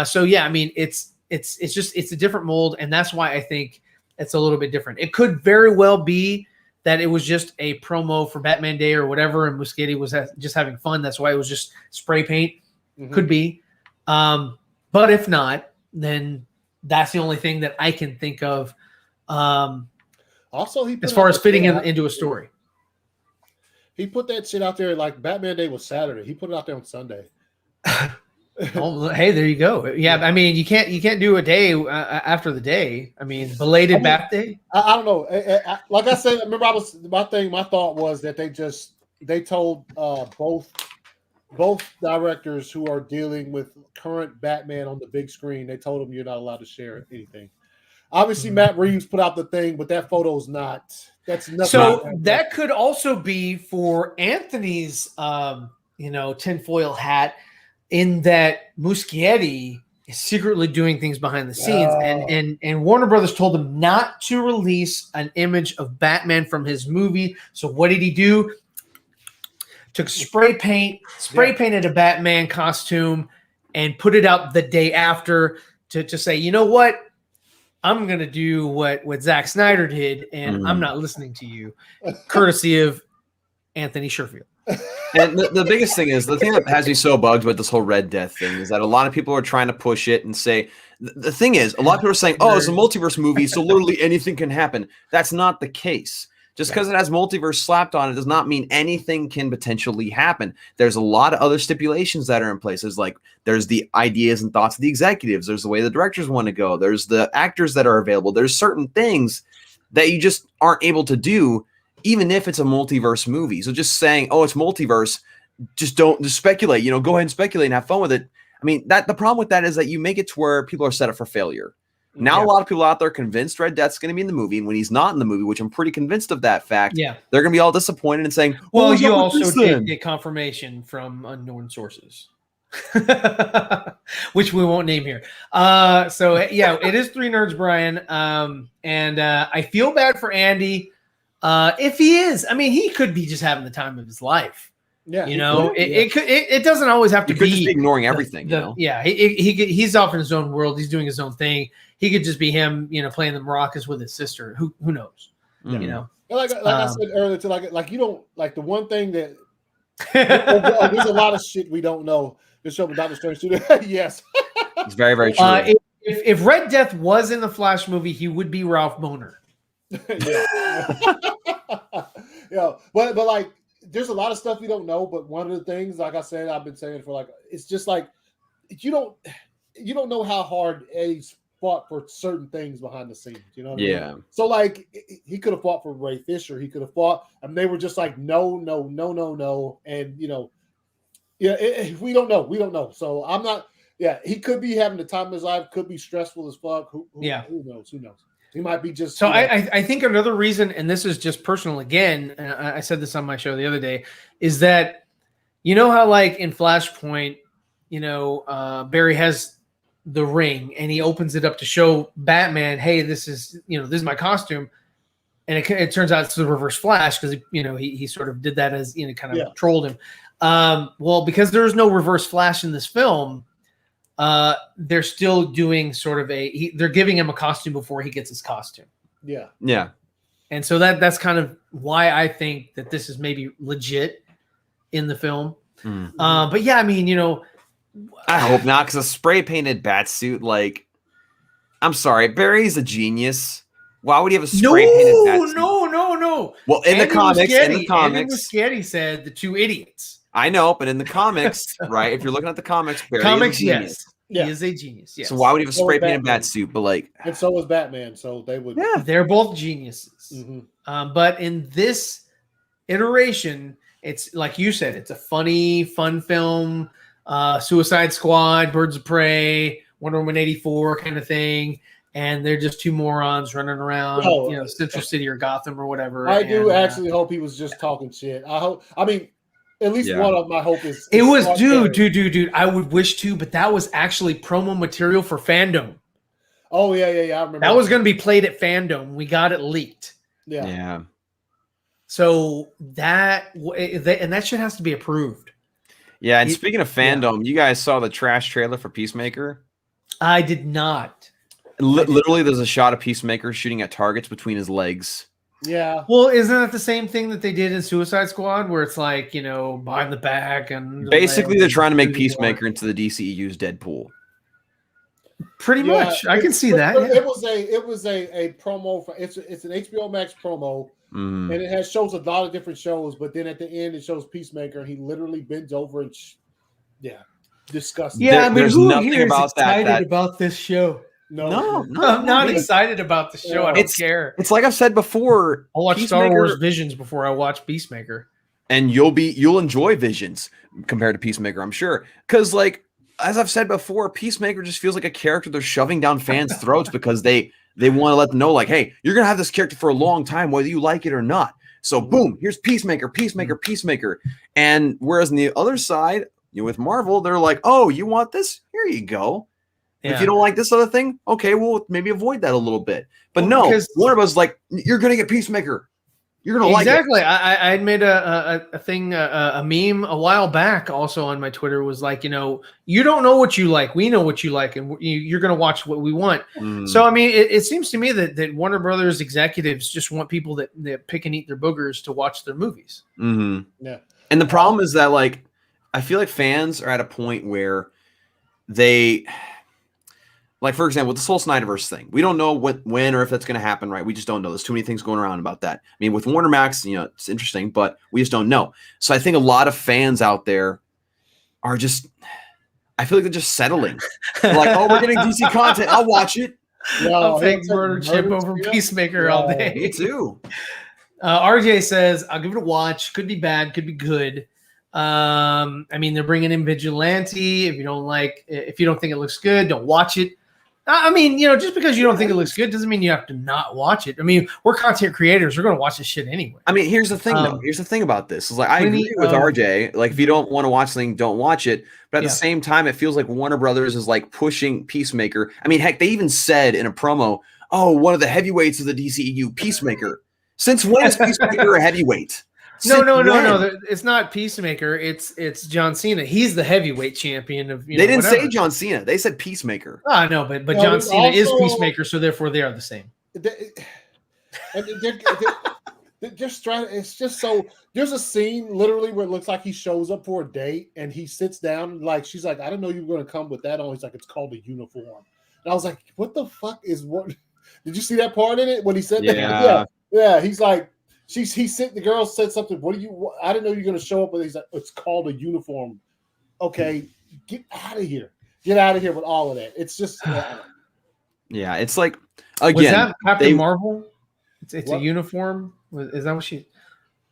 [SPEAKER 1] So yeah, I mean, it's a different mold, and that's why I think it's a little bit different. It could very well be that it was just a promo for Batman Day or whatever, and Muschietti was just having fun. That's why it was just spray paint. Could be. But if not, then that's the only thing that I can think of.
[SPEAKER 3] Also,
[SPEAKER 1] as far as fitting into a story.
[SPEAKER 3] He put that shit out there like Batman Day was Saturday. He put it out there on Sunday.
[SPEAKER 1] Oh, hey, there you go. Yeah, I mean, you can't do a day after the day. I mean, belated Bat Day.
[SPEAKER 3] I don't know. Like I said, remember my thought was that they told both directors who are dealing with current Batman on the big screen, they told them you're not allowed to share anything. Obviously, Matt Reeves put out the thing, but that photo's not. That's nothing.
[SPEAKER 1] So that could also be for Anthony's, tinfoil hat, in that Muschietti is secretly doing things behind the scenes, and Warner Brothers told him not to release an image of Batman from his movie. So what did he do? Took spray painted a Batman costume and put it out the day after to say, you know what? I'm going to do what Zack Snyder did, and I'm not listening to you, courtesy of Anthony Sherfield.
[SPEAKER 2] And the biggest thing is, the thing that has me so bugged about this whole Red Death thing is that a lot of people are trying to push it and say, the thing is, a lot of people are saying, oh, it's a multiverse movie, so literally anything can happen. That's not the case. Just because it has multiverse slapped on it does not mean anything can potentially happen. There's a lot of other stipulations that are in place. There's the ideas and thoughts of the executives. There's the way the directors want to go. There's the actors that are available. There's certain things that you just aren't able to do, even if it's a multiverse movie. So just saying, oh, it's multiverse, just speculate. Go ahead and speculate and have fun with it. I mean, the problem with that is that you make it to where people are set up for failure. Now, a lot of people out there are convinced Red Death's going to be in the movie, and when he's not in the movie, which I'm pretty convinced of that fact, they're going to be all disappointed and saying,
[SPEAKER 1] well, you also did get confirmation from unknown sources. which we won't name here. So yeah, it is 3 Nerds, Brian. And I feel bad for Andy. If he is, I mean, he could be just having the time of his life.
[SPEAKER 3] Yeah,
[SPEAKER 1] you know, it doesn't always have to
[SPEAKER 2] You could
[SPEAKER 1] be
[SPEAKER 2] just be ignoring everything. You know?
[SPEAKER 1] Yeah, he's off in his own world. He's doing his own thing. He could just be him, you know, playing the maracas with his sister. Who knows?
[SPEAKER 2] Mm-hmm.
[SPEAKER 1] You know,
[SPEAKER 3] like I said earlier, to like you don't like the one thing that there's a lot of shit we don't know. This show with Doctor Strange too. Yes,
[SPEAKER 2] it's very, very true.
[SPEAKER 1] If Red Death was in the Flash movie, he would be Ralph Boner.
[SPEAKER 3] Yeah, yeah, but like. There's a lot of stuff we don't know, but one of the things, like I said, I've been saying for like, it's just like you don't know how hard Eddie's fought for certain things behind the scenes. You know what I mean? So like he could have fought for Ray Fisher, he could have fought, and they were just like no, and you know, we don't know. So I'm not. Yeah, he could be having the time of his life, could be stressful as fuck. Who knows? Who knows? He might be just.
[SPEAKER 1] So I think another reason, and this is just personal again, and I said this on my show the other day, is that you know how like in Flashpoint, you know, Barry has the ring and he opens it up to show Batman, hey, this is my costume, and it turns out it's the Reverse Flash because he sort of did that as kind of trolled him. Well, because there's no Reverse Flash in this film. They're still doing sort of they're giving him a costume before he gets his costume.
[SPEAKER 3] Yeah.
[SPEAKER 1] And so that's kind of why I think that this is maybe legit in the film. But yeah, I mean,
[SPEAKER 2] I hope not, because a spray painted bat suit, like, I'm sorry, Barry's a genius. Why would he have a spray painted bat suit?
[SPEAKER 1] No.
[SPEAKER 2] Well, in the comics, Andy
[SPEAKER 1] Muschietti said the two idiots.
[SPEAKER 2] I know, but in the comics, right? If you're looking at the comics, Barry is a genius.
[SPEAKER 1] He is a genius. Yes.
[SPEAKER 2] So why would he have a spray painted bat suit? But like,
[SPEAKER 3] and so was Batman. So they would.
[SPEAKER 1] Yeah, they're both geniuses.
[SPEAKER 3] Mm-hmm.
[SPEAKER 1] But in this iteration, it's like you said, it's a funny, fun film. Suicide Squad, Birds of Prey, Wonder Woman 84 kind of thing. And they're just two morons running around, Central City or Gotham or whatever.
[SPEAKER 3] I do actually hope he was just talking shit. I mean, at least one of my hope is.
[SPEAKER 1] It was, dude. I would wish to, but that was actually promo material for Fandom.
[SPEAKER 3] Oh yeah. I remember
[SPEAKER 1] that was going to be played at Fandom. We got it leaked.
[SPEAKER 3] Yeah.
[SPEAKER 1] So that shit has to be approved.
[SPEAKER 2] Yeah, and speaking of Fandom, you guys saw the trash trailer for Peacemaker?
[SPEAKER 1] I did not.
[SPEAKER 2] Literally, there's a shot of Peacemaker shooting at targets between his legs.
[SPEAKER 3] Yeah.
[SPEAKER 1] Well, isn't that the same thing that they did in Suicide Squad, where it's like, behind the back and
[SPEAKER 2] basically they're trying to make Peacemaker into the DCEU's Deadpool.
[SPEAKER 1] Pretty much, I can see that.
[SPEAKER 3] It was a promo for it's an HBO Max promo, and it shows a lot of different shows. But then at the end, it shows Peacemaker, and he literally bends over and disgusting.
[SPEAKER 1] Yeah, I mean,
[SPEAKER 2] there's
[SPEAKER 1] who
[SPEAKER 2] nothing
[SPEAKER 1] here is
[SPEAKER 2] about
[SPEAKER 1] excited about this show?
[SPEAKER 3] No,
[SPEAKER 1] I'm not excited about the show. I don't care.
[SPEAKER 2] It's like I've said before.
[SPEAKER 1] I'll watch Star Wars Visions before I watch Peacemaker,
[SPEAKER 2] and you'll enjoy Visions compared to Peacemaker, I'm sure. Because like as I've said before, Peacemaker just feels like a character they're shoving down fans' throats because they want to let them know, like, hey, you're gonna have this character for a long time, whether you like it or not. So boom, here's Peacemaker. And whereas on the other side, with Marvel, they're like, oh, you want this? Here you go. If you don't like this other thing, okay, we'll maybe avoid that a little bit. But no, Warner Bros. Like, you're going to get Peacemaker. You're going to like it.
[SPEAKER 1] Exactly. I had made a thing, a meme a while back also on my Twitter was like, you don't know what you like. We know what you like, and you're going to watch what we want. So, I mean, it seems to me that Warner Brothers executives just want people that pick and eat their boogers to watch their movies.
[SPEAKER 3] Yeah.
[SPEAKER 2] And the problem is that, like, I feel like fans are at a point where they... Like, for example, this whole Snyderverse thing. We don't know when or if that's going to happen, right? We just don't know. There's too many things going around about that. I mean, with Warner Max, it's interesting, but we just don't know. So I think a lot of fans out there are just, I feel like they're just settling. They're like, oh, we're getting DC content. I'll watch it.
[SPEAKER 1] I'll take Murder Chip over Peacemaker all day.
[SPEAKER 2] Me too.
[SPEAKER 1] RJ says, I'll give it a watch. Could be bad, could be good. I mean, they're bringing in Vigilante. If you don't think it looks good, don't watch it. I mean, just because you don't think it looks good doesn't mean you have to not watch it. I mean, we're content creators. We're going to watch this shit anyway.
[SPEAKER 2] I mean, here's the thing, though. Here's the thing about this. Is like I agree with RJ. Like, if you don't want to watch something, don't watch it. But at the same time, it feels like Warner Brothers is like pushing Peacemaker. I mean, heck, they even said in a promo, "Oh, one of the heavyweights of the DCEU, Peacemaker." Since when is Peacemaker a heavyweight?
[SPEAKER 1] No. It's not Peacemaker. It's John Cena. He's the heavyweight champion of.
[SPEAKER 2] They didn't say John Cena. They said Peacemaker.
[SPEAKER 1] I know, but John Cena is Peacemaker, so therefore they are the same.
[SPEAKER 3] It's just so. There's a scene literally where it looks like he shows up for a date and he sits down. Like she's like, "I didn't know you were going to come with that on." He's like, "It's called a uniform." And I was like, "What the fuck is what?" Did you see that part in it when he said that? Yeah. He's like. The girl said something. I didn't know you were going to show up, but he's like, it's called a uniform. Okay, get out of here. Get out of here with all of that. It's just.
[SPEAKER 2] Yeah, it's like, again.
[SPEAKER 1] Was that Captain Marvel? It's a uniform? Is that what she.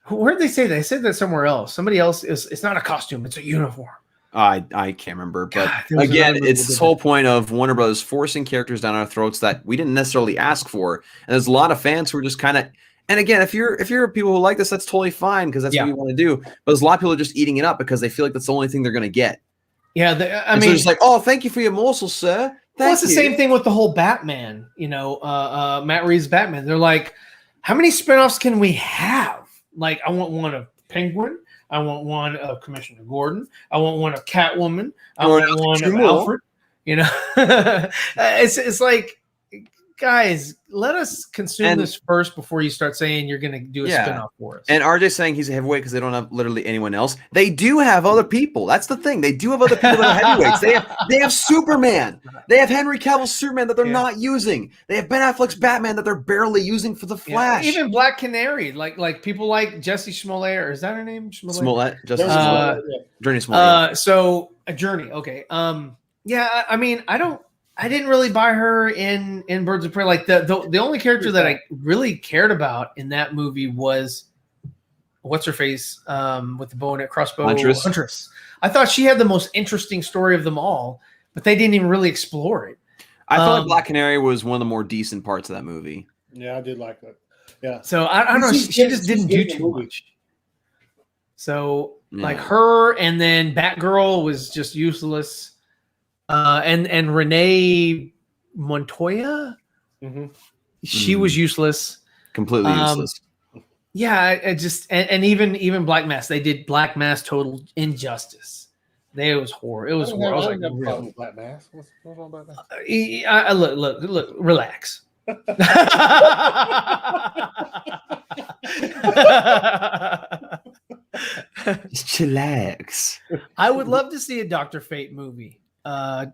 [SPEAKER 1] Where did they say that? They said that somewhere else. Somebody else it's not a costume, it's a uniform.
[SPEAKER 2] I can't remember. But again, it's this whole point of Warner Brothers forcing characters down our throats that we didn't necessarily ask for. And there's a lot of fans who are just kind of. And again, if you're people who like this, that's totally fine because that's what you want to do. But there's a lot of people just eating it up because they feel like that's the only thing they're going to get.
[SPEAKER 1] Yeah, I mean,
[SPEAKER 2] so it's like, oh, thank you for your morsel, sir.
[SPEAKER 1] It's the same thing with the whole Batman. Matt Reeves' Batman. They're like, how many spinoffs can we have? Like, I want one of Penguin. I want one of Commissioner Gordon. I want one of Catwoman. I want one of Alfred. It's like. Guys, let us consume this first before you start saying you're going to do a spinoff for us.
[SPEAKER 2] And RJ's saying he's a heavyweight because they don't have literally anyone else. They do have other people. That's the thing. They do have other people that are heavyweights. They have Superman. They have Henry Cavill's Superman that they're not using. They have Ben Affleck's Batman that they're barely using for the Flash.
[SPEAKER 1] Even Black Canary, like people like Jessie Smollett, or is that her name?
[SPEAKER 2] Smollett. Journey Smollett.
[SPEAKER 1] So a Journey. Okay. I mean, I didn't really buy her in Birds of Prey. Like the only character that I really cared about in that movie was what's her face with the bow and crossbow Huntress. I thought she had the most interesting story of them all, but they didn't even really explore it.
[SPEAKER 2] I felt like Black Canary was one of the more decent parts of that movie.
[SPEAKER 3] Yeah, I did like that. Yeah.
[SPEAKER 1] So I don't know. She just didn't do too much. So like her, and then Batgirl was just useless. And Renee Montoya, she was useless,
[SPEAKER 2] completely useless.
[SPEAKER 1] Yeah, I just and even Black Mass, they did Black Mass total injustice. It was horrible. It was horrible. I was like, really?
[SPEAKER 3] Black Mass. What's wrong about that?
[SPEAKER 1] Look, relax.
[SPEAKER 2] Just chillax.
[SPEAKER 1] I would love to see a Dr. Fate movie. Not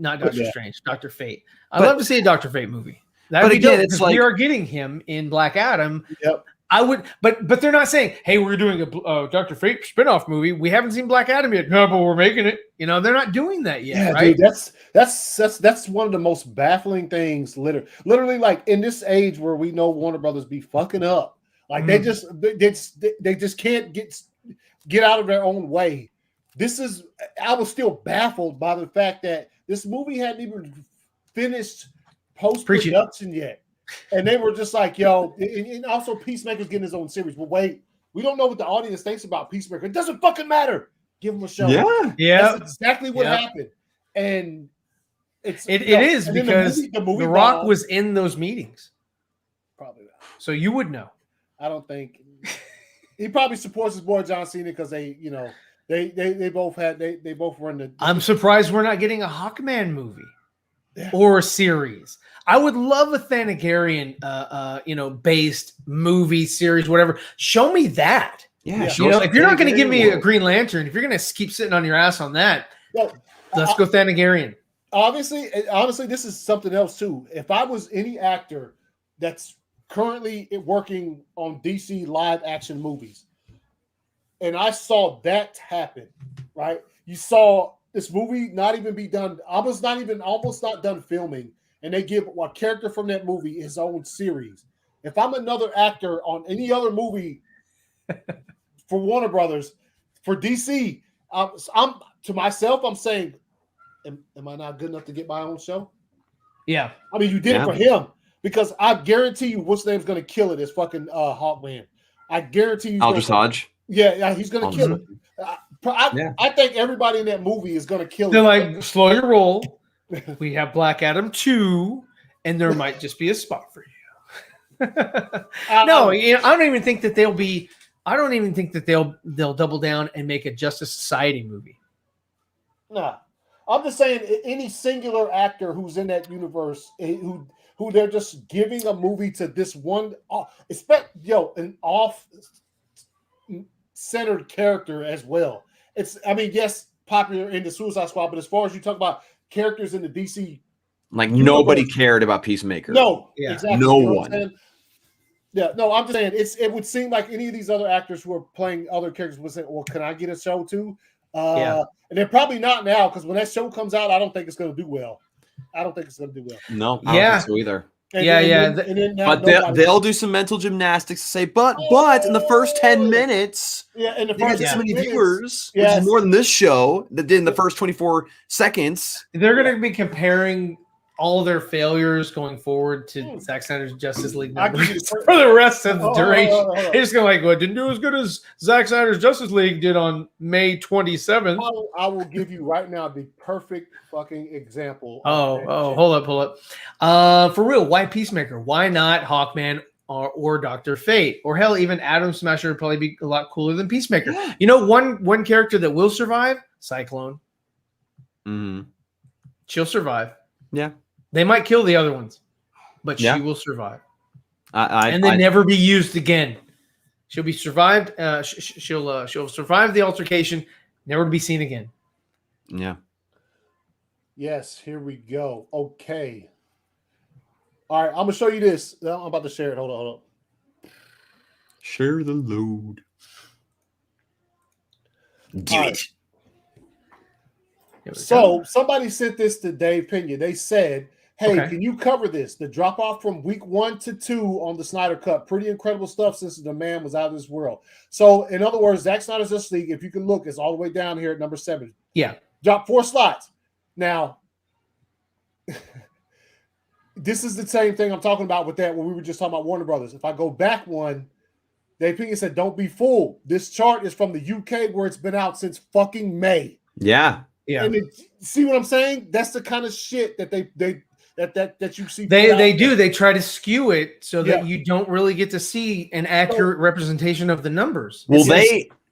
[SPEAKER 1] Doctor Strange, Dr. Fate. I'd love to see a Dr. Fate movie. But again, it's like we are getting him in Black Adam.
[SPEAKER 3] Yep.
[SPEAKER 1] I would, but they're not saying, "Hey, we're doing a Dr. Fate spinoff movie." We haven't seen Black Adam yet. No, but we're making it. They're not doing that yet, right?
[SPEAKER 3] Dude, that's one of the most baffling things. Literally, like in this age where we know Warner Brothers be fucking up, like they just can't get out of their own way. I was still baffled by the fact that this movie hadn't even finished post-production yet. And they were just like, yo, and also Peacemaker's getting his own series. But wait, we don't know what the audience thinks about Peacemaker. It doesn't fucking matter. Give him a show.
[SPEAKER 1] Yeah.
[SPEAKER 3] That's exactly what happened. And
[SPEAKER 1] it is because the Rock was in those meetings.
[SPEAKER 3] Probably not.
[SPEAKER 1] So you would know.
[SPEAKER 3] I don't think he probably supports his boy John Cena because they both run the.
[SPEAKER 1] I'm surprised we're not getting a Hawkman movie or a series. I would love a Thanagarian, based movie series, whatever. Show me that.
[SPEAKER 2] Yeah.
[SPEAKER 1] If you're not going to give me a Green Lantern, if you're going to keep sitting on your ass on that, let's go Thanagarian.
[SPEAKER 3] Honestly, this is something else too. If I was any actor that's currently working on DC live action movies, and I saw that happen, right? You saw this movie not even be done, almost not done filming, and they give a character from that movie his own series. If I'm another actor on any other movie for Warner Brothers, for DC, I'm to myself, I'm saying, am I not good enough to get my own show?
[SPEAKER 1] Yeah.
[SPEAKER 3] I mean, you did it for him because I guarantee you, what's name's going to kill it is fucking Hawkman. I guarantee you.
[SPEAKER 2] Aldrich Hodge.
[SPEAKER 3] Yeah, he's going to kill it. I think everybody in that movie is going to kill it.
[SPEAKER 1] They're like, slow your roll. We have Black Adam 2, and there might just be a spot for you. No, I don't even think that they'll be. I don't even think that they'll double down and make a Justice Society movie.
[SPEAKER 3] Nah, I'm just saying any singular actor who's in that universe who they're just giving a movie to this one, an off-centered character as well. Yes, popular in the Suicide Squad, but as far as you talk about characters in the DC,
[SPEAKER 2] like nobody cared about Peacemaker.
[SPEAKER 3] No, exactly.
[SPEAKER 2] No one.
[SPEAKER 3] Yeah, no, I'm just saying it would seem like any of these other actors who are playing other characters would say, well, can I get a show too? And they're probably not now because when that show comes out, I don't think it's going to do well. No,
[SPEAKER 2] I don't think so either.
[SPEAKER 3] But
[SPEAKER 2] they'll do some mental gymnastics to say, but in the first 10 minutes,
[SPEAKER 3] in the first
[SPEAKER 2] so many viewers, which is more than this show that did in the first 24 seconds.
[SPEAKER 1] They're going to be comparing all their failures going forward to Zack Snyder's Justice League numbers for the rest of the duration. They're just going to like, well, it didn't do as good as Zack Snyder's Justice League did on May 27th.
[SPEAKER 3] I will give you right now the perfect fucking example.
[SPEAKER 1] Hold up. For real, why Peacemaker? Why not Hawkman or Dr. Fate? Or hell, even Atom Smasher would probably be a lot cooler than Peacemaker. Yeah. You know, one character that will survive? Cyclone.
[SPEAKER 2] Mm-hmm.
[SPEAKER 1] She'll survive.
[SPEAKER 2] Yeah.
[SPEAKER 1] They might kill the other ones, but she will survive. And then never be used again. She'll be survived. She'll survive the altercation, never to be seen again.
[SPEAKER 2] Yeah.
[SPEAKER 3] Yes, here we go. Okay. All right, I'm gonna show you this. I'm about to share it. Hold on.
[SPEAKER 2] Share the load. Do it.
[SPEAKER 3] So somebody sent this to Dave Pena. They said, hey, can you cover this? The drop off from week 1 to 2 on the Snyder Cut. Pretty incredible stuff since the man was out of this world. So, in other words, Zack Snyder's Justice League, if you can look, it's all the way down here at number 7.
[SPEAKER 1] Yeah.
[SPEAKER 3] Drop 4 slots. Now, this is the same thing I'm talking about with that when we were just talking about Warner Brothers. If I go back one, Dave Pena said, don't be fooled. This chart is from the UK where it's been out since fucking May.
[SPEAKER 2] Yeah.
[SPEAKER 1] Yeah.
[SPEAKER 3] And see what I'm saying? That's the kind of shit that that you see.
[SPEAKER 1] They do. They try to skew it so that you don't really get to see an accurate representation of the numbers.
[SPEAKER 2] Well,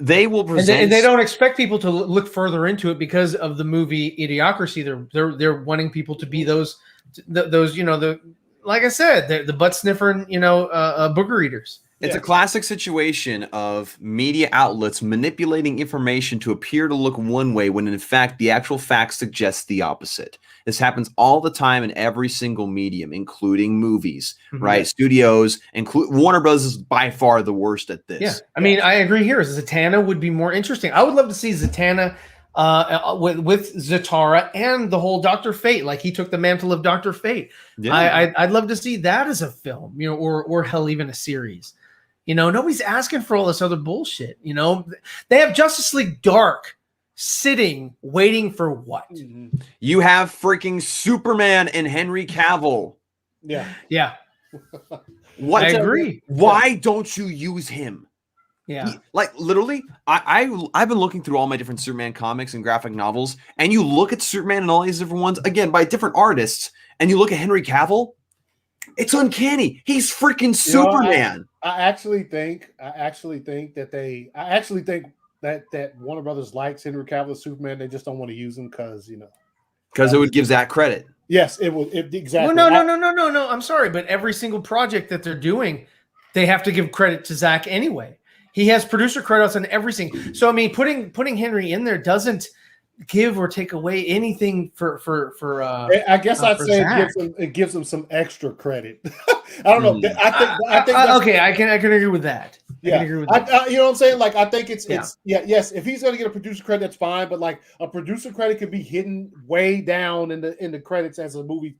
[SPEAKER 2] they will present,
[SPEAKER 1] and they don't expect people to look further into it because of the movie Idiocracy. They're wanting people to be those like I said, the butt sniffing booger eaters.
[SPEAKER 2] It's a classic situation of media outlets manipulating information to appear to look one way when in fact the actual facts suggest the opposite. This happens all the time in every single medium, including movies, right? Studios, Warner Bros. Is by far the worst at this.
[SPEAKER 1] Yeah, I mean, I agree here. Zatanna would be more interesting. I would love to see Zatanna with Zatara and the whole Dr. Fate. Like he took the mantle of Dr. Fate. Yeah. I'd love to see that as a film, or hell, even a series. Nobody's asking for all this other bullshit. They have Justice League Dark sitting, waiting for what?
[SPEAKER 2] You have freaking Superman and Henry Cavill.
[SPEAKER 3] Yeah.
[SPEAKER 1] Yeah. I agree.
[SPEAKER 2] Why don't you use him?
[SPEAKER 1] Yeah.
[SPEAKER 2] Literally, I've been looking through all my different Superman comics and graphic novels, and you look at Superman and all these different ones, again, by different artists, and you look at Henry Cavill, it's uncanny. He's freaking Superman.
[SPEAKER 3] I actually think that Warner Brothers likes Henry Cavill as Superman. They just don't want to use him because it
[SPEAKER 2] would give Zach credit.
[SPEAKER 3] Yes, it would. Exactly.
[SPEAKER 1] Well, no. I'm sorry, but every single project that they're doing, they have to give credit to Zach anyway. He has producer credits on everything. So I mean, putting Henry in there doesn't give or take away anything for
[SPEAKER 3] I guess I'd say it gives them some extra credit. I don't know. I think
[SPEAKER 1] okay, I can agree with that.
[SPEAKER 3] Yeah, I can agree with that. You know what I'm saying? Like I think it's yes. If he's gonna get a producer credit, that's fine. But like a producer credit could be hidden way down in the credits as a movie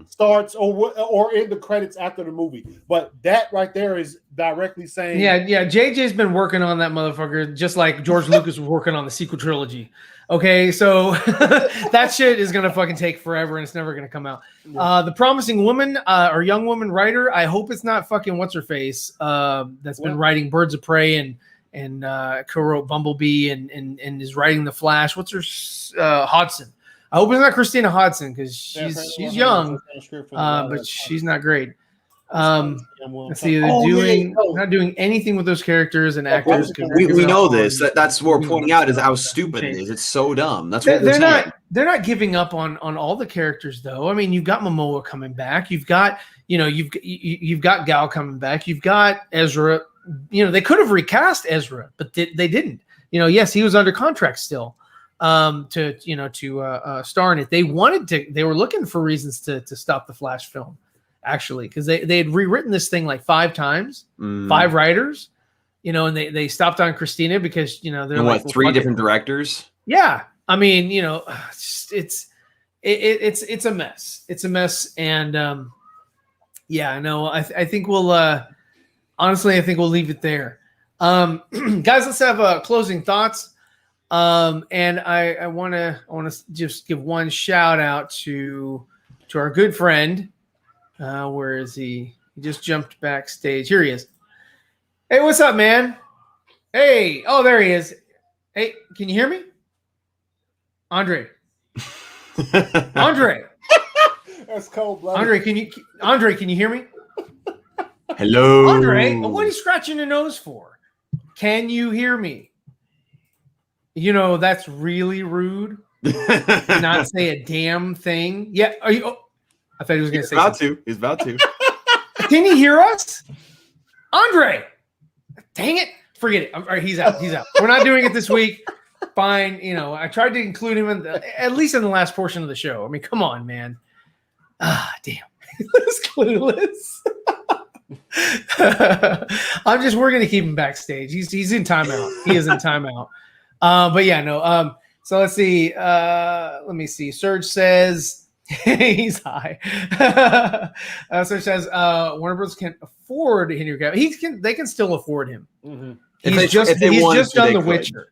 [SPEAKER 3] starts, or in the credits after the movie. But that right there is directly saying,
[SPEAKER 1] Yeah. JJ's been working on that motherfucker just like George Lucas was working on the sequel trilogy. Okay, so that shit is gonna fucking take forever and it's never gonna come out. The Promising Woman or Young Woman writer, I hope it's not fucking what's her face that's been writing Birds of Prey and co-wrote Bumblebee and is writing The Flash. What's her Hodson? I hope it's not Christina Hodson because she's young, but she's not great. Let's see, they're not doing anything with those characters and actors.
[SPEAKER 2] We know this. That's what we're pointing out is how stupid it is. It's so dumb. That's what
[SPEAKER 1] they're not giving up on all the characters though. I mean, you've got Momoa coming back. You've got you've got Gal coming back. You've got Ezra. They could have recast Ezra, but they didn't. Yes, he was under contract still to star in it. They wanted to. They were looking for reasons to stop the Flash film. Actually, because they had rewritten this thing like 5 times, 5 writers, and they stopped on Christina because they're
[SPEAKER 2] and like 3 different directors.
[SPEAKER 1] Yeah, I mean, it's a mess. It's a mess, and yeah, no, I think we'll honestly, I think we'll leave it there. Guys, let's have closing thoughts. And I want to just give one shout out to our good friend. Where is he? He just jumped backstage. Here he is. Hey, what's up, man? Hey, oh, there he is. Hey, can you hear me? Andre.
[SPEAKER 3] That's cold-blooded.
[SPEAKER 1] Andre, can you hear me?
[SPEAKER 2] Hello.
[SPEAKER 1] Andre, what are you scratching your nose for? Can you hear me? That's really rude. Not say a damn thing. Yeah, are you? I thought he was going to say something.
[SPEAKER 2] He's about to.
[SPEAKER 1] Can he hear us? Andre! Dang it. Forget it. All right, he's out. We're not doing it this week. Fine. I tried to include him at least in the last portion of the show. I mean, come on, man. Damn. He's clueless. We're going to keep him backstage. He's in timeout. He is in timeout. But yeah, no. So let's see. Let me see. Serge says... he's high. Serge says Warner Bros. Can't afford Henry Cavill. They can still afford him.
[SPEAKER 3] Mm-hmm.
[SPEAKER 1] He's just done The Witcher.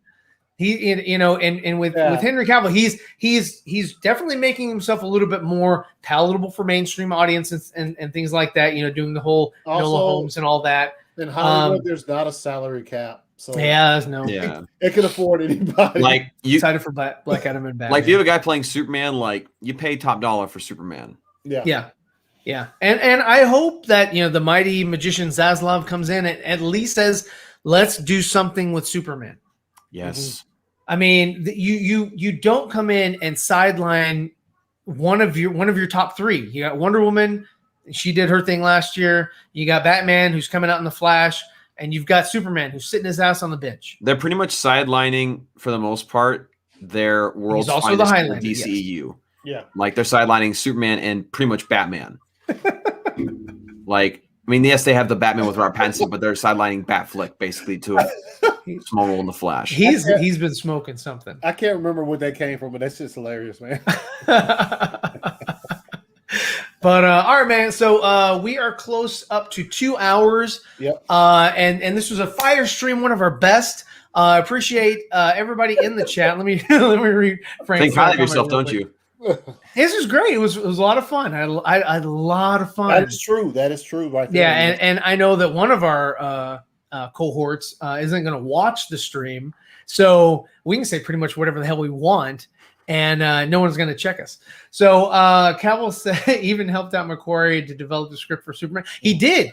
[SPEAKER 1] He and with Henry Cavill, he's definitely making himself a little bit more palatable for mainstream audiences and things like that. Doing the whole Enola Holmes and all that.
[SPEAKER 3] In Hollywood, there's not a salary cap. So it can afford anybody.
[SPEAKER 2] Like you
[SPEAKER 1] excited for Black Adam and Batman.
[SPEAKER 2] Like if you have a guy playing Superman, like you pay top dollar for Superman.
[SPEAKER 1] Yeah. And I hope that the mighty magician Zaslav comes in and at least says, let's do something with Superman.
[SPEAKER 2] Yes.
[SPEAKER 1] Mm-hmm. I mean, you don't come in and sideline one of your top 3. You got Wonder Woman, she did her thing last year. You got Batman, who's coming out in The Flash. And you've got Superman who's sitting his ass on the bench.
[SPEAKER 2] They're pretty much sidelining, for the most part, their world's finest in the DCEU.
[SPEAKER 3] Yes. Yeah.
[SPEAKER 2] Like, they're sidelining Superman and pretty much Batman. Yes, they have the Batman with Robert Pattinson, but they're sidelining Batflick, basically, to a small role in The Flash.
[SPEAKER 1] He's been smoking something.
[SPEAKER 3] I can't remember where they came from, but that's just hilarious, man.
[SPEAKER 1] But all right, man. So we are close up to 2 hours.
[SPEAKER 3] Yep.
[SPEAKER 1] And this was a fire stream, one of our best. Appreciate everybody in the chat. Let me reframe.
[SPEAKER 2] Think highly of yourself, don't you?
[SPEAKER 1] This was great. It was a lot of fun. I had a lot of fun.
[SPEAKER 3] That is true. Right there.
[SPEAKER 1] Yeah, and I know that one of our cohorts isn't going to watch the stream, so we can say pretty much whatever the hell we want. And no one's going to check us. So Cavill said even helped out Macquarie to develop the script for Superman. He did.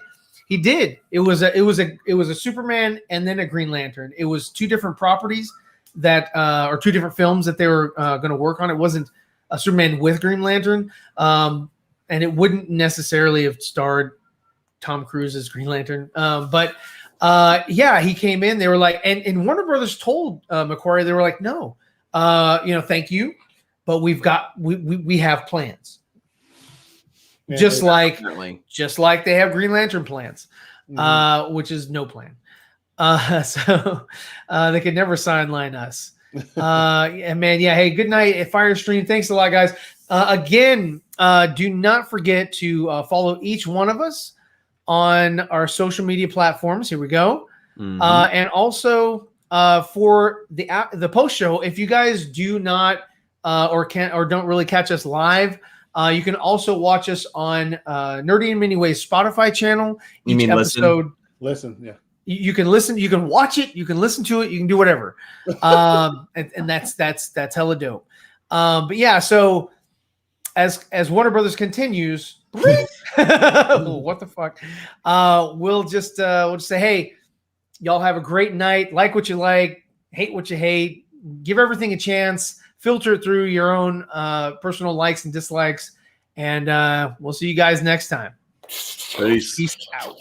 [SPEAKER 1] It was a Superman and then a Green Lantern. It was 2 different properties or 2 different films that they were going to work on. It wasn't a Superman with Green Lantern, and it wouldn't necessarily have starred Tom Cruise as Green Lantern. But he came in. They were like, and Warner Brothers told Macquarie, they were like, no. Thank you, but we have plans.
[SPEAKER 3] Yeah,
[SPEAKER 1] just like they have Green Lantern plans, which is no plan. So they could never sideline us. And man, hey, good night at Firestream. Thanks a lot, guys. Again, do not forget to follow each one of us on our social media platforms. Here we go.
[SPEAKER 2] Mhm.
[SPEAKER 1] And also for the post show, if you guys do not or don't really catch us live, you can also watch us on Nerdy in Many Ways Spotify channel.
[SPEAKER 2] You mean
[SPEAKER 1] episode,
[SPEAKER 3] listen? Yeah.
[SPEAKER 1] You can listen. You can watch it. You can listen to it. You can do whatever. And that's hella dope. But yeah, so as Warner Brothers continues, what the fuck? We'll just say, hey, y'all have a great night. Like what you like, hate what you hate. Give everything a chance. Filter it through your own personal likes and dislikes. And we'll see you guys next time.
[SPEAKER 2] Peace.
[SPEAKER 1] Peace out.